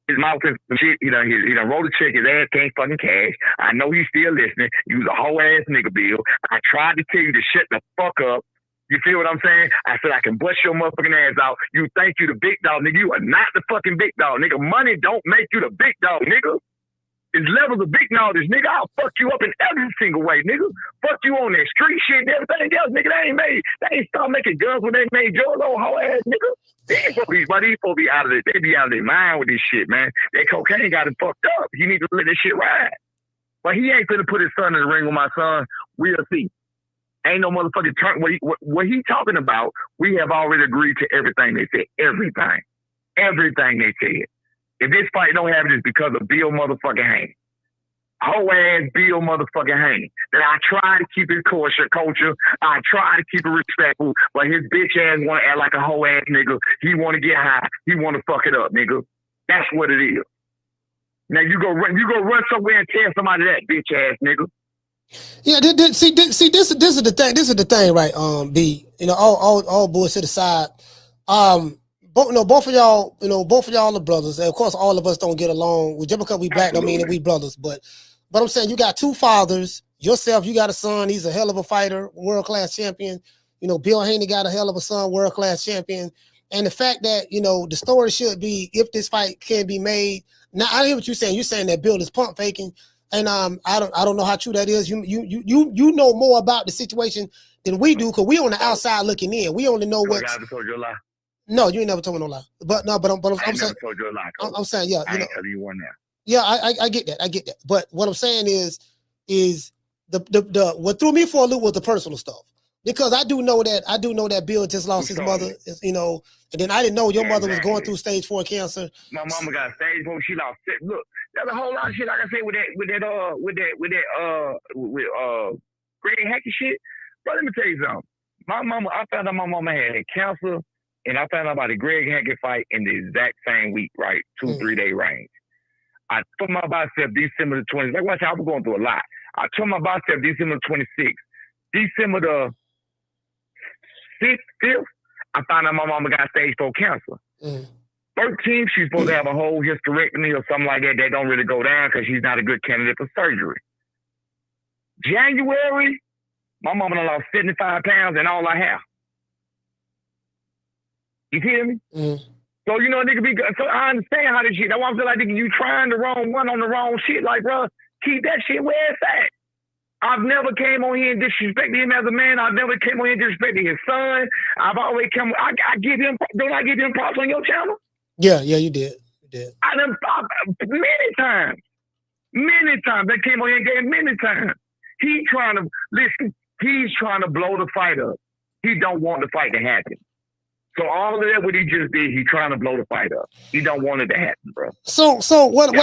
Speaker 17: his mouth in some shit. He done wrote a check. His ass can't fucking cash. I know he's still listening. You was a whole ass nigga, Bill. I tried to tell you to shut the fuck up. You feel what I'm saying? I said I can bust your motherfucking ass out. You think you the big dog, nigga. You are not the fucking big dog, nigga. Money don't make you the big dog, nigga. There's levels of big knowledge, nigga. I'll fuck you up in every single way, nigga. Fuck you on that street shit and everything else, nigga. They ain't start making guns when they made your little whole ass, nigga. These supposed to be out of it. They be out of their mind with this shit, man. That cocaine got him fucked up. He need to let this shit ride. But he ain't finna put his son in the ring with my son. We'll see. Ain't no motherfucking turn. What he talking about, we have already agreed to everything they said. Everything. Everything they said. If this fight don't happen, it's because of Bill motherfucking Haney. Whole ass Bill motherfucking Haney. That I try to keep it culture. I try to keep it respectful, but his bitch ass want to act like a whole ass nigga. He want to get high. He want to fuck it up, nigga. That's what it is. Now you go run somewhere and tell somebody that, bitch ass nigga.
Speaker 4: Yeah, see, this is the thing. This is the thing, right? B, all bullshit aside. Both of y'all are brothers. And of course, all of us don't get along. Just because we black don't mean that we brothers. But I'm saying you got two fathers. Yourself, you got a son. He's a hell of a fighter, world-class champion. Bill Haney got a hell of a son, world-class champion. And the fact that, the story should be, if this fight can be made. Now, I hear what you're saying. You're saying that Bill is pump faking. And I don't know how true that is. You know more about the situation than we do, because we on the outside looking in. We only know what.
Speaker 17: I never told you a lie.
Speaker 4: No, you ain't never told me no lie. But I'm saying.
Speaker 17: Told you a lie.
Speaker 4: I'm saying, yeah.
Speaker 17: I ain't telling you one now.
Speaker 4: Yeah, I get that. I get that. But what I'm saying is the what threw me for a loop was the personal stuff, because I do know that Bill just lost his mother. And then I didn't know your mother was going through stage 4 cancer.
Speaker 17: My mama got stage 4. She lost it. Look, there's a whole lot of shit like I say with Greg Hackett shit. But let me tell you something. I found out my mama had cancer, and I found out about the Greg Hackett fight in the exact same week, right? 2-3 day range. I told my bicep December the 20th. Like I said, I was going through a lot. I told my bicep December the 26th. December the 5th, I found out my mama got stage 4 cancer. 13th, she's supposed to have a whole hysterectomy or something like that. That don't really go down because she's not a good candidate for surgery. January, my mama done lost 75 pounds and all I have. You hear me? So, nigga be good. So I understand how this shit. That's why I feel like, nigga, you trying the wrong one on the wrong shit. Like, bro, keep that shit where it's at. I've never came on here and disrespected him as a man. I've never came on here and disrespected his son. I've always come. I give him. Don't I give him props on your channel?
Speaker 4: Yeah, you did. You did.
Speaker 17: I done many times. They came on here and gave him many times. He's trying to blow the fight up. He don't want the fight to happen. So all of that, what he just did, he trying to blow the fight up. He don't want it to happen, bro.
Speaker 4: So what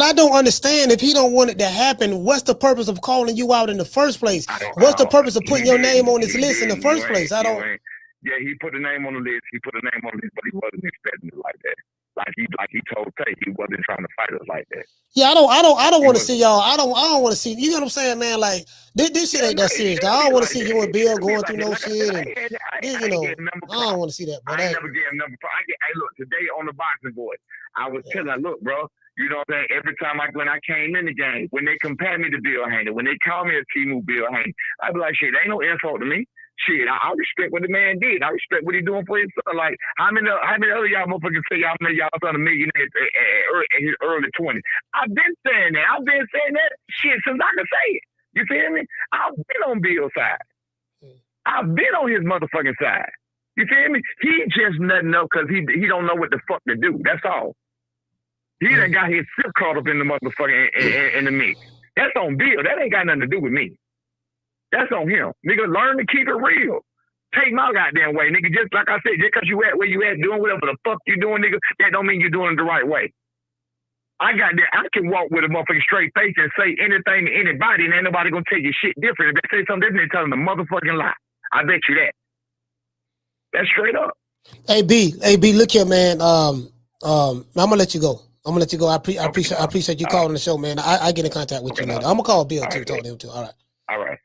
Speaker 4: I don't understand, if he don't want it to happen, what's the purpose of calling you out in the first place? What's the purpose of putting your name on this list in the first place? I don't.
Speaker 17: Yeah, he put a name on the list. But he wasn't expecting it like that. Like he told Tate, he wasn't trying to fight us like that.
Speaker 4: Yeah, I don't want to see y'all. I don't want to see. You know what I'm saying, man? Like this shit ain't that serious. I don't want to see you and Bill going through no shit. And I don't want to see that. But
Speaker 17: I ain't never get him number. Hey, look, today on the boxing board, I was telling, look, bro. You know what I'm saying? Every time when I came in the game, when they compare me to Bill Haney, when they call me a Timu Bill Haney, I be like, shit, ain't no insult to me. Shit, I respect what the man did. I respect what he's doing for his son. Like, how many other y'all motherfuckers say y'all made y'all son a millionaire in his early 20s? I've been saying that shit since I could say it. You feel me? I've been on Bill's side. I've been on his motherfucking side. You feel me? He just doesn't know because he don't know what the fuck to do. That's all. He done got his silk caught up in the motherfucking in the mix. That's on Bill. That ain't got nothing to do with me. That's on him. Nigga, learn to keep it real. Take my goddamn way, nigga. Just like I said, just because you at where you at doing whatever the fuck you doing, nigga, that don't mean you're doing it the right way. I can walk with a motherfucking straight face and say anything to anybody, and ain't nobody gonna tell you shit different. If they say something different, they tell them the motherfucking lie. I bet you that. That's straight up.
Speaker 4: Hey B, look here, man. I'm gonna let you go. I'm gonna let you go. I appreciate you calling the show, man. I get in contact with you later. I'm gonna call Bill too. Talk to him too. All right.
Speaker 2: All right.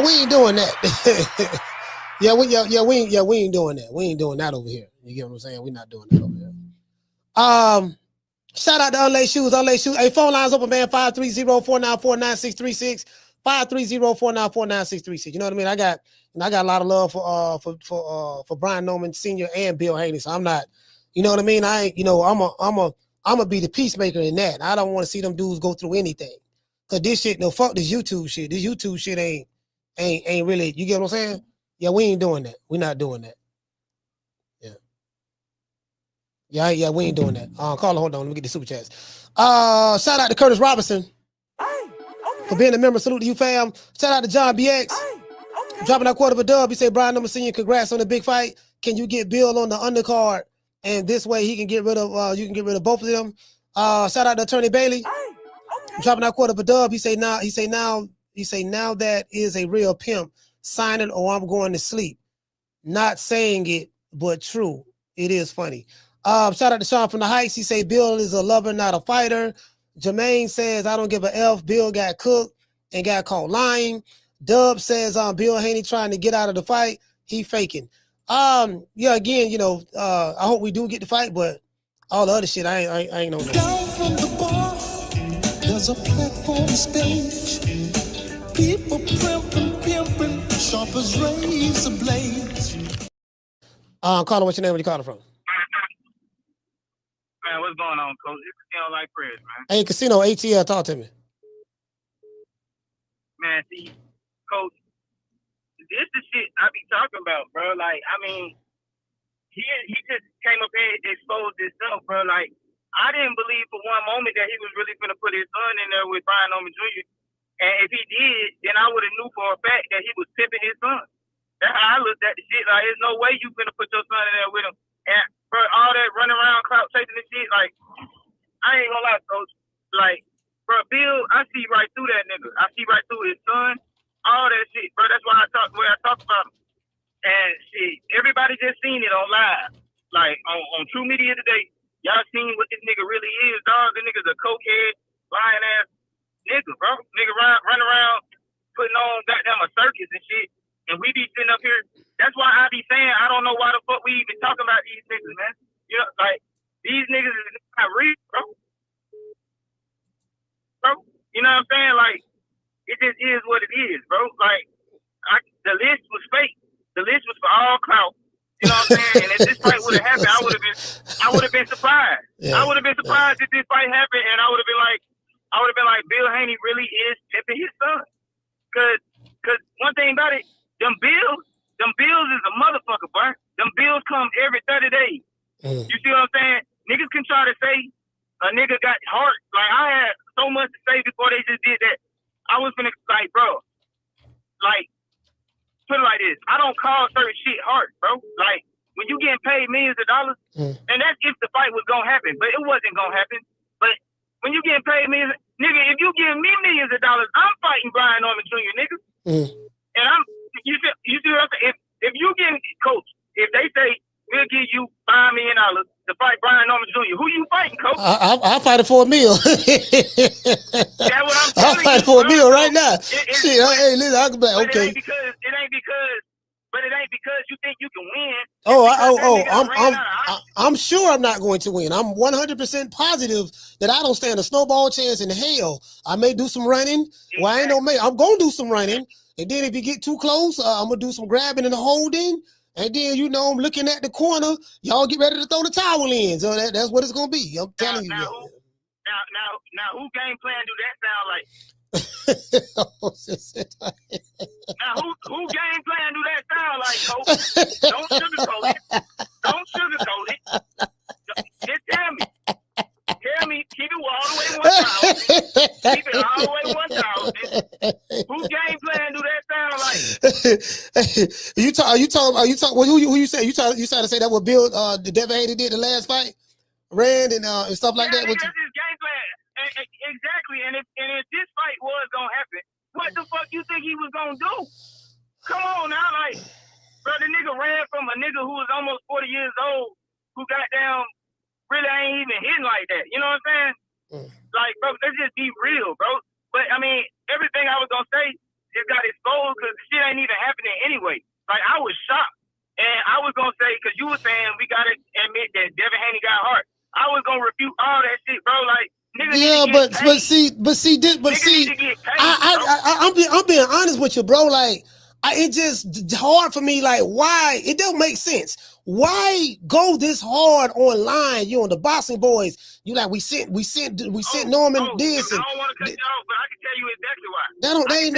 Speaker 4: We ain't doing that. we ain't doing that. We ain't doing that over here. You get what I'm saying? We're not doing that over here. Shout out to Unlaced Shoes. Hey, phone lines open, man. 530-494-9636. 530-494-9636. You know what I mean? I got a lot of love for Brian Norman Sr. and Bill Haney. So I'm not, you know what I mean? I ain't, I'm a be the peacemaker in that. I don't want to see them dudes go through anything. Cause this shit, no, fuck this YouTube shit. This YouTube shit ain't really, you get what I'm saying? Yeah, we ain't doing that. We're not doing that. Yeah, we ain't doing that. Carla, hold on. Let me get the super chats. Shout out to Curtis Robinson for being a member. Salute to you, fam. Shout out to John BX. Dropping that quarter of a dub. He said, Brian Norman Sr., congrats on the big fight. Can you get Bill on the undercard? And this way he can get rid of, you can get rid of both of them. Shout out to Attorney Bailey. Dropping that quarter of a dub. He say now that is a real pimp. Sign it or I'm going to sleep. Not saying it, but true. It is funny. Shout out to Sean from the Heights. He say Bill is a lover, not a fighter. Jermaine says, I don't give a F. Bill got cooked and got caught lying. Dub says, Bill Haney trying to get out of the fight. He faking. Again, I hope we do get the fight, but all the other shit, I ain't know.
Speaker 10: Down from the bar, there's a platform stage. People pimping, sharp as razor blades.
Speaker 4: Carla, what's your name? Where you calling from?
Speaker 18: Man, what's going on, Coach? It's Casino like prayers, man.
Speaker 4: Hey, Casino, ATL, talk to me.
Speaker 18: Man, see, Coach, this the shit I be talking about, bro. Like, I mean, he just came up here and exposed himself, bro. Like, I didn't believe for one moment that he was really going to put his son in there with Brian Norman Jr. And if he did, then I would have knew for a fact that he was pimping his son. That's how I looked at the shit. Like, there's no way you finna put your son in there with him. And bro, all that running around, clout chasing and shit, like, I ain't gonna lie, Coach. Like, bro, Bill, I see right through that nigga. I see right through his son, all that shit, bro. That's why I talk about him. And shit, everybody just seen it on live. Like, on True Media today, y'all seen what this nigga really is, dog. This nigga's a cokehead, lying ass nigga, bro. Nigga run around putting on goddamn a circus and shit. And we be sitting up here. That's why I be saying I don't know why the fuck we even talking about these niggas, man. You know, like, these niggas is not real, bro. You know what I'm saying? Like, it just is what it is, bro. Like, the list was fake. The list was for all clout. You know what I'm saying? And if this fight would have happened, I would have been surprised. Yeah, I would have been surprised if this fight happened, and I would have been like, Bill Haney really is pimping his son. Cause one thing about it, them bills is a motherfucker, bro. Them bills come every 30 days. You see what I'm saying? Niggas can try to say a nigga got heart. Like, I had so much to say before they just did that. I was finna, like, bro, like, put it like this. I don't call certain shit heart, bro. Like, when you getting paid millions of dollars, and that's if the fight was gonna happen, but it wasn't gonna happen. But when you getting paid millions, nigga, if you giving me millions of dollars, I'm fighting Brian Norman Jr., nigga. And you see what I'm saying? If you getting, Coach, if they say, we'll give you $5 million to fight Brian Norman Jr., who you fighting, Coach?
Speaker 4: I'll fight it for a meal.
Speaker 18: That's what I'm telling
Speaker 4: I'll fight
Speaker 18: you,
Speaker 4: for a
Speaker 18: bro.
Speaker 4: meal right now. Shit, hey, listen, I'll go back.
Speaker 18: But
Speaker 4: Okay.
Speaker 18: it ain't because you think you can win.
Speaker 4: I'm sure I'm not going to win. I'm 100% positive that I don't stand a snowball chance in hell. I may do some running. Exactly. Well, I ain't no may. I'm gonna do some running, and then if you get too close, I'm gonna do some grabbing and holding, and then I'm looking at the corner. Y'all get ready to throw the towel in. So that's what it's gonna be. I'm telling you.
Speaker 18: Now, who game plan do that sound like? Now, who game plan do that sound like, Coach? Don't sugarcoat it. Don't sugarcoat it. Just tell me. Keep it all the way 1,000. Keep it all the way 1,000. Who game plan do that sound like?
Speaker 4: You talk. Well, who you say? You trying to say that what Bill, the Devin Haney did the last fight, ran and stuff like that.
Speaker 18: That's his game plan. Exactly. And if this fight was gonna happen, what the fuck you think he was gonna do? Come on now, like, bro, the nigga ran from a nigga who was almost 40 years old, who goddamn really ain't even hitting like that. You know what I'm saying? Like, bro, let's just be real, bro. But I mean, everything I was gonna say just got exposed because shit ain't even happening anyway. Like, I was shocked, and I was gonna say because you were saying we gotta admit that Devin Haney got hurt. I was gonna refute all that shit, bro. Like, niggas need to get paid.
Speaker 4: I'm being honest with you, bro. Like, it's just hard for me. Like, why? It don't make sense. Why go this hard online? You on the Boxing Boys? You like we sent Norman this.
Speaker 18: I don't want to cut you off, but I can tell you exactly why.
Speaker 4: They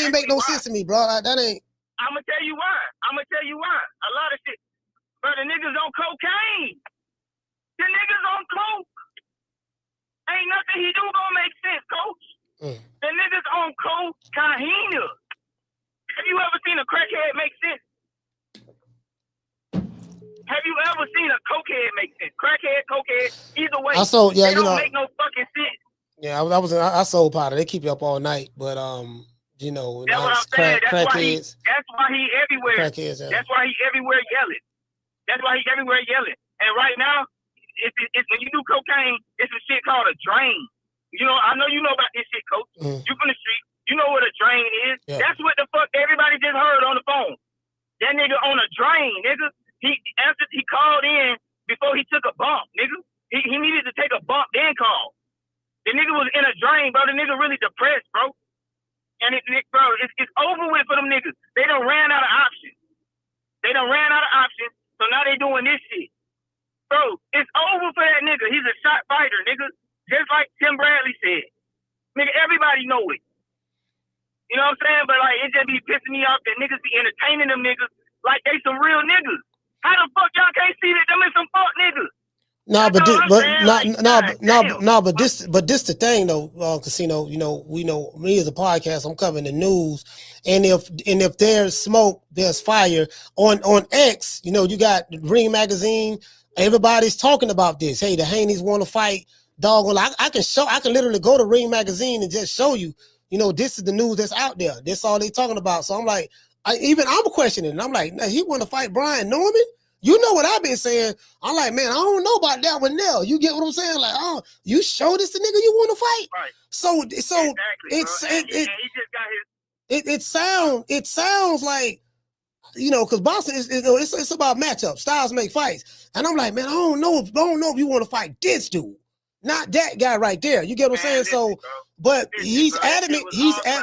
Speaker 4: ain't make no sense to me, bro. That ain't.
Speaker 18: I'm gonna tell you why. A lot of shit, bro. The niggas on cocaine. The niggas on coke. Ain't nothing he do gonna make sense, coach. The niggas on cocaine. Have you ever seen a crackhead make sense? Have you ever seen a cokehead make sense? Crackhead, cokehead, either way. They don't make no fucking sense.
Speaker 4: Yeah, I sold powder. They keep you up all night, but you know,
Speaker 18: that's what I'm saying.
Speaker 4: Crackheads.
Speaker 18: That's why he everywhere.
Speaker 4: Crackheads, yeah.
Speaker 18: That's why he everywhere yelling. And right now, it's when you do cocaine, it's a shit called a drain. You know, I know you know about this shit, coach. You from the street. You know what a drain is.
Speaker 4: Yeah.
Speaker 18: That's what the fuck everybody just heard on the phone. That nigga on a drain, nigga. He called in before he took a bump, nigga. He needed to take a bump, then call. The nigga was in a drain, bro. The nigga really depressed, bro. And it's over with for them niggas. They done ran out of options. So now they doing this shit. Bro, it's over for that nigga. He's a shot fighter, nigga. Just like Tim Bradley said. Nigga, everybody know it. You know what I'm saying? But like, it just be pissing me off that niggas be entertaining them niggas like they some real niggas. How the fuck y'all can't see that them is some fuck niggas?
Speaker 4: But this the thing though, Casino. You know, we know me as a podcast. I'm covering the news, and if there's smoke, there's fire on X. You know, you got Ring Magazine. Everybody's talking about this. Hey, the Haneys want to fight. Doggone, I can literally go to Ring Magazine and just show you. You know, this is the news that's out there. This all they talking about. So I'm like, I'm questioning. And I'm like, nah, he want to fight Brian Norman. You know what I've been saying? I'm like, man, I don't know about that one now. You get what I'm saying? Like, oh, you show this the nigga you want to fight.
Speaker 18: Right.
Speaker 4: So
Speaker 18: exactly,
Speaker 4: it sounds like, you know, because boxing it's about matchups. Styles make fights. And I'm like, man, I don't know if you want to fight this dude. Not that guy right there. You get what I'm saying? So, but he's adamant.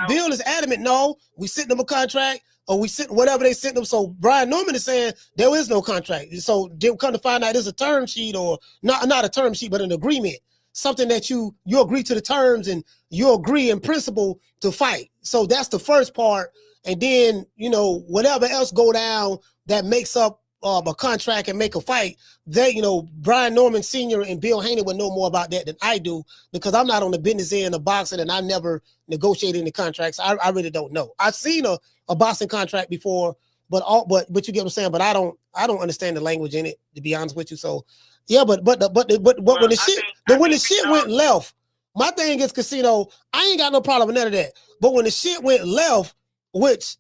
Speaker 4: Bill is adamant. No, we sent them a contract, or we sent whatever they sent them. So Brian Norman is saying there is no contract. So they'll come to find out it's a term sheet, or not a term sheet, but an agreement. Something that you agree to the terms and you agree in principle to fight. So that's the first part, and then you know whatever else go down that makes up a contract and make a fight. They, you know, Brian Norman Sr. and Bill Haney would know more about that than I do, because I'm not on the business end of boxing and I never negotiated any contracts. I really don't know. I've seen a boxing contract before, but you get what I'm saying. But I don't understand the language in it, to be honest with you. So yeah, but when the shit went left, my thing is, Casino, I ain't got no problem with none of that. But when the shit went left, which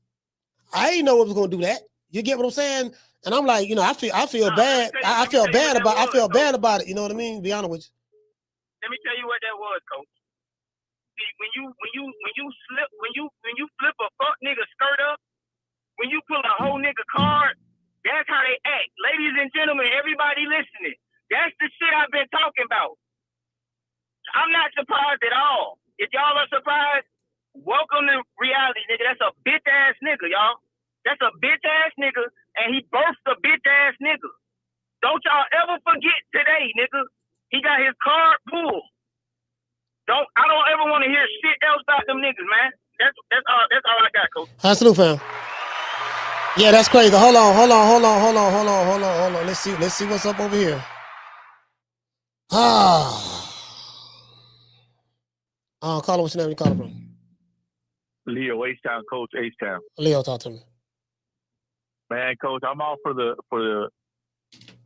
Speaker 4: I ain't know it was gonna do that. You get what I'm saying? And I'm like, you know, I feel bad. I feel bad about it. You know what I mean? Be honest with you.
Speaker 18: Let me tell you what that was, coach. See, when you flip a fuck nigga skirt up, when you pull a whole nigga card, that's how they act. Ladies and gentlemen, everybody listening, that's the shit I've been talking about. I'm not surprised at all. If y'all are surprised, welcome to reality, nigga. That's a bitch ass nigga, y'all. That's a bitch ass nigga, and he birthed a bitch ass nigga. Don't y'all ever forget today, nigga. He got his card pulled. I don't ever want to hear shit else about them niggas, man. That's all I got, coach.
Speaker 4: Salute, fam. Yeah, that's crazy. Hold on. Let's see what's up over here. Caller, what's your name? You calling from?
Speaker 17: Leo, H-Town, Coach H-Town.
Speaker 4: Leo, talk to me.
Speaker 17: Man, Coach, I'm all for the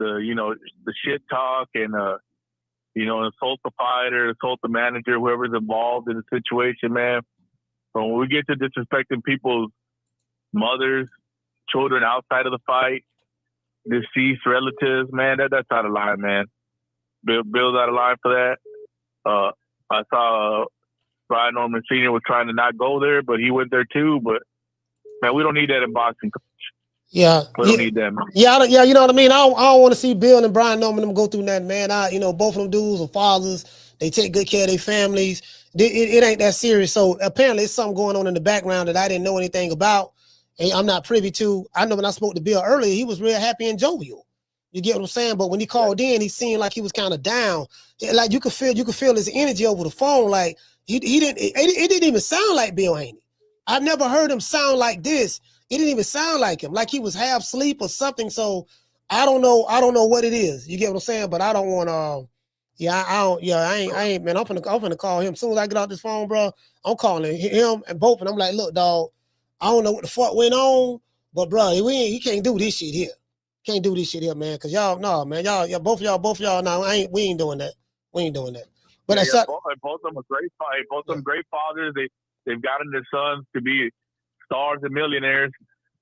Speaker 17: you know, the shit talk and you know, insult the fighter, insult the manager, whoever's involved in the situation, man. But when we get to disrespecting people's mothers, children outside of the fight, deceased relatives, man, that's out of line, man. Bill's out of line for that. I saw Brian Norman Sr. was trying to not go there, but he went there too. But man, we don't need that in boxing.
Speaker 4: Yeah,
Speaker 17: we don't need that, man.
Speaker 4: Yeah, you know what I mean. I don't want to see Bill and Brian Norman them go through that, man. Both of them dudes are fathers. They take good care of their families. It ain't that serious. So apparently, it's something going on in the background that I didn't know anything about, and I'm not privy to. I know when I spoke to Bill earlier, he was real happy and jovial. You get what I'm saying? But when he called in, he seemed like he was kind of down. Like you could feel his energy over the phone. Like it didn't even sound like Bill Haney. I've never heard him sound like this. It didn't even sound like him, like he was half asleep or something. So I don't know what it is. You get what I'm saying? But I don't want to. I ain't man. I'm finna call him as soon as I get off this phone, bro. I'm calling him and both, and I'm like, look, dog. I don't know what the fuck went on, but bro, he can't do this shit here. Can't do this shit here, man. Cause y'all, no, man, both of y'all. No, we ain't doing that. We ain't doing that. But
Speaker 17: both of them are great. Both of them great fathers. They've gotten their sons to be stars and millionaires.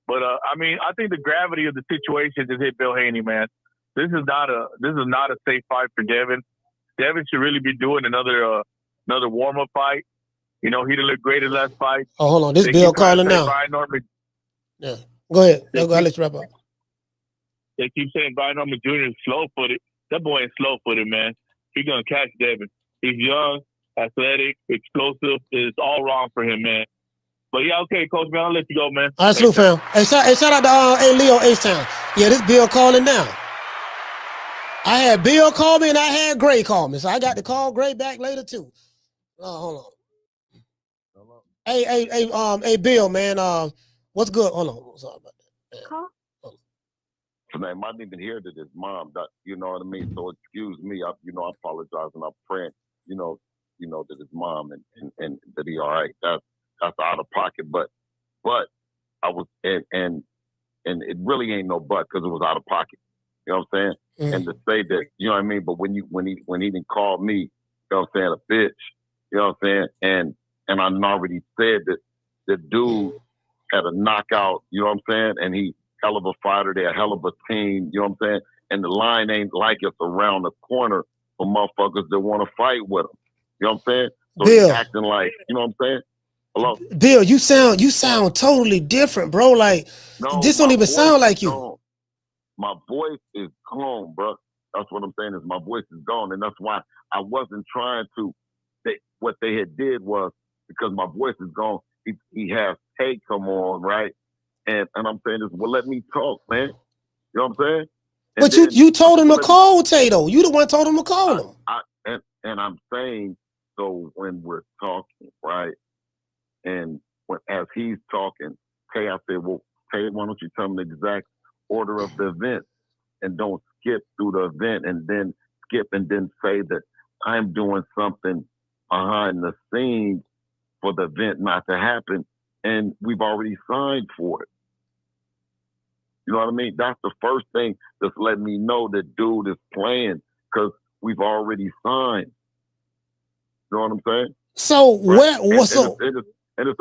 Speaker 17: But I think the gravity of the situation just hit Bill Haney, man. This is not a safe fight for Devin. Devin should really be doing another warm-up fight. He didn't look great in last fight.
Speaker 4: Oh, hold on. This Bill calling now.
Speaker 17: Brian Norman.
Speaker 4: Yeah. Go ahead. I'll let you wrap up.
Speaker 17: They keep saying Brian Norman Jr. is slow-footed. That boy ain't slow-footed, man. He's going to catch Devin. He's young, athletic, explosive. It's all wrong for him, man. But yeah, okay, Coach, man, I'll let you go, man.
Speaker 4: All right, salute, fam. Hey, shout out to Leo H-Town. Yeah, this Bill calling now. I had Bill call me and I had Gray call me. So I got to call Gray back later, too. Hold on. Hey, Bill, man. What's good? Hold on. Sorry about that.
Speaker 13: So, man, I didn't even hear that his mom, you know what I mean? So excuse me. I apologize and I'm praying, that his mom and that he all right. That's out of pocket, but I was and it really ain't no but because it was out of pocket. You know what I'm saying? And to say that, you know what I mean? But when he didn't call me, you know what I'm saying, a bitch, you know what I'm saying? And I already said that the dude had a knockout, you know what I'm saying? And he hell of a fighter, they're a hell of a team, you know what I'm saying? And the line ain't like it's around the corner for motherfuckers that want to fight with him. You know what I'm saying? So
Speaker 4: Bill,
Speaker 13: he's acting like, you know what I'm saying? Hello?
Speaker 4: Bill, you sound totally different, bro. Like this don't even sound like you.
Speaker 13: Gone. My voice is gone, bro. That's what I'm saying is my voice is gone, and that's why I wasn't trying to. What they had did was because my voice is gone. He has Tay come on, right? And I'm saying this. Well, let me talk, man. You know what I'm saying?
Speaker 4: But you told him to call Tay though. You the one told him to call him.
Speaker 13: And I'm saying so when we're talking, right? And as he's talking, Tay, I said, well, Tay, why don't you tell me the exact order of the event and don't skip through the event and then skip and then say that I'm doing something behind the scenes for the event not to happen and we've already signed for it. You know what I mean? That's the first thing that's let me know that dude is playing because we've already signed. You know what I'm saying?
Speaker 4: So
Speaker 13: right?
Speaker 4: what's up?
Speaker 13: And it's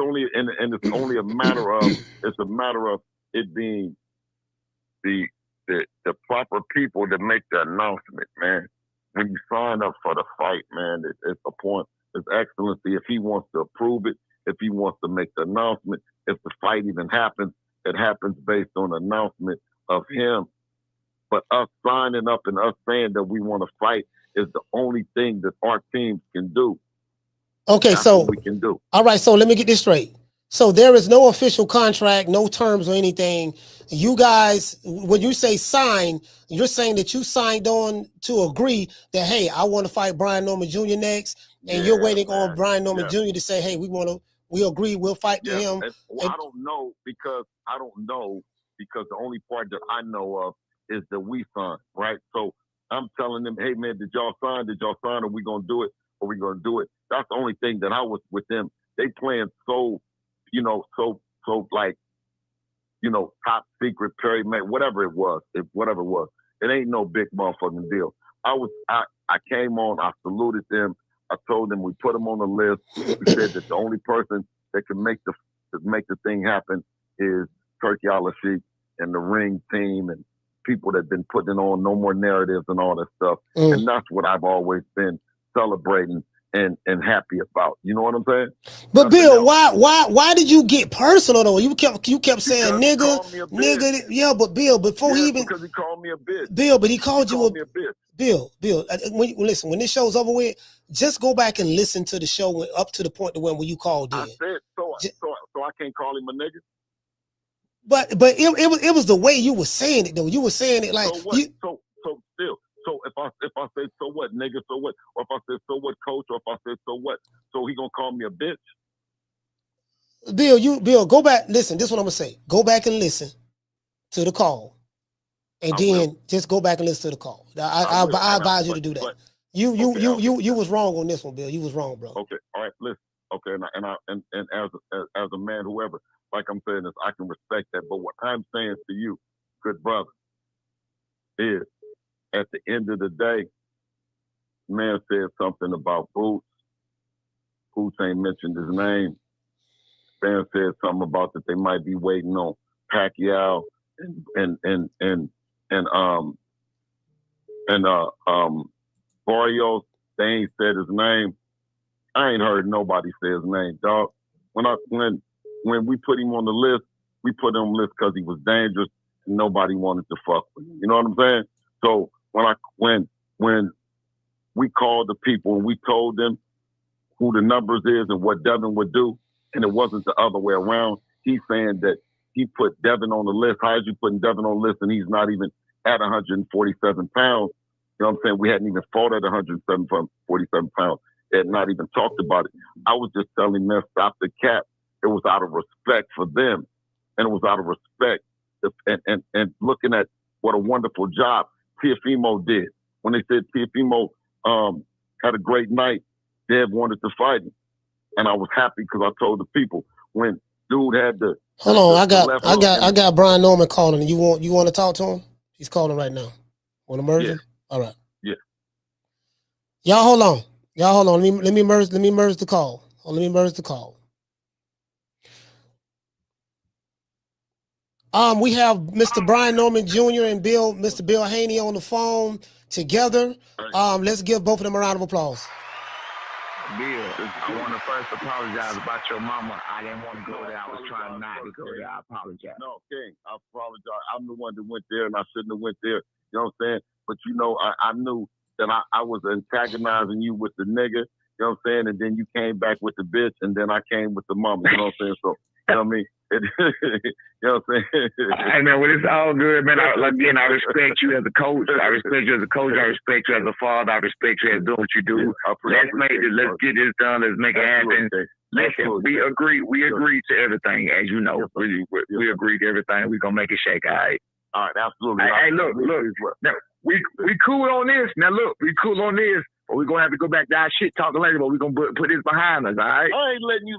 Speaker 13: only a matter of it being the proper people to make the announcement, man. When you sign up for the fight, man, it's a point. It's excellency. If he wants to approve it, if he wants to make the announcement, if the fight even happens, it happens based on an announcement of him. But us signing up and us saying that we want to fight is the only thing that our teams can do.
Speaker 4: Okay,
Speaker 13: That's
Speaker 4: so
Speaker 13: what we can do.
Speaker 4: All right, so let me get this straight. So there is no official contract, no terms or anything. You guys, when you say sign, you're saying that you signed on to agree that, hey, I want to fight Brian Norman Jr. next, and you're waiting on Brian Norman Jr. to say, hey, we agree, we'll fight to him.
Speaker 13: I don't know because the only part that I know of is that we signed, right? So I'm telling them, hey man, did y'all sign? Are we gonna do it? Are we gonna do it? That's the only thing that I was with them. They playing so like, top secret Perry May, whatever it was. It ain't no big motherfucking deal. I came on, I saluted them. I told them we put them on the list. We said that the only person that can make the thing happen is Turki Alalshikh and the ring team and people that been putting on no more narratives and all that stuff. And that's what I've always been celebrating and happy about. You know what I'm saying?
Speaker 4: But Bill, why did you get personal though? You kept saying nigga. Yeah, but Bill, before he even
Speaker 13: because he called me a bitch.
Speaker 4: Bill, but he called you
Speaker 13: me a bitch.
Speaker 4: Bill, listen, when this show's over with, just go back and listen to the show up to the point to when you called in.
Speaker 13: I said so I can't call him a nigga.
Speaker 4: But it was the way you were saying it though. You were saying it like
Speaker 13: so still. So if I say so what, nigga, so what? Or if I say so what, coach, or if I say so what, so he gonna call me a bitch?
Speaker 4: Bill, go back, listen, this is what I'm gonna say. Go back and listen to the call. And then just go back and listen to the call. I advise you to do that. You was wrong on this one, Bill. You was wrong, bro.
Speaker 13: Okay, all right, listen. Okay, and as a man, whoever, like I'm saying this, I can respect that. But what I'm saying to you, good brother, is at the end of the day, man said something about Boots. Boots ain't mentioned his name. Man said something about that they might be waiting on Pacquiao and Barrios. They ain't said his name. I ain't heard nobody say his name, dog. When we put him on the list, we put him on the list because he was dangerous and nobody wanted to fuck with him. You know what I'm saying? So when we called the people and we told them who the numbers is and what Devin would do, and it wasn't the other way around, he's saying that he put Devin on the list. How is you putting Devin on the list and he's not even at 147 pounds? You know what I'm saying? We hadn't even fought at 147 pounds. They had not even talked about it. I was just telling them, stop the cap. It was out of respect for them. And it was out of respect. And looking at what a wonderful job Teofimo did. When they said Teofimo had a great night, Dev wanted to fight him. And I was happy because I told the people when dude had the
Speaker 4: hold on, I got Brian Norman calling. You want to talk to him? He's calling right now. Want to merge him? All right.
Speaker 13: Yeah.
Speaker 4: Y'all hold on. Let me merge the call. Let me merge the call. We have Mr. Brian Norman Jr. and Mr. Bill Haney on the phone together. Let's give both of them a round of applause.
Speaker 17: Bill, I want to first apologize about your mama. I didn't want to go there. I was trying not to go there. I apologize.
Speaker 13: No, King, I apologize. I'm the one that went there, and I shouldn't have went there. You know what I'm saying? But, I knew that I was antagonizing you with the nigga. You know what I'm saying? And then you came back with the bitch, and then I came with the mama. You know what I'm saying? So, you know what I mean? You know what I'm saying?
Speaker 17: Hey, man, well, it's all good, man. I respect you as a coach. I respect you as a coach. I respect you as a father. I respect you as doing what you do. Let's get this done. Let's make it happen. Listen, we agree to everything, as you know. We agree to everything. We're going to make it shake, all right?
Speaker 13: All right, absolutely.
Speaker 17: Hey, look. Now, we cool on this. Now, look, we cool on this. But we're going to have to go back to our shit talking later, but we're going to put this behind us, all right?
Speaker 13: I ain't letting you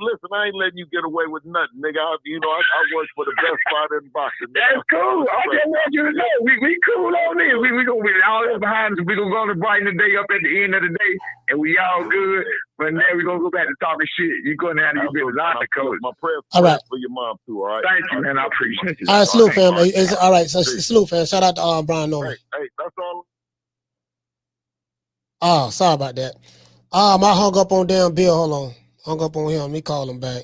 Speaker 13: get away with nothing, nigga. I work for the best fighter in boxing.
Speaker 17: That's cool. I just want you to know. We cool on this. We going to be all this behind us. We're going to go to brighten the day up at the end of the day, and we all good. But now we're going to go back to talking shit. You're going to have to get business out the coach.
Speaker 13: My prayers for your mom, too, all right?
Speaker 17: Thank you, man. I appreciate you.
Speaker 4: All right, salute, fam. All right, so salute, fam. Shout out to Brian Norman.
Speaker 13: Hey, that's all.
Speaker 4: Oh, sorry about that. I hung up on damn Bill. Hold on. Hung up on him. Let me call him back.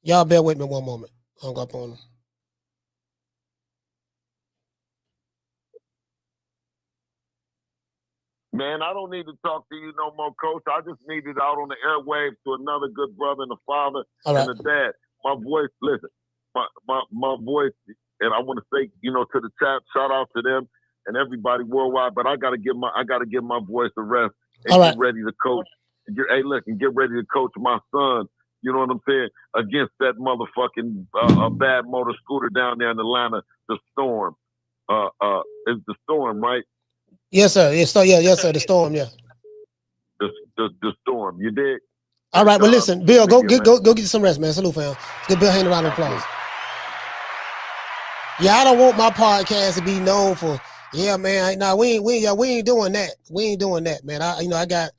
Speaker 4: Y'all bear with me one moment. Hung up on him.
Speaker 13: Man, I don't need to talk to you no more, Coach. I just need it out on the airwaves to another good brother and a father and a dad. My voice, listen, my voice, and I want to say, to the chat, shout out to them and everybody worldwide, but I gotta give my voice a rest and get ready to coach. And get ready to coach my son. You know what I'm saying? Against that motherfucking bad motor scooter down there in Atlanta, the Storm. It's the Storm, right?
Speaker 4: Yes, sir. Yes, sir. The Storm, yeah.
Speaker 13: The Storm. You dig?
Speaker 4: All right, but listen, Bill, go get you some rest, man. Salute, fam. Give Bill Haney a round of applause. Yeah, I don't want my podcast to be known for. Yeah, man. No, we ain't doing that. We ain't doing that, man. I got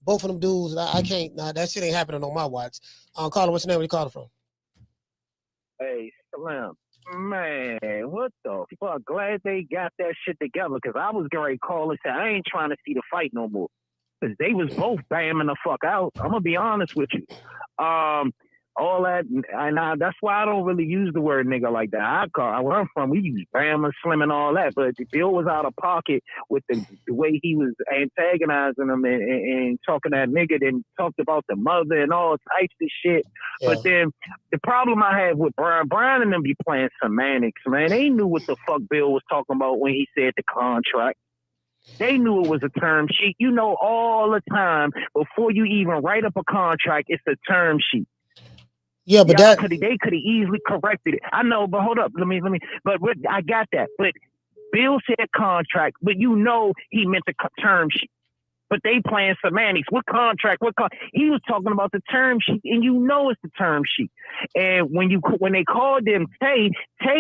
Speaker 4: both of them dudes. I can't. Nah, that shit ain't happening on my watch. Carter, what's your name? Where you calling from?
Speaker 19: Hey, Slim. Man, what the fuck? Glad they got that shit together because I was going to call and say, I ain't trying to see the fight no more. Because they was both bamming the fuck out. I'm going to be honest with you. All that, and that's why I don't really use the word nigga like that. Where I'm from, we use bam and slim and all that. But Bill was out of pocket with the way he was antagonizing him and talking that nigga, then talked about the mother and all types of shit. Yeah. But then the problem I have with Brian and them be playing semantics, man. They knew what the fuck Bill was talking about when he said the contract. They knew it was a term sheet. You know, all the time before you even write up a contract, it's a term sheet.
Speaker 4: Yeah, but
Speaker 19: they could have easily corrected it. I know, but hold up. Let me. But I got that. But Bill said contract, but you know he meant the term sheet. But they playing semantics. What contract? He was talking about the term sheet, and you know it's the term sheet. And when they called him Tay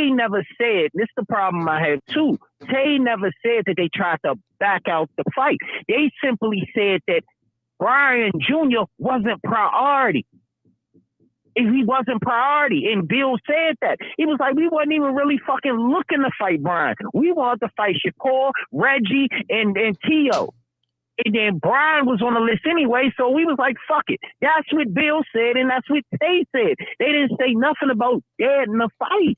Speaker 19: never said. This is the problem I have too. Tay never said that they tried to back out the fight. They simply said that Brian Jr. wasn't priority. If he wasn't priority, and Bill said that. He was like, we wasn't even really fucking looking to fight Brian. We wanted to fight Shakur, Reggie, and Tio. And then Brian was on the list anyway, so we was like, fuck it. That's what Bill said, and that's what Tay said. They didn't say nothing about dead in the fight.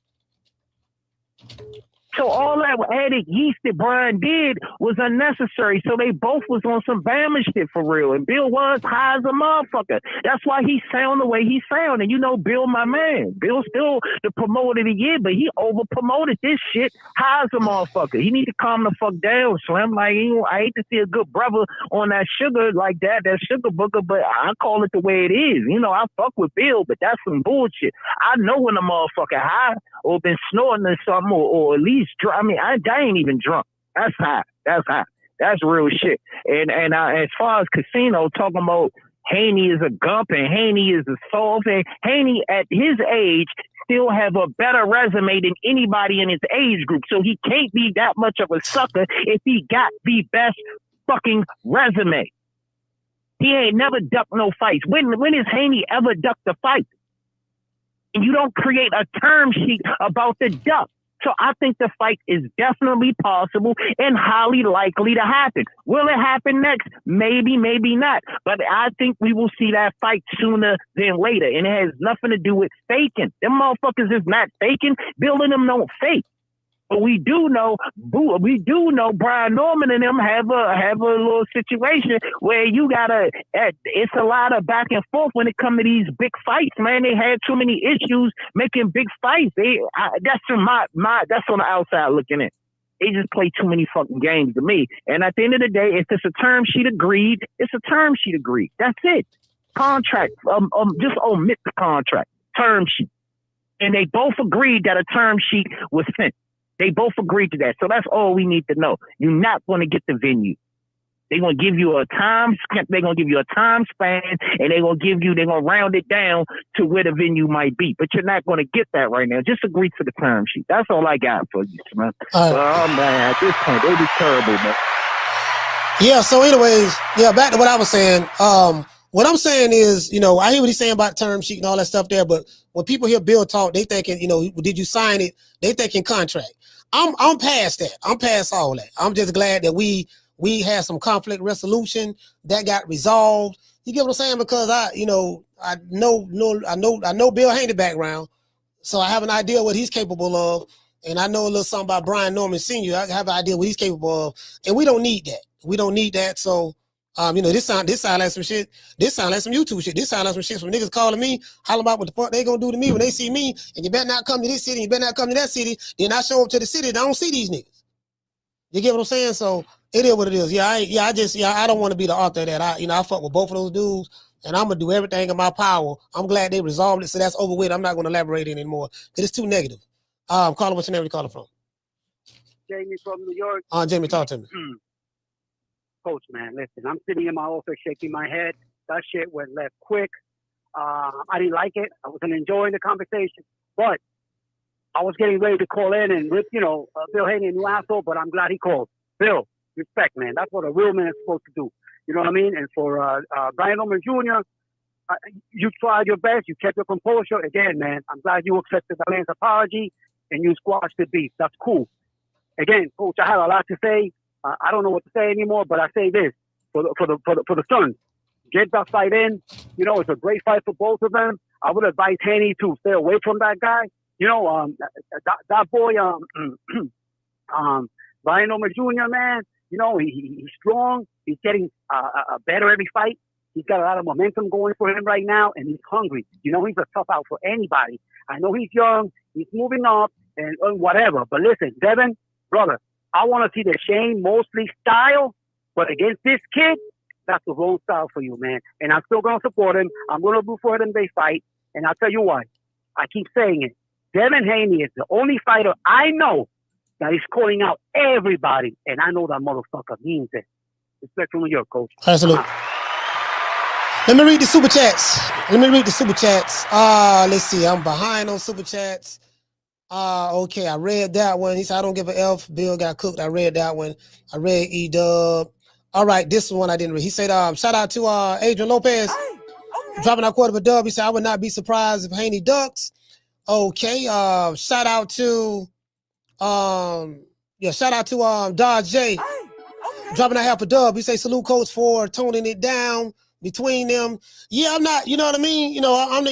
Speaker 19: So all that added yeast that Brian did was unnecessary. So they both was on some Bama shit for real. And Bill was high as a motherfucker. That's why he sound the way he sound. And you know Bill, my man. Bill's still the promoter of the year, but he over-promoted this shit high as a motherfucker. He need to calm the fuck down, Slim. Like, I hate to see a good brother on that sugar like that sugar booger, but I call it the way it is. You know, I fuck with Bill, but that's some bullshit. I know when a motherfucker high or been snorting or something, or at least I mean, I ain't even drunk. That's hot. That's real shit. And as far as Casino talking about Haney is a gump and Haney is a soft, and Haney at his age still have a better resume than anybody in his age group. So he can't be that much of a sucker if he got the best fucking resume. He ain't never ducked no fights. When has Haney ever ducked a fight? And you don't create a term sheet about the duck. So I think the fight is definitely possible and highly likely to happen. Will it happen next? Maybe, maybe not. But I think we will see that fight sooner than later. And it has nothing to do with faking. Them motherfuckers is not faking. Bill and them don't fake. But we do know Brian Norman and them have a little situation where it's a lot of back and forth when it comes to these big fights, man. They had too many issues making big fights. That's on the outside looking in. They just play too many fucking games to me. And at the end of the day, if it's a term sheet agreed, it's a term sheet agreed. That's it. Contract. Just omit the contract. Term sheet. And they both agreed that a term sheet was sent. They both agreed to that. So that's all we need to know. You're not going to get the venue. They're going to give you a time span, and they're going to round it down to where the venue might be. But you're not going to get that right now. Just agree to the term sheet. That's all I got for you, man. Oh, man, at this point, they be terrible, man.
Speaker 4: Yeah, so anyways, back to what I was saying. What I'm saying is, I hear what he's saying about term sheet and all that stuff there, but when people hear Bill talk, they thinking, did you sign it? They thinking contract. I'm past that. I'm past all that. I'm just glad that we had some conflict resolution that got resolved. You get what I'm saying? Because I know Bill Haney background, so I have an idea what he's capable of, and I know a little something about Brian Norman Sr. I have an idea what he's capable of, and we don't need that. So. This sound like some shit. This sound like some YouTube shit. This sound like some shit from niggas calling me, hollering about what the fuck they gonna do to me when they see me. And you better not come to this city. You better not come to that city. Then I show up to the city and I don't see these niggas. You get what I'm saying? So it is what it is. I don't want to be the author of that. I fuck with both of those dudes, and I'm gonna do everything in my power. I'm glad they resolved it, so that's over with. I'm not gonna elaborate anymore because it's too negative. Caller, what's your name? Where you calling from?
Speaker 20: Jamie from New York.
Speaker 4: Jamie, talk to me.
Speaker 20: Coach, man, listen, I'm sitting in my office shaking my head. That shit went left quick. I didn't like it. I wasn't enjoying the conversation, but I was getting ready to call in and rip, Bill Haney a new asshole, but I'm glad he called. Bill, respect, man. That's what a real man is supposed to do. You know what I mean? And for Brian Norman Jr., you tried your best. You kept your composure. Again, man, I'm glad you accepted the man's apology. and you squash the beef. That's cool. Again, Coach, I have a lot to say. I don't know what to say anymore, but I say this for the Suns. Get that fight in. You know, it's a great fight for both of them. I would advise Haney to stay away from that guy. You know, that boy, Brian Omer Jr., man, you know, he's strong. He's getting better every fight. He's got a lot of momentum going for him right now, and he's hungry. You know, he's a tough out for anybody. I know he's young. He's moving up and whatever. But listen, Devin, brother, I want to see the Shane Mosley style, but against this kid, that's the wrong style for you, man. And I'm still going to support him. I'm going to root for them they fight. And I'll tell you why. I keep saying it. Devin Haney is the only fighter I know that is calling out everybody. And I know that motherfucker means it. Respect from New York, Coach.
Speaker 4: Absolutely. Let me read the super chats. Let's see. I'm behind on super chats. Okay, I read that one. He said, I don't give a F. Bill got cooked. I read that one. I read E-Dub. All right, this one I didn't read. He said, shout out to Adrian Lopez. Dropping our quarter of a dub. He said, I would not be surprised if Haney ducks. Okay, shout out to Dodge J. Dropping a half a dub. He say, salute Coach for toning it down between them. Yeah, I'm not, you know what I mean? You know, I'm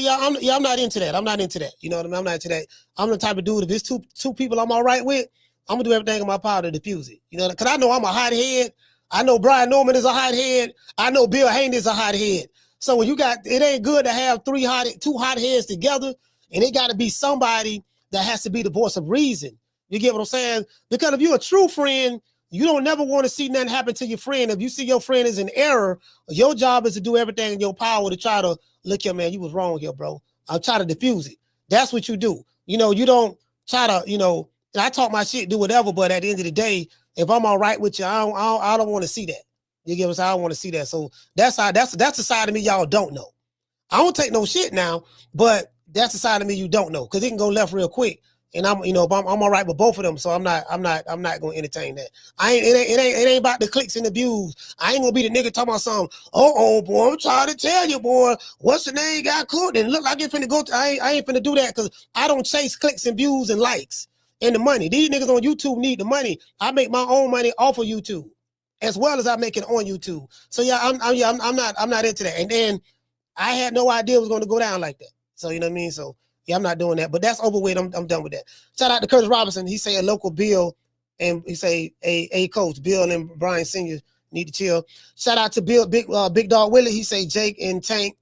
Speaker 4: not into that. I'm not into that. You know what I mean? I'm not into that. I'm the type of dude, if it's two people I'm all right with, I'm gonna do everything in my power to diffuse it. You know, because I know I'm a hothead. I know Brian Norman is a hothead. I know Bill Haney is a hothead. So when it ain't good to have two hotheads together, and it got to be somebody that has to be the voice of reason. You get what I'm saying? Because if you're a true friend, you don't never want to see nothing happen to your friend. If you see your friend is in error, your job is to do everything in your power to try to, look here, man, you was wrong here, bro. I'll try to diffuse it. That's what you do. You know, you don't try to, you know, and I talk my shit, do whatever, but at the end of the day, if I'm all right with you, I don't want to see that. You get what I'm saying? I don't want to see that. So that's the side of me y'all don't know. I don't take no shit now, but that's the side of me you don't know, because it can go left real quick. And I'm all right with both of them, so I'm not gonna entertain that. It ain't about the clicks and the views. I ain't gonna be the nigga talking about something. Boy, I'm trying to tell you, boy, what's the name got cooked and look like it's finna go. I ain't finna do that, because I don't chase clicks and views and likes and the money. These niggas on YouTube need the money. I make my own money off of YouTube, as well as I make it on YouTube. So yeah, I'm not into that. And then I had no idea it was gonna go down like that. So you know what I mean? So yeah, I'm not doing that, but that's over with. I'm done with that. Shout out to Curtis Robinson. He say a local Bill, and he say a coach, Bill and Brian Sr. need to chill. Shout out to Bill, Big Dog Willie. He say Jake and Tank,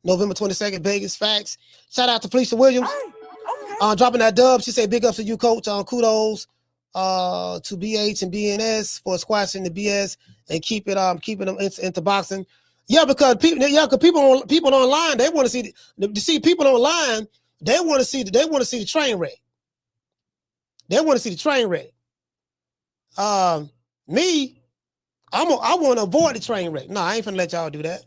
Speaker 4: November 22nd, Vegas. Facts. Shout out to Felicia Williams. Dropping that dub. She say big ups to you, coach. Kudos to BH and BNS for squashing the BS and keeping them into boxing. Yeah, because people online, they want to see people online. They want to see the train wreck. They want to see the train wreck. Me, I want to avoid the train wreck. No, I ain't finna let y'all do that.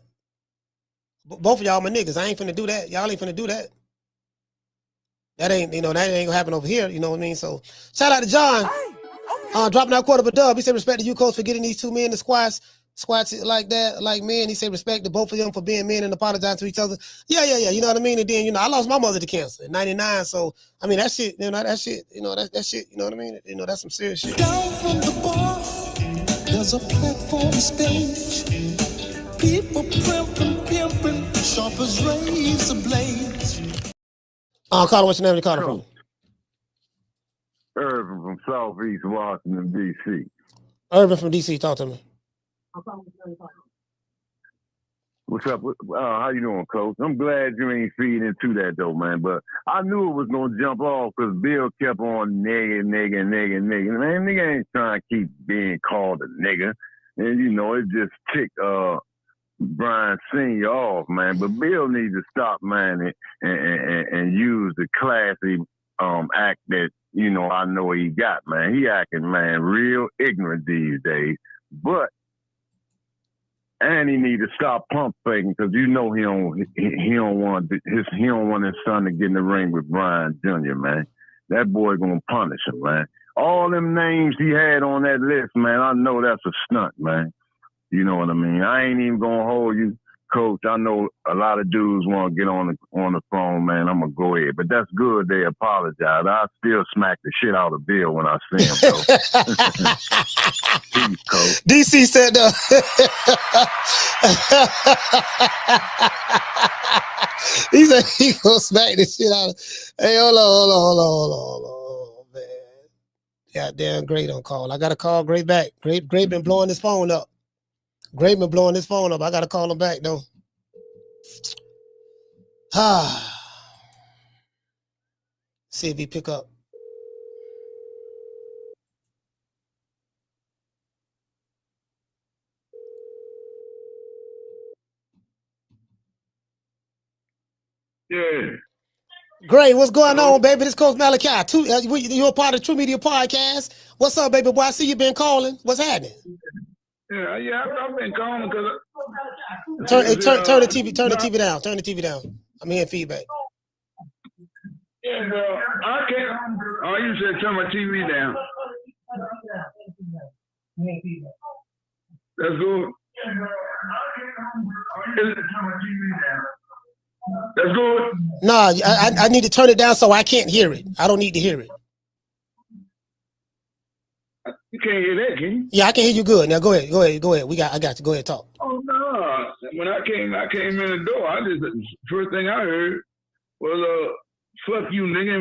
Speaker 4: Both of y'all my niggas. I ain't finna do that. Y'all ain't finna do that. That ain't gonna happen over here. You know what I mean? So shout out to John. Dropping out quarter of a dub. He said respect to you, coach, for getting these two men to squats like that, like men. He said respect to both of them for being men and apologize to each other. Yeah. You know what I mean? And then, I lost my mother to cancer in 99. So, I mean, that shit, that shit, you know what I mean? That's some serious shit.
Speaker 10: Down from the bar, there's a platform stage. People pimping, sharp as razor blades.
Speaker 4: Carter, what's your name? Carter from?
Speaker 13: Irvin from Southeast Washington, D.C.
Speaker 4: Irvin from D.C., talk to me.
Speaker 13: What's up? How you doing, Coach? I'm glad you ain't feeding into that, though, man. But I knew it was going to jump off because Bill kept on nigga. Man, nigga ain't trying to keep being called a nigga. And, it just ticked Brian Sr. off, man. But Bill needs to stop, man, and use the classy act that, I know he got, man. He acting, man, real ignorant these days. But and he need to stop pump faking, because he don't want his son to get in the ring with Brian Jr., man. That boy gonna punish him, man. All them names he had on that list, man, I know that's a stunt, man. You know what I mean? I ain't even gonna hold you. Coach, I know a lot of dudes want to get on the phone, man. I'm gonna go ahead, but that's good. They apologize. I still smack the shit out of Bill when I see him, though. Peace, Coach.
Speaker 4: DC said, he said he gonna smack the shit out of. Hey, hold on, man. Goddamn, Great on call. I gotta call Great back. Great been blowing his phone up. I gotta call him back though. See if he pick up.
Speaker 13: Yeah.
Speaker 4: Great, what's going on, baby? This Coach Malachi. You're a part of True Media Podcast. What's up, baby boy? I see you been calling. What's happening?
Speaker 13: Yeah, I've been calling because
Speaker 4: turn the TV down. Turn the TV down. I'm hearing feedback.
Speaker 13: Yeah, bro. I can't. Oh, you said turn my TV down. That's good. That's good.
Speaker 4: No, I need to turn it down so I can't hear it. I don't need to hear it.
Speaker 13: You can't hear that, can you?
Speaker 4: Yeah, I can hear you good. Now go ahead. I got you. Go ahead, talk.
Speaker 13: Oh no! When I came in the door, first thing I heard was "fuck you, nigga,"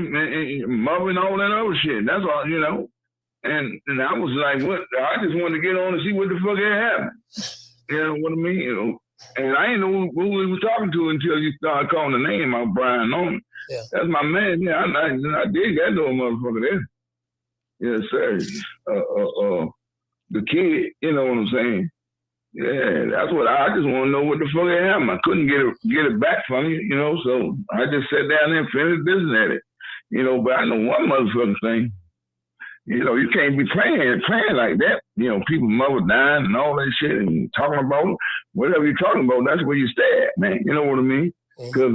Speaker 13: and mother and all that other shit. That's all, you know. And I was like, what? I just wanted to get on and see what the fuck had happened. You know what I mean? You know. And I didn't know who we were talking to until you started calling the name out, Brian Norman.
Speaker 4: Yeah.
Speaker 13: That's my man. Yeah, I did that little motherfucker there. Yes, sir. The kid, you know what I'm saying? Yeah, that's what I just want to know what the fuck had happened. I couldn't get it back from you, you know, so I just sat down there and finished business at it. You know, but I know one motherfucking thing. You know, you can't be playing like that. You know, people mother dying and all that shit and talking about whatever you're talking about, that's where you stay at, man. You know what I mean? Because,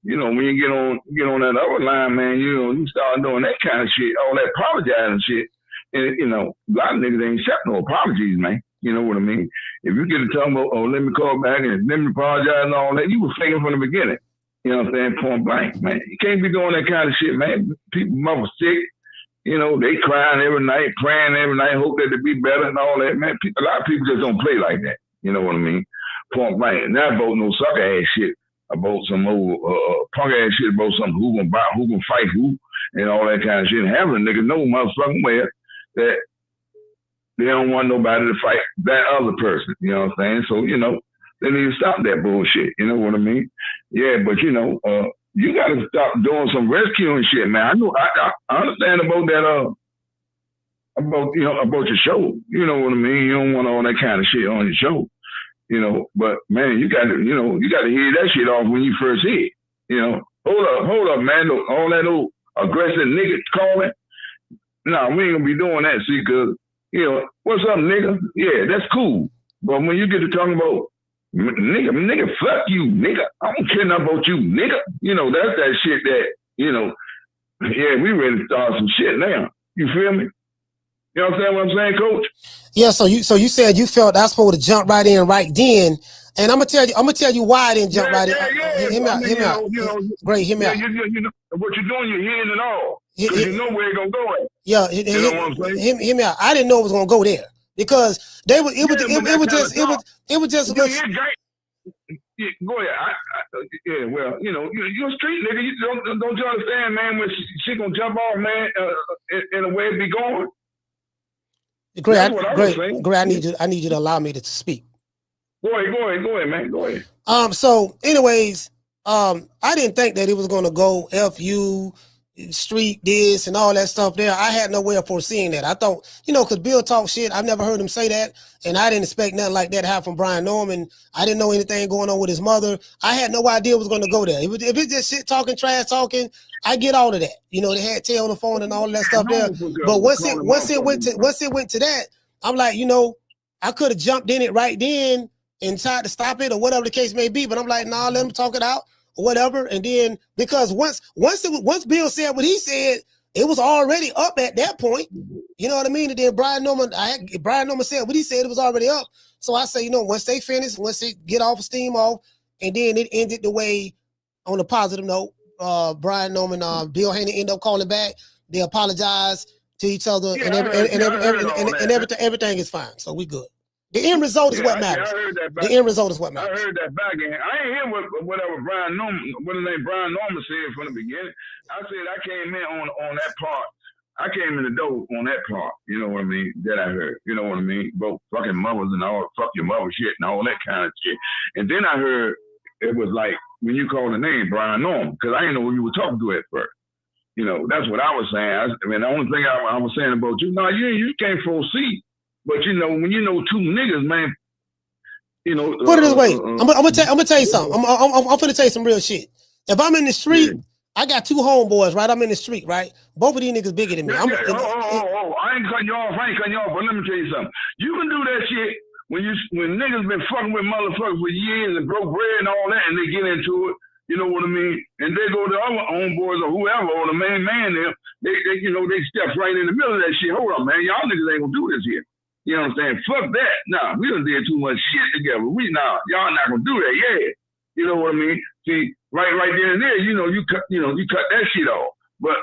Speaker 13: you know, when you get on that other line, man, you know, you start doing that kind of shit, all that apologizing shit. And, you know, a lot of niggas ain't accept no apologies, man. You know what I mean? If you get to talking about, oh, let me call back and let me apologize and all that, you were faking from the beginning. You know what I'm saying? Point blank, man. You can't be doing that kind of shit, man. People mother sick. You know, they crying every night, praying every night, hope that they be better and all that, man. A lot of people just don't play like that. You know what I mean? Point blank. Not about no sucker ass shit, about some old punk ass shit, about some who gonna fight who, and all that kind of shit. And having a nigga know motherfucking well that they don't want nobody to fight that other person. You know what I'm saying? So, you know, they need to stop that bullshit. You know what I mean? Yeah, but you know, you gotta stop doing some rescuing shit, man. I know I understand about that about your show. You know what I mean? You don't want all that kind of shit on your show. You know, but man, you gotta hear that shit off when you first hear it. You know, hold up, man. All that old aggressive nigga calling. No, we ain't gonna be doing that, see, cause you know, what's up, nigga? Yeah, that's cool. But when you get to talking about nigga, fuck you, nigga. I don't care nothing about you, nigga. You know, that's that shit that, you know, yeah, we ready to start some shit now. You feel me? You know what I'm saying, Coach?
Speaker 4: Yeah, so you said you felt I was supposed to jump right in right then. And I'm gonna tell you why I didn't jump right in. Hear me out. Great, hear me out.
Speaker 13: You know what you're doing, you're hearing it all. Because you know where it's gonna go at.
Speaker 4: Yeah,
Speaker 13: you know what I'm saying?
Speaker 4: Hear me out. I didn't know it was gonna go there. Because it was just
Speaker 13: Yeah, go ahead. Yeah, well, you know, you're a street nigga. You don't you understand, man? When she gonna jump off, man, in a way it be going.
Speaker 4: Great. I need you to allow me to speak.
Speaker 13: Go ahead, man. Go ahead.
Speaker 4: So, anyways, I didn't think that it was gonna go FU street this and all that stuff there. I had no way of foreseeing that. I thought, you know, because Bill talk shit, I've never heard him say that, and I didn't expect nothing like that to happen from Brian Norman. I didn't know anything going on with his mother. I had no idea it was going to go there. If it's just shit talking, trash talking, I get all of that. You know, they had Tay on the phone and all that stuff there. But once it went to that, I'm like, you know, I could have jumped in it right then and tried to stop it or whatever the case may be. But I'm like, let him talk it out. Or whatever, and then because once Bill said what he said, It was already up at that point. You know what I mean? And then Brian Norman said what he said, it was already up. So I say, you know, once they finish, once they get off steam off, and then it ended the way, on a positive note, Brian Norman, Bill Haney ended up calling back. They apologized to each other, and everything is fine. So we good. The end result is what matters. The end result is what matters.
Speaker 17: I heard that back end. I ain't hear whatever Brian Norman said from the beginning. I said I came in on that part. I came in the door on that part. You know what I mean? That I heard. You know what I mean? Both fucking mothers and all fuck your mother shit and all that kind of shit. And then I heard it was like when you called the name Brian Norman, because I didn't know who you were talking to at first. You know, that's what I was saying. I mean, the only thing I was saying about you, no, you can't foresee. But you know, when you know two niggas, man, you know.
Speaker 4: Put it this way, I'm gonna tell you something. I'm finna tell you some real shit. If I'm in the street, I got two homeboys, right? I'm in the street, right? Both of these niggas bigger than me.
Speaker 17: I ain't cutting you off. But let me tell you something. You can do that shit when niggas been fucking with motherfuckers for years and broke bread and all that, and they get into it. You know what I mean? And they go to other homeboys or whoever, or the main man there, they step right in the middle of that shit. Hold on, man. Y'all niggas ain't gonna do this here. You know what I'm saying? Fuck that. Nah, we done did too much shit together. Y'all not gonna do that. Yeah. You know what I mean? See, right there and there, you cut that shit off. But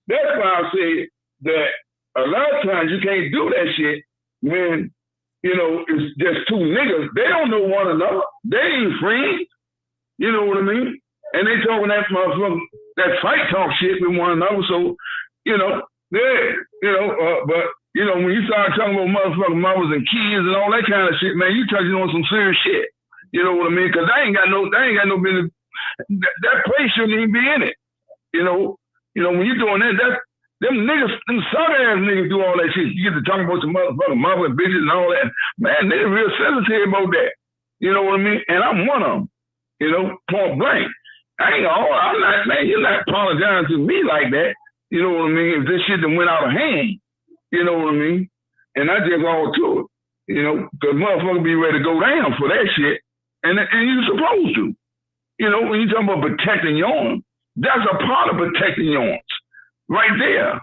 Speaker 17: that's why I say that a lot of times you can't do that shit when, you know, it's just two niggas. They don't know one another. They ain't friends. You know what I mean? And they talking that motherfucker, that fight talk shit with one another. So, you know, but you know, when you start talking about motherfucking mothers and kids and all that kind of shit, man, you touching on some serious shit. You know what I mean? Because they ain't got no business. That place shouldn't even be in it. You know, when you doing that, them niggas, them southern ass niggas do all that shit. You get to talking about some motherfucking mother and bitches and all that. Man, they real sensitive about that. You know what I mean? And I'm one of them. You know, point blank. I'm not, man, you're not apologizing to me like that. You know what I mean? If this shit done went out of hand. You know what I mean? And I just all to it. You know, because motherfuckers be ready to go down for that shit. And you're supposed to. You know, when you talking about protecting your own, that's a part of protecting your own. Right there.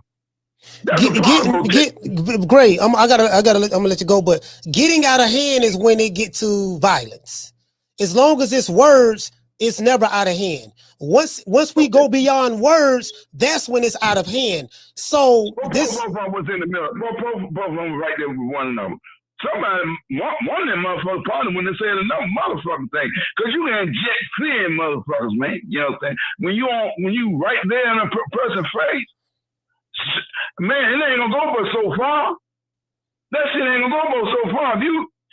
Speaker 4: Great. I'm gonna let you go, but getting out of hand is when it get to violence. As long as it's words, it's never out of hand. Once we go beyond words, that's when it's out of hand. So
Speaker 17: both of them was in the middle. Both of them was right there with one another. Somebody, one of them motherfuckers probably when they said another motherfucking thing, because you inject fear in motherfuckers, man. You know what I'm saying? When you right there in a person's face, man, it ain't gonna go but so far. That shit ain't gonna go but so far. If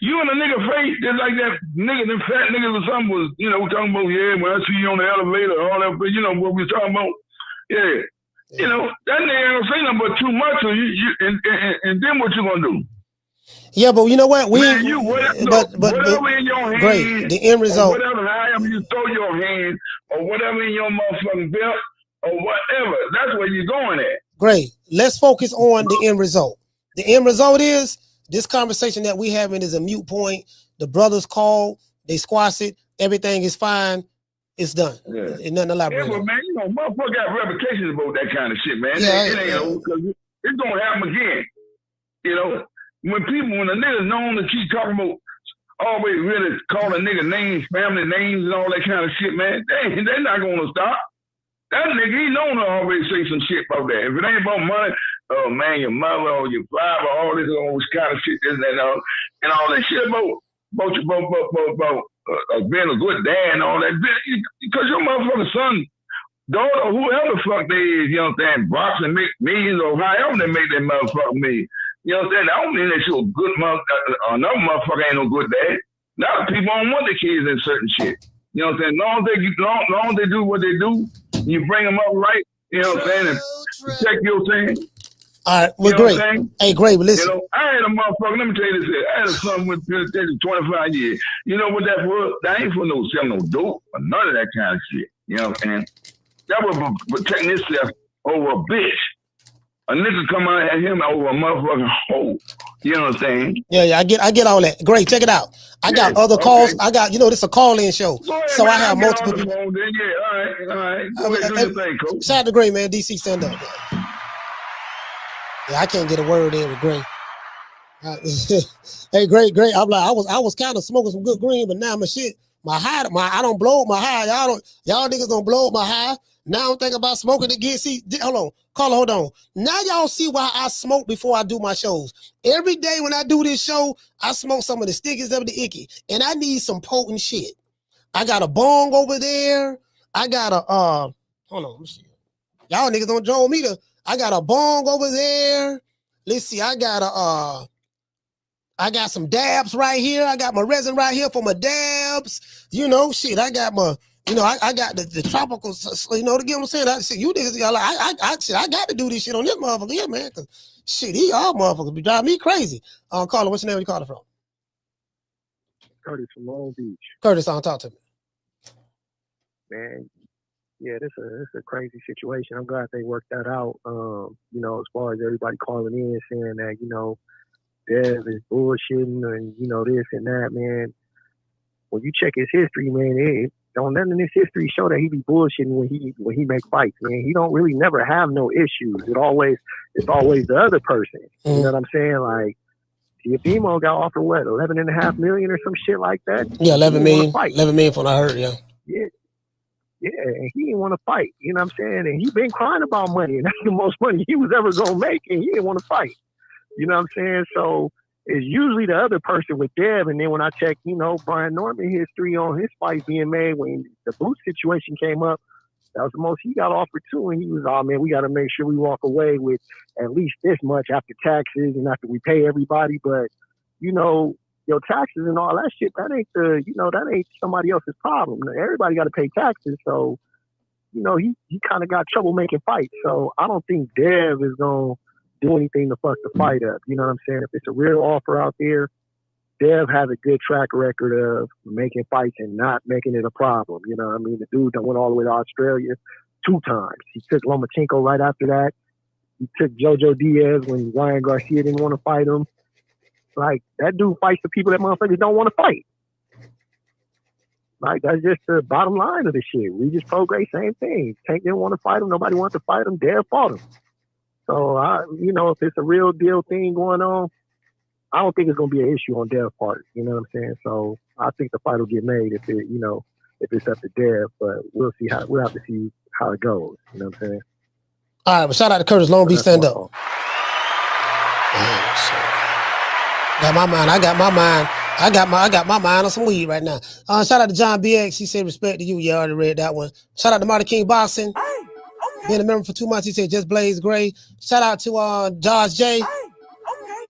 Speaker 17: you in a nigga face, just like that nigga, them fat niggas or something was, you know, talking about, yeah, when I see you on the elevator, all that, but you know what we talking about? Yeah. You know, that nigga ain't gonna say nothing but too much, so and then what you gonna do?
Speaker 4: Yeah, but you know what?
Speaker 17: Whatever in your hand,
Speaker 4: great. The end result.
Speaker 17: However you throw your hand, or whatever in your motherfucking belt, or whatever, that's where you're going at.
Speaker 4: Great. Let's focus on the end result. The end result is this conversation that we having is a mute point. The brothers call, they squash it, everything is fine, it's done.
Speaker 17: Yeah.
Speaker 4: It's nothing to elaborate.
Speaker 17: Yeah, but man, you know, motherfuckers got reputations about that kind of shit, man.
Speaker 4: Yeah,
Speaker 17: it ain't over, because it's gonna happen again. You know, when a nigga's known to keep talking about always really calling nigga names, family names, and all that kind of shit, man, they're not gonna stop. That nigga, he known to always say some shit about that. If it ain't about money, oh man, your mother or your father, all this kind of shit, this and that, and all that shit about being a good dad and all that. Because your motherfucking son, daughter, or whoever the fuck they is, you know what I'm saying, box and make millions or however they make that motherfucker million. You know what I'm saying? I don't mean that you're a good motherfucker, another motherfucker ain't no good dad. Now people don't want their kids in certain shit. You know what I'm saying? Long as they do what they do, you bring them up right, you know what I'm saying, and protect your thing.
Speaker 4: All right, well, great. Hey, great, but listen.
Speaker 17: You know, I had a motherfucker, let me tell you this here. I had a son with penitentiary 25 years. You know what that was? That ain't for no selling no dope or none of that kind of shit. You know what I'm saying? That was protecting himself over a bitch. A nigga come out at him over a motherfucking hoe. You know what I'm saying?
Speaker 4: Yeah, I get all that. Great, check it out. I got other calls. I got, this is a call-in show.
Speaker 17: Ahead,
Speaker 4: so
Speaker 17: man,
Speaker 4: I have multiple people.
Speaker 17: Yeah, all right. Go ahead, do your thing, coach.
Speaker 4: Shout out to Great, man. DC, stand up. Yeah, I can't get a word in with Gray. Hey, great. I'm like, I was kind of smoking some good green, but now my high, I don't blow up my high. Y'all niggas don't blow up my high. Now I'm thinking about smoking again. See, hold on, Carla, hold on. Now y'all see why I smoke before I do my shows. Every day when I do this show, I smoke some of the stickiest of the icky, and I need some potent shit. I got a bong over there. I got a hold on, let me see. Y'all niggas don't join me to. I got a bong over there. Let's see, I got some dabs right here. I got my resin right here for my dabs. You know, shit. I got my, I got the tropical, to get what I'm saying. You niggas, y'all like, I got to do this shit on this motherfucker here, man. Cause shit, y'all motherfuckers be driving me crazy. Carla, what's your name? Where you calling from?
Speaker 21: Curtis from Long Beach.
Speaker 4: Curtis, talk to me.
Speaker 21: Man, yeah, this is a crazy situation. I'm glad they worked that out. As far as everybody calling in saying that, Dev is bullshitting and, this and that, man. When you check his history, man, don't nothing in his history show that he be bullshitting when he make fights, man. He don't really never have no issues. It's always the other person. You know what I'm saying? Like, Teofimo got offered what, $11.5 million or some shit like that?
Speaker 4: Yeah, $11 million. $11 million from I heard, yeah.
Speaker 21: Yeah, and he didn't want to fight. You know what I'm saying? And he been crying about money, and that's the most money he was ever gonna make, and he didn't want to fight. You know what I'm saying? So it's usually the other person with Dev. And then when I check, Brian Norman history on his fight being made when the boot situation came up, that was the most he got offered too. And he was, oh man, we got to make sure we walk away with at least this much after taxes and after we pay everybody. But, your taxes and all that shit, that ain't somebody else's problem. Everybody got to pay taxes. So, he kind of got trouble making fights. So I don't think Dev is going to do anything to fuck the fight up. You know what I'm saying? If it's a real offer out there, Dev has a good track record of making fights and not making it a problem. You know what I mean? The dude that went all the way to Australia 2 times. He took Lomachenko right after that. He took Jojo Diaz when Ryan Garcia didn't want to fight him. Like, that dude fights the people that motherfuckers don't want to fight. Like, that's just the bottom line of the shit. We just Prograis, same thing. Tank didn't want to fight him. Nobody wanted to fight him. Dev fought him. So, if it's a real deal thing going on, I don't think it's going to be an issue on Dev's part. You know what I'm saying? So, I think the fight will get made if it's up to Dev. But we'll have to see how it goes. You know what I'm saying?
Speaker 4: All right, but shout out to Curtis, Long Beach, stand up. Got my mind. I got my mind on some weed right now. Shout out to John BX. He said respect to you. You already read that one. Shout out to Marty King Boxing. Been a member for 2 months. He said just Blaze Gray. Shout out to Josh J.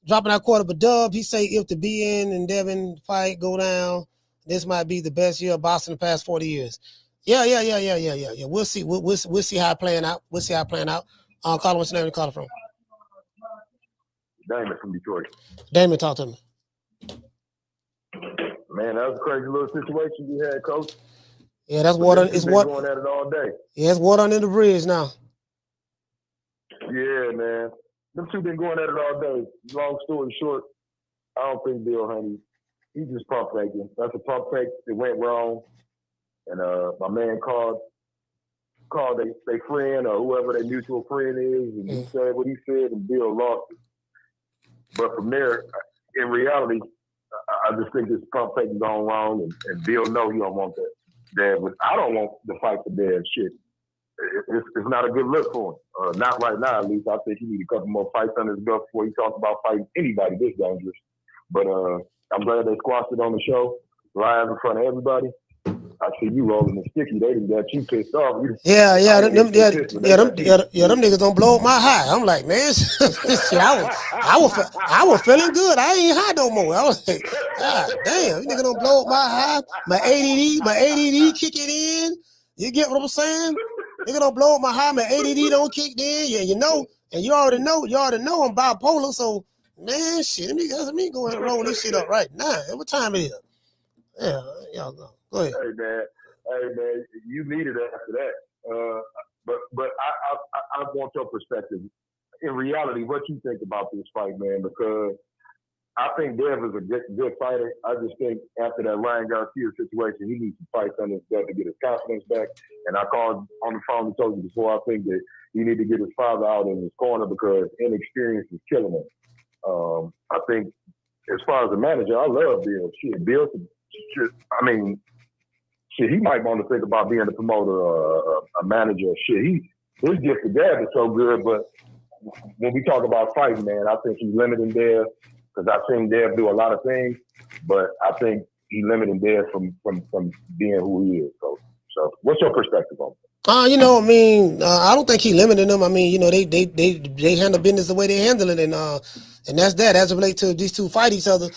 Speaker 4: Dropping that quarter of a dub. He say if the BN and Devin fight go down, this might be the best year of boxing in the past 40 years. Yeah. We'll see. We'll see how it playing out. Carla, what's your name? You calling from?
Speaker 13: Damon from Detroit.
Speaker 4: Damon, talk to me.
Speaker 13: Man, that was a crazy little situation you had, Coach.
Speaker 4: Yeah, that's water. It's water.
Speaker 13: Going at it all day.
Speaker 4: Yeah, it's water under the bridge now.
Speaker 13: Yeah, man. Them two been going at it all day. Long story short, I don't think Bill Haney, he's just pump faking. That's a pump fake. It went wrong. And my man called their friend or whoever their mutual friend is, and he said what he said, and Bill lost it. But from there, in reality, I just think this pump fake is going wrong, and Bill know he don't want that. I don't want the fight for Dev. Shit, it's not a good look for him. Not right now, at least. I think he need a couple more fights under his belt before he talks about fighting anybody this dangerous. But I'm glad they squashed it on the show, live in front of everybody. I see you rolling the sticky. They didn't get you pissed off.
Speaker 4: Them niggas don't blow up my high. I'm like, man, shit, I was feeling good. I ain't high no more. I was like, God damn, you niggas don't blow up my high. My ADD kicking in. You get what I'm saying? Nigga don't blow up my high. My ADD don't kick in. Yeah, and you already know I'm bipolar. So, man, shit, let me go ahead and roll this shit up right now. What time it is? Yeah, y'all go. Go ahead.
Speaker 13: Hey man, you needed it after that. But I want your perspective. In reality, what you think about this fight, man? Because I think Dev is a good fighter. I just think after that Ryan Garcia situation, he needs to fight under his belt to get his confidence back. And I called on the phone and told you before, I think that he need to get his father out in his corner because inexperience is killing him. I think as far as a manager, I love Bill. Shit, Bill, I mean, shit, he might want to think about being a promoter or a manager. Shit, his gift of gab is so good, but when we talk about fighting, man, I think he's limiting Dev because I've seen Dev do a lot of things, but I think he's limiting Dev from being who he is. So what's your perspective on that?
Speaker 4: You know, I mean, I don't think he limited them. I mean, you know, they handle business the way they handle it, and that's that as it relates to these two fight each other.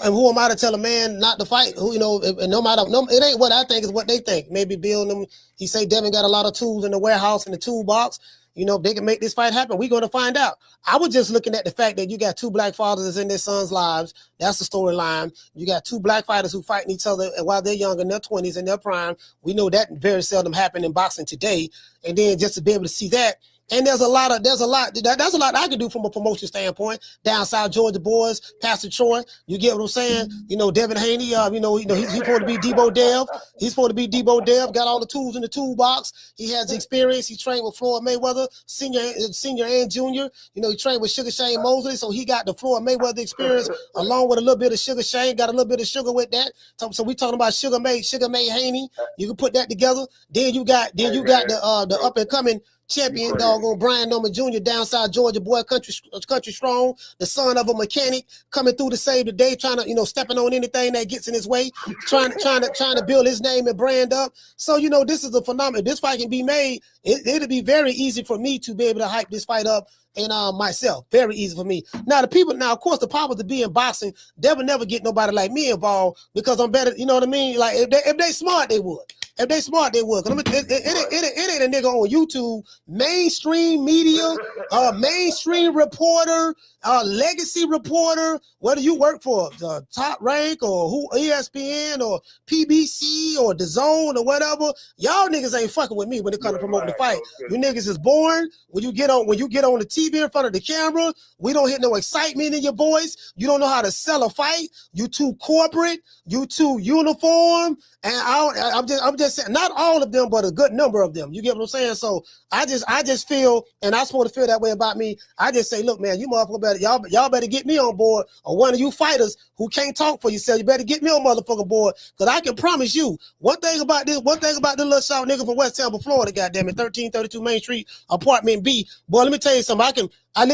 Speaker 4: And who am I to tell a man not to fight? Who, you know, and it ain't what I think, is what they think. Maybe Bill and them, he say Devin got a lot of tools in the warehouse in the toolbox. You know, if they can make this fight happen, we're going to find out. I was just looking at the fact that you got two black fathers in their sons' lives. That's the storyline. You got two black fighters who fighting each other while they're young, in their 20s, in their prime. We know that very seldom happen in boxing today. And then just to be able to see that. And there's a lot I can do from a promotion standpoint. Down South Georgia boys, Pastor Troy, you get what I'm saying? You know, Devin Haney, he's supposed to be Debo Dev. He's supposed to be Debo Dev, got all the tools in the toolbox. He has experience. He trained with Floyd Mayweather, senior and junior. You know, he trained with Sugar Shane Mosley, so he got the Floyd Mayweather experience along with a little bit of Sugar Shane, got a little bit of sugar with that. So we talking about Sugar May Haney. You can put that together. Then you got the up and coming champion, doggone Brian Norman Jr., down South Georgia boy, country strong, the son of a mechanic, coming through to save the day, trying to, you know, stepping on anything that gets in his way, trying to build his name and brand up. So, you know, this is a phenomenon. If this fight can be made, it'll be very easy for me to be able to hype this fight up and myself. Very easy for me. Now, of course, the powers that be in boxing, they would never get nobody like me involved because I'm better, you know what I mean? Like, if they smart, they would. If they smart, they would. It ain't a nigga on YouTube, mainstream media, mainstream reporter, legacy reporter, whether you work for Top Rank or ESPN or PBC or DAZN or whatever, y'all niggas ain't fucking with me when it comes to promoting the fight. You niggas is born when you get on the TV in front of the camera. We don't hit no excitement in your voice. You don't know how to sell a fight. You too corporate. You too uniform. And I'm just saying, not all of them, but a good number of them. You get what I'm saying? So I just feel, and I'm supposed to feel that way about me. I just say, look, man, you motherfucker better, y'all better get me on board, or one of you fighters who can't talk for yourself, you better get me on motherfucking board, because I can promise you one thing about this little short nigga from West Tampa, Florida, goddamn it, 1332 Main Street, apartment B. Boy, let me tell you something. I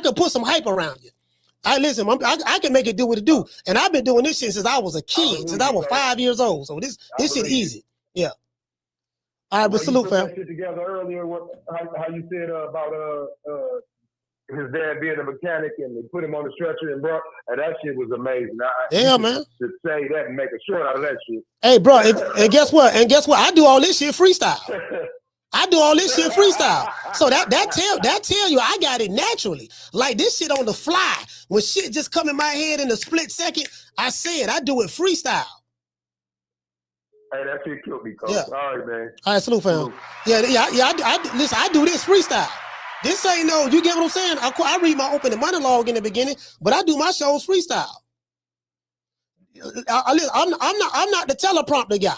Speaker 4: can put some hype around you. I can make it do what it do. And I've been doing this shit since I was a kid, since I was 5 years old. So this shit easy. Yeah. All right, but salute, fam.
Speaker 13: Put that shit together earlier, how you said about his dad being a mechanic and they put him on the stretcher and bro, and that shit was amazing.
Speaker 4: Man.
Speaker 13: To say that and make a short out of that shit.
Speaker 4: Hey, bro, and guess what? I do all this shit freestyle. I do all this shit freestyle. So that tell you I got it naturally. Like this shit on the fly. When shit just come in my head in a split second, I do it freestyle.
Speaker 13: Hey, that shit killed me, Coach.
Speaker 4: Yeah.
Speaker 13: All right, man.
Speaker 4: All right, salute, fam. Yeah. Listen, I do this freestyle. This ain't no, you get what I'm saying? I read my opening monologue in the beginning, but I do my shows freestyle. I'm not the teleprompter guy.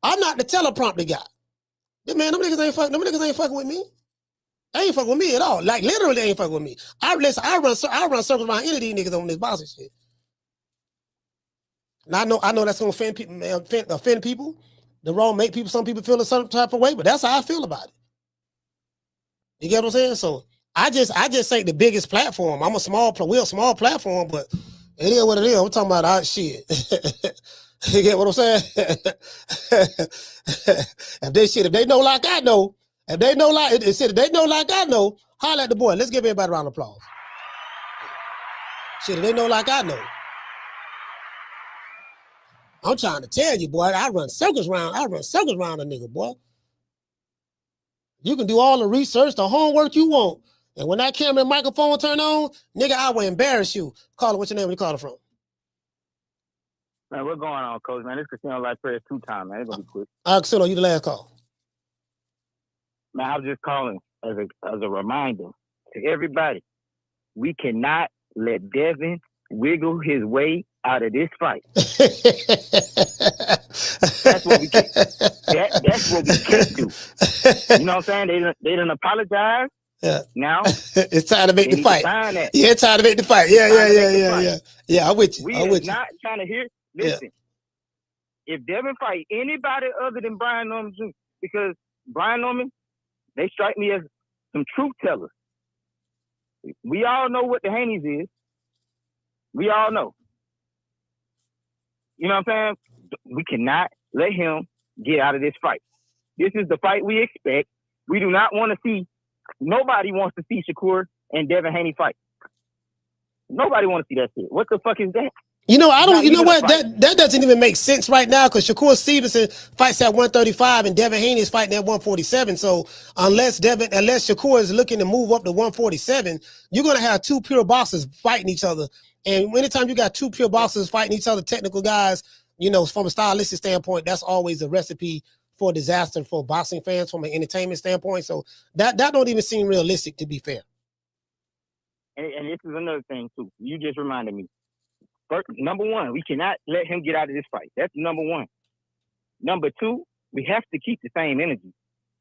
Speaker 4: I'm not the teleprompter guy. Man, them niggas ain't fucking with me. They ain't fucking with me at all. Like literally, they ain't fucking with me. I run circles around any of these niggas on this boxing shit. And I know that's gonna offend people. Make some people feel a certain type of way, but that's how I feel about it. You get what I'm saying? So I just think the biggest platform. We're a small platform, but it is what it is. We're talking about our shit. You get what I'm saying? If they know like I know, holler at the boy. Let's give everybody a round of applause. Shit, if they know like I know. I'm trying to tell you, boy, I run circles around a nigga, boy. You can do all the research, the homework you want. And when that camera and microphone turn on, nigga, I will embarrass you. Call it, what's your name? Where you calling from?
Speaker 1: Man, what's going on, Coach? Man, this Casino Life Prayers 2 times, man. It's gonna be quick.
Speaker 4: Casino, you the last call.
Speaker 1: Man, I was just calling as a reminder to everybody. We cannot let Devin wiggle his way out of this fight. That's what we can. That's what we can't do. You know what I'm saying? They done apologize.
Speaker 4: Yeah.
Speaker 1: Now
Speaker 4: it's time to make the
Speaker 1: need
Speaker 4: fight.
Speaker 1: to sign that.
Speaker 4: Yeah, it's time to make the fight. Yeah. Yeah, I'm with you.
Speaker 1: We
Speaker 4: I'm
Speaker 1: is
Speaker 4: with you.
Speaker 1: not trying to hear. Listen, if Devin fight anybody other than Brian Norman Jr., because Brian Norman, they strike me as some truth tellers. We all know what the Haneys is. We all know. You know what I'm saying? We cannot let him get out of this fight. This is the fight we expect. We do not want to see. Nobody wants to see Shakur and Devin Haney fight. Nobody wants to see that shit. What the fuck is that?
Speaker 4: You know, I don't. You know what? That doesn't even make sense right now because Shakur Stevenson fights at 135 and Devin Haney is fighting at 147. So unless Shakur is looking to move up to 147, you're gonna have two pure boxers fighting each other. And anytime you got two pure boxers fighting each other, technical guys, you know, from a stylistic standpoint, that's always a recipe for disaster for boxing fans from an entertainment standpoint. So that don't even seem realistic, to be fair.
Speaker 1: And this is another thing too. You just reminded me. First, number one, we cannot let him get out of this fight. That's number one. Number two, we have to keep the same energy.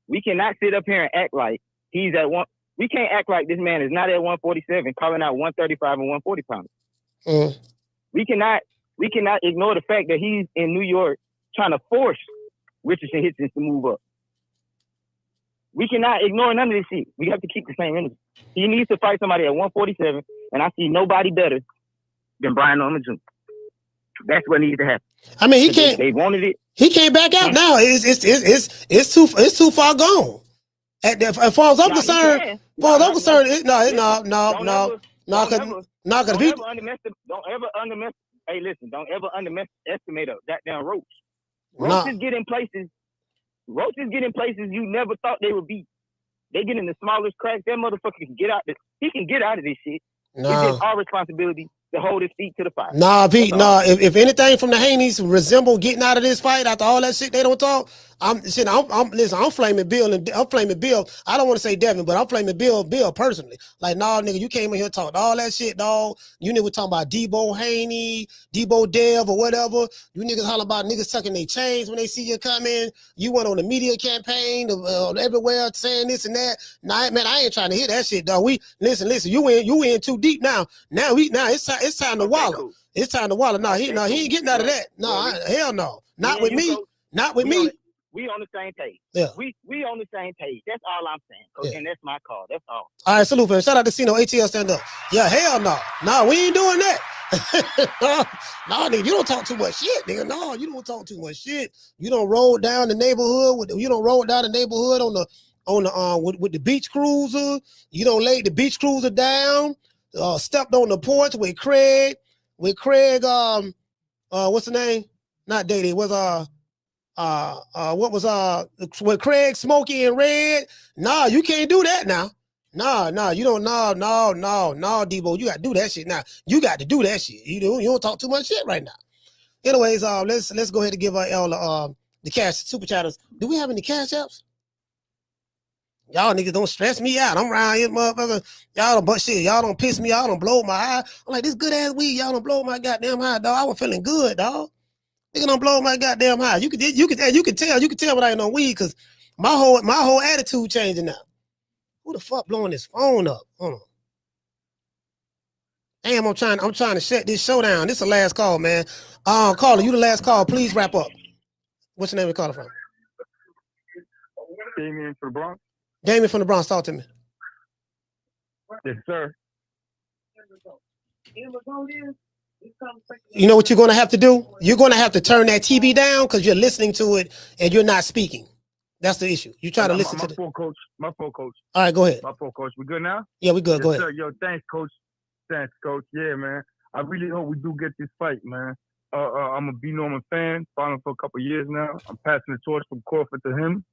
Speaker 1: We cannot sit up here and act like he's at one. We can't act like this man is not at 147, calling out 135 and 140 pounds. We cannot ignore the fact that he's in New York trying to force Richardson Hitchens to move up. We cannot ignore none of this shit. We have to keep the same energy. He needs to fight somebody at 147, and I see nobody better than Brian Norman Jr. That's what needs to happen.
Speaker 4: I mean, he can't.
Speaker 1: They wanted it.
Speaker 4: He can't back out now. It's too far gone. As far as I'm concerned, no.
Speaker 1: Don't ever underestimate. Hey, listen, don't ever underestimate that damn Roach. Roach is getting places. Roach is getting places you never thought they would be. They get in the smallest cracks. That motherfucker can get out. He can get out of this shit. It's just our responsibility to hold his feet to the fire.
Speaker 4: Nah, Pete. Nah, if anything from the Haneys resemble getting out of this fight after all that shit they don't talk, I'm flaming Bill and I'm flaming Bill. I don't want to say Devin, but I'm flaming Bill personally. Like, nah, nigga, you came in here talking all that shit, dog. You niggas talking about Debo Haney, Debo Dev, or whatever. You niggas hollering about niggas tucking their chains when they see you coming. You went on the media campaign everywhere saying this and that. Nah, man, I ain't trying to hear that shit, dog. Listen. You in too deep now. Now it's time to wallow. Cool. It's time to wallow. No, he ain't getting out of that. No, hell no. Not with me. Not with me.
Speaker 1: We on the same page.
Speaker 4: Yeah.
Speaker 1: We on the same page. That's all I'm saying. Coach, and that's my call. That's all.
Speaker 4: All right, salute, man. Shout out to Cino ATL stand up. Yeah, hell no. No, we ain't doing that. No, nigga, you don't talk too much shit, nigga. No, you don't talk too much shit. You don't roll down the neighborhood with the beach cruiser. You don't lay the beach cruiser down. Stepped on the porch with Craig. What's the name? Not Daddy. It was with Craig, Smokey, and Red? Nah, you can't do that now. No, you don't. No, Debo, you got to do that shit now. You got to do that shit. You don't talk too much shit right now. Anyways, let's go ahead and give El the cash super chatters. Do we have any cash apps? Y'all niggas don't stress me out. I'm around here, motherfucker. Y'all don't shit. Y'all don't piss me off. Don't blow my eye. I'm like, this good ass weed. Y'all don't blow my goddamn high, dog. I was feeling good, dog. Nigga don't blow my goddamn high. You can tell when I ain't on weed because my whole attitude changing now. Who the fuck blowing this phone up? Hold on. Damn, I'm trying to shut this show down. This is the last call, man. Caller, you the last call. Please wrap up. What's your name you calling from?
Speaker 17: Damien from the Bronx.
Speaker 4: Damien from the Bronx, talk to me.
Speaker 17: Yes, sir.
Speaker 4: You know what you're going to have to do? You're going to have to turn that TV down because you're listening to it and you're not speaking. That's the issue. You try to listen to
Speaker 17: my coach.
Speaker 4: All right, go ahead.
Speaker 17: My full coach. We good now?
Speaker 4: Yeah, we good.
Speaker 17: Yes,
Speaker 4: go ahead.
Speaker 17: Sir. Yo, thanks, coach. Yeah, man. I really hope we do get this fight, man. I'm a B Norman fan, following for a couple of years now. I'm passing the torch from Crawford to him.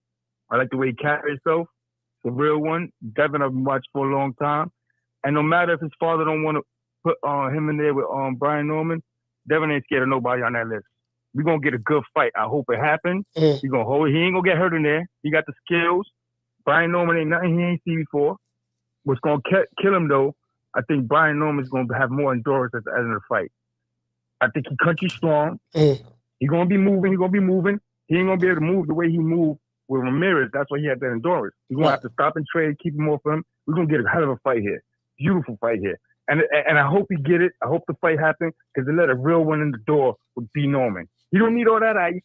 Speaker 17: I like the way he carries himself. The real one. Devin, I've been watching for a long time. And no matter if his father don't want to put him in there with Brian Norman, Devin ain't scared of nobody on that list. We're going to get a good fight. I hope it happens. He's going to hold it. He ain't going to get hurt in there. He got the skills. Brian Norman ain't nothing he ain't seen before. What's going to kill him, though, I think Brian Norman's going to have more endurance at the end of the fight. I think he's country strong. He's going to be moving.
Speaker 21: He ain't gonna be able to move the way he moved with Ramirez. That's why he had that endurance. He's gonna have to stop and trade, keep him off him. We're gonna get a hell of a fight here. Beautiful fight here. And I hope he get it. I hope the fight happens because they let a real one in the door with B. Norman. He don't need all that ice.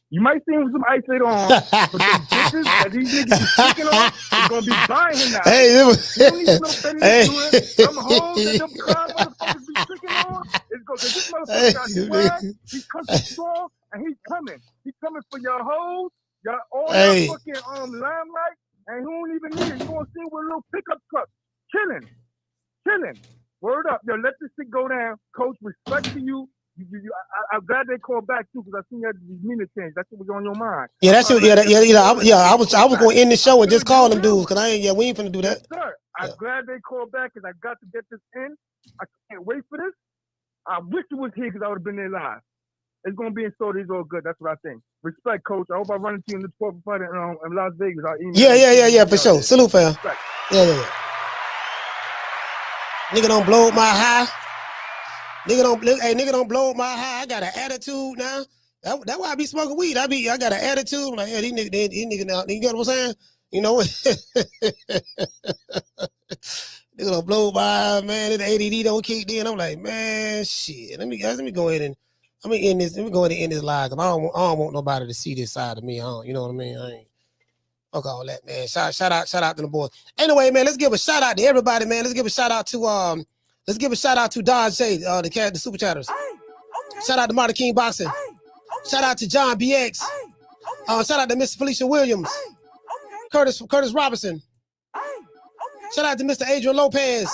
Speaker 21: You might see him with some ice later on, but the bitches that these niggas is sticking on is gonna be buying him now.
Speaker 4: Hey,
Speaker 21: you don't need no Benny
Speaker 4: hey.
Speaker 21: to it. Some hoes that them crowd motherfuckers be sticking on. It's because this motherfucker got swag. He's country strong, and he's coming. He's coming for your hoes, all your fucking limelight, and he don't even need it. You gonna see him with a little pickup truck, chilling. Word up, yo, let this shit go down. Coach, respect to you. I'm glad they called back too because I seen you had these meaning change. That's what was on your mind.
Speaker 4: Yeah, that's what. I was going to end the show and just call them dudes because we ain't finna do that.
Speaker 21: Yes, sir. I'm glad they called back because I got to get this in. I can't wait for this. I wish it was here because I would have been there live. It's gonna be in store. It's all good. That's what I think. Respect, Coach. I hope I run into you in the 12th fight in Las Vegas.
Speaker 4: Yeah, for sure. Salute, fam. Yeah. Nigga don't blow up my high. Nigga don't blow up my high. I got an attitude now. That's why I be smoking weed. I got an attitude. I'm like, yeah, these niggas now. You get what I'm saying? You know what? Nigga don't blow up my high, man. The ADD don't kick in. I'm like, man, shit. Let me go ahead and let me end this live because I don't want nobody to see this side of me. You know what I mean? I ain't fuck all that, man. Shout out to the boys. Anyway, man, let's give a shout out to everybody, man. Let's give a shout out to Don J, the Super Chatters. Shout out to Martin King Boxing. Shout out to John BX. Shout out to Mr. Felicia Williams. Curtis Robinson. Shout out to Mr. Adrian Lopez.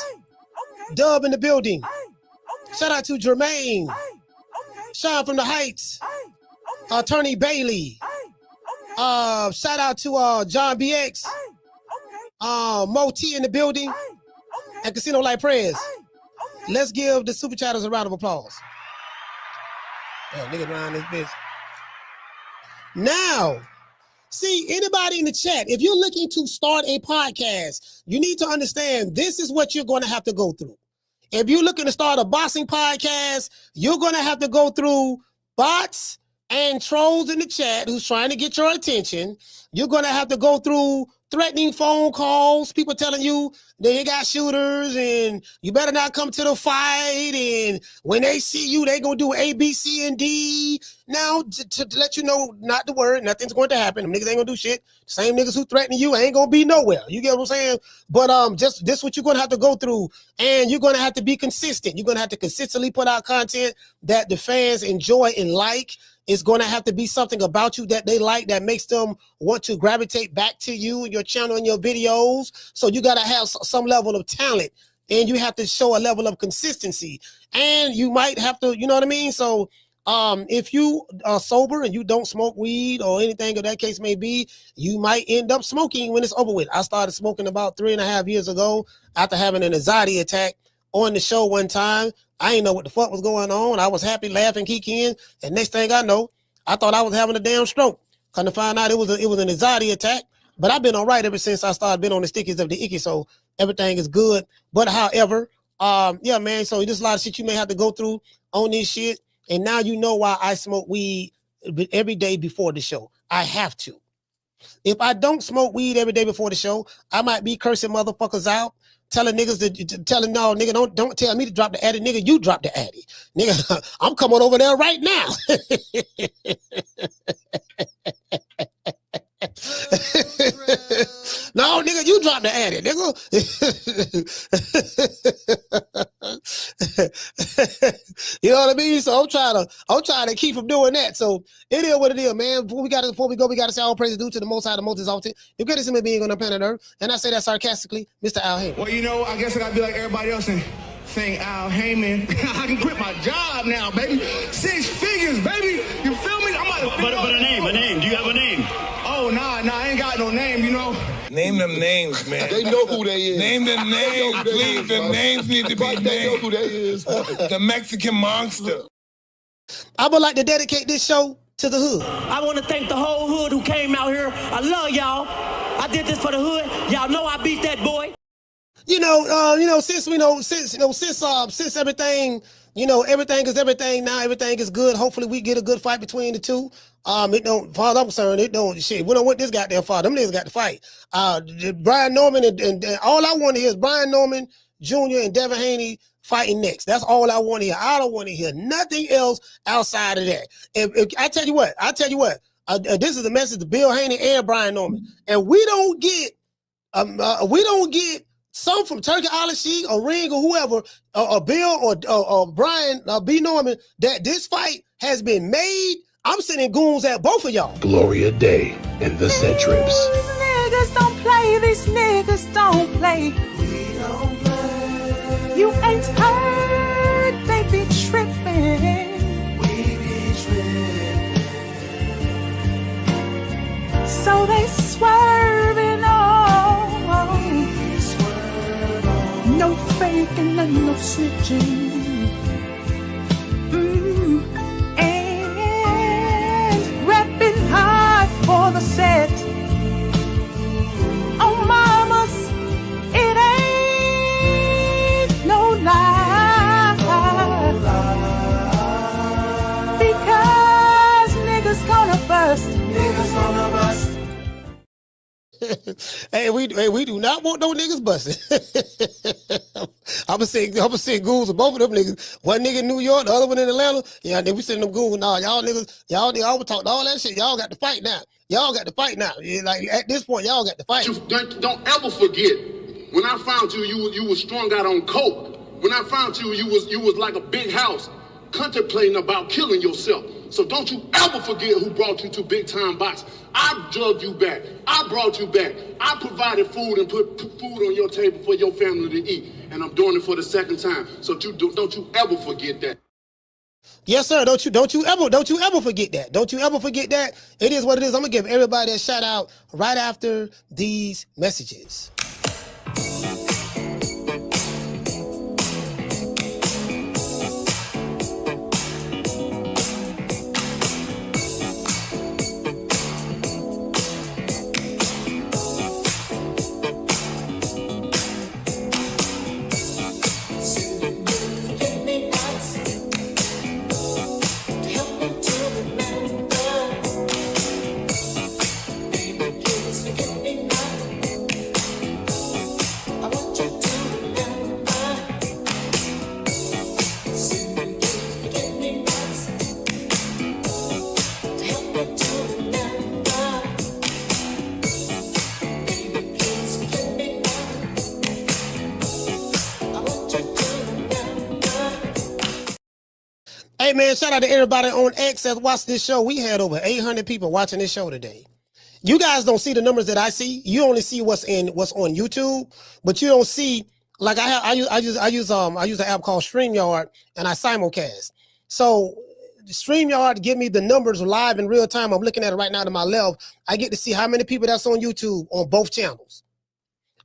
Speaker 4: Dub in the building. Shout out to Jermaine. Sean from the Heights. Attorney Bailey. Shout out to John BX. Mo T in the building. And Casino Light Prayers. Let's give the Super Chatters a round of applause. Oh, nigga around this bitch. Now, see, anybody in the chat, if you're looking to start a podcast, you need to understand this is what you're going to have to go through. If you're looking to start a boxing podcast, you're going to have to go through bots and trolls in the chat who's trying to get your attention. You're going to have to go through threatening phone calls, people telling you they got shooters and you better not come to the fight. And when they see you, they going to do A, B, C, and D. Now, to let you know, not the word, nothing's going to happen. Them niggas ain't going to do shit. Same niggas who threaten you ain't going to be nowhere. You get what I'm saying? But just this what you're going to have to go through. And you're going to have to be consistent. You're going to have to consistently put out content that the fans enjoy and like. It's going to have to be something about you that they like that makes them want to gravitate back to you and your channel and your videos. So you got to have some level of talent and you have to show a level of consistency and you might have to, you know what I mean? So if you are sober and you don't smoke weed or anything of that case may be, you might end up smoking when it's over with. I started smoking about 3.5 years ago after having an anxiety attack on the show one time. I didn't know what the fuck was going on. I was happy, laughing, kicking, and next thing I know, I thought I was having a damn stroke. Come to find out it was an anxiety attack. But I've been all right ever since I started being on the stickies of the icky, so everything is good. But however, yeah, man, so there's a lot of shit you may have to go through on this shit. And now you know why I smoke weed every day before the show. I have to. If I don't smoke weed every day before the show, I might be cursing motherfuckers out. Telling niggas telling no nigga don't tell me to drop the addy, nigga, you drop the addy, nigga. I'm coming over there right now. No, nigga, you drop the addy, nigga. You know what I mean? So I'm trying to keep from doing that. So it is what it is, man. Before we go, we gotta say all praises due to the Most High, the Most Exalted, the greatest human being on the planet Earth. And I say that sarcastically, Mr. Al Haney.
Speaker 5: Well, you know, I guess I gotta be like everybody else and saying Al Heyman. I can quit my job now, baby. 6 figures, baby. You feel me?
Speaker 8: But a name. Do you have a name?
Speaker 5: Oh, nah, I ain't got no name, you know.
Speaker 3: Name them names, man.
Speaker 5: They know who they is.
Speaker 3: Name them names, please. The names need to be named.
Speaker 5: They know who they is.
Speaker 3: The Mexican monster.
Speaker 4: I would like to dedicate this show to the hood.
Speaker 22: I want to thank the whole hood who came out here. I love y'all. I did this for the hood. Y'all know I beat that boy.
Speaker 4: Since everything you know, everything is everything now. Everything is good. Hopefully we get a good fight between the two. It don't, far as I'm concerned, it don't shit. We don't want this goddamn fight. Them niggas got to fight. Brian Norman and all I want to hear is Brian Norman Jr. and Devin Haney fighting next. That's all I want to hear. I don't want to hear nothing else outside of that. If I tell you what, this is the message to Bill Haney and Brian Norman. And we don't get some from Turki Alalshikh or Ring or whoever, or Bill or Brian B. Norman, that this fight has been made. I'm sending goons at both of y'all.
Speaker 6: Gloria Day and the Set Trips.
Speaker 7: These niggas don't play. These niggas don't play. We don't play. You ain't heard. They be tripping. We be tripping. So they swerving on. Swerve on. No faking and no switching. High for the set. Oh, mamas, it ain't no lie. Because niggas gonna bust. Niggas gonna bust.
Speaker 4: Hey, we do not want no niggas busting. I'm gonna send goons to both of them niggas. One nigga in New York, the other one in Atlanta. Yeah, then we send them goons. Nah, y'all niggas, y'all talk all that shit. Y'all got to fight now. Y'all got to fight now. Like at this point, y'all got to fight.
Speaker 9: Don't ever forget when I found you, you was strung out on coke. When I found you, you was like a big house, contemplating about killing yourself. So don't you ever forget who brought you to Big Time Box. I drugged you back. I brought you back. I provided food and put food on your table for your family to eat. And I'm doing it for the second time. So don't you ever forget that.
Speaker 4: Yes, sir. Don't you ever forget that. Don't you ever forget that. It is what it is. I'm gonna give everybody a shout out right after these messages. Hey man, shout out to everybody on X that watched this show. We had over 800 people watching this show today. You guys don't see the numbers that I see. You only see what's on YouTube, but you don't see, like I use an app called StreamYard and I simulcast. So StreamYard give me the numbers live in real time. I'm looking at it right now to my left. I get to see how many people that's on YouTube on both channels.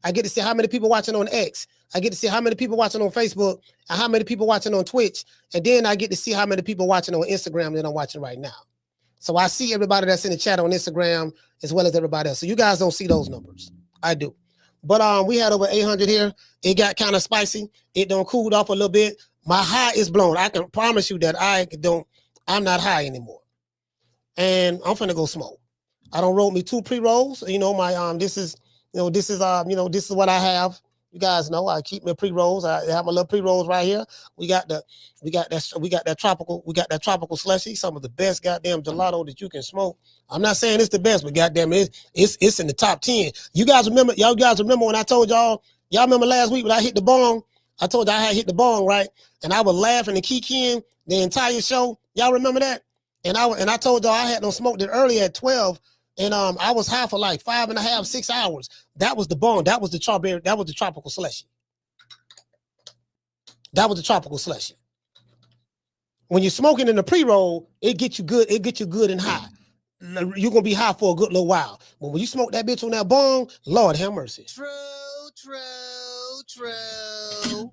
Speaker 4: I get to see how many people watching on X. I get to see how many people watching on Facebook and how many people watching on Twitch. And then I get to see how many people watching on Instagram that I'm watching right now. So I see everybody that's in the chat on Instagram as well as everybody else. So you guys don't see those numbers. I do. But we had over 800 here. It got kind of spicy. It done cooled off a little bit. My high is blown. I can promise you that I'm not high anymore. And I'm finna go smoke. I don't roll me 2 pre-rolls. You know, my this is what I have. You guys know I keep my pre-rolls. I have my little pre-rolls right here. We got that tropical slushy, some of the best goddamn gelato that you can smoke. I'm not saying it's the best, but goddamn it's in the top 10. Y'all guys remember when I told y'all remember last week when I hit the bong? I told you I had hit the bong, right? And I was laughing and kikiing the entire show. Y'all remember that? And I told y'all I had no smoked it early at 12. And I was high for like 5.5, 6 hours. That was the bone. That was the strawberry. That was the tropical slushy. That was the tropical slushy. When you're smoking in the pre-roll, it gets you good. It gets you good and high. You're gonna be high for a good little while. But when you smoke that bitch on that bong, Lord have mercy. True.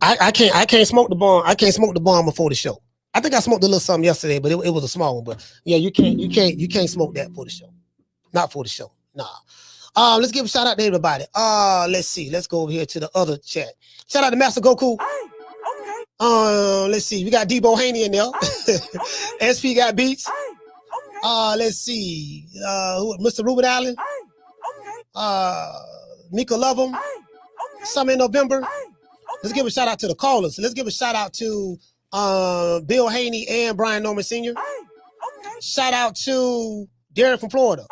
Speaker 4: I can't smoke the bong. I can't smoke the bong before the show. I think I smoked a little something yesterday, but it was a small one. But yeah, you can't smoke that for the show. Not for the show. Nah. Let's give a shout out to everybody. Let's see. Let's go over here to the other chat. Shout out to Master Goku. Let's see. We got Debo Haney in there. SP got beats. Let's see. Mr. Ruben Allen. Mika Lovem. Summer in November. Let's give a shout out to the callers. Let's give a shout out to Bill Haney and Brian Norman Sr. Shout out to Derek from Florida.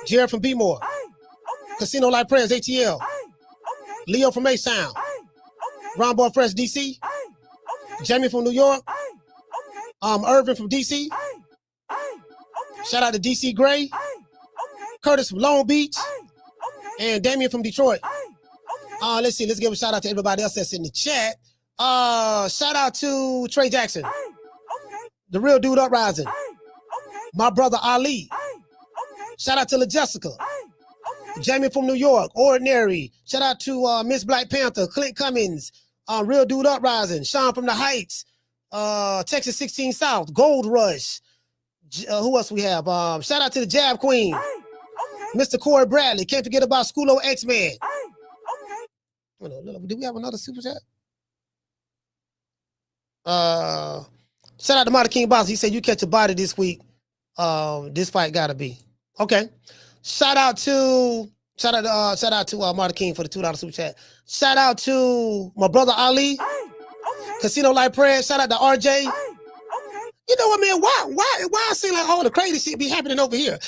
Speaker 4: Jared from B-More. Casino Life Prayers, ATL. Leo from A-Sound. Ron Boy Fresh, DC. Jamie from New York. Irvin from DC. Shout out to DC Gray. Curtis from Long Beach. And Damian from Detroit. Let's see. Let's give a shout out to everybody else that's in the chat. Shout out to Trey Jackson. The Real Dude Uprising. My brother Ali. Shout out to La Jessica. Jamie from New York. Ordinary. Shout out to Miss Black Panther. Clint Cummins. Real Dude Uprising. Sean from the Heights. Texas 16 South. Gold Rush. Who else we have? Shout out to the Jab Queen. Mr. Corey Bradley. Can't forget about Schoolo X-Man. Do we have another super chat? Shout out to Marty King Boss. He said you catch a body this week. This fight gotta be. Okay. Shout out to Marty King for the $2 super chat. Shout out to my brother Ali. Casino Life Prayer. Shout out to RJ. You know what, man? Why I seem like all the crazy shit be happening over here?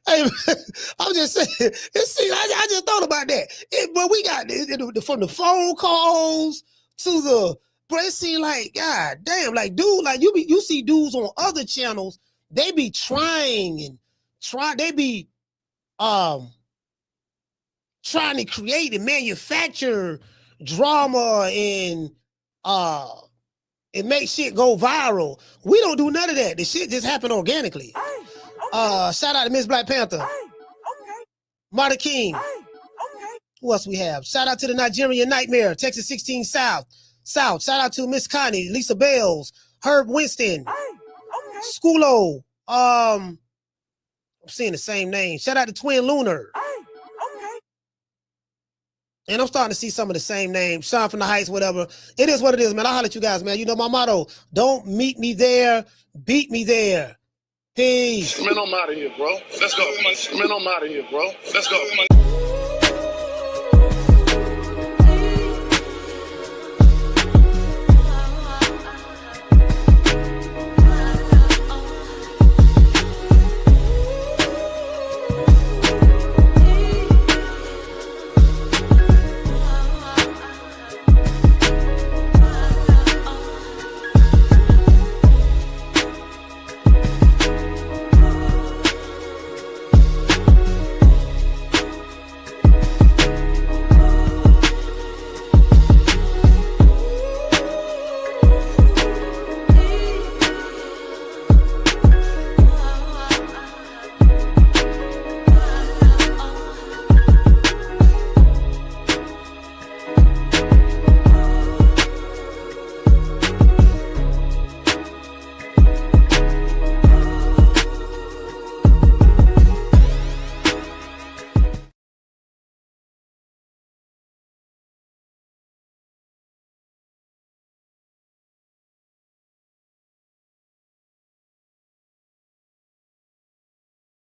Speaker 4: Hey, I'm just saying. I just thought about that. But we got from the phone calls to the. But it seemed like, God damn, like dude, like you see dudes on other channels, they be trying to create and manufacture drama and make shit go viral. We don't do none of that. The shit just happened organically. Shout out to Miss Black Panther. Marty King. Who else we have? Shout out to the Nigerian Nightmare, Texas 16 South. Shout out to Miss Connie, Lisa Bells, Herb Winston, Schoolo. I'm seeing the same name. Shout out to Twin Lunar. And I'm starting to see some of the same names. Sean from the Heights, whatever. It is what it is, man. I'll holler at you guys, man. You know my motto. Don't meet me there, beat me there. Peace.
Speaker 9: Man, I'm out of here, bro. Let's go. Man, I'm out of here, bro. Let's go.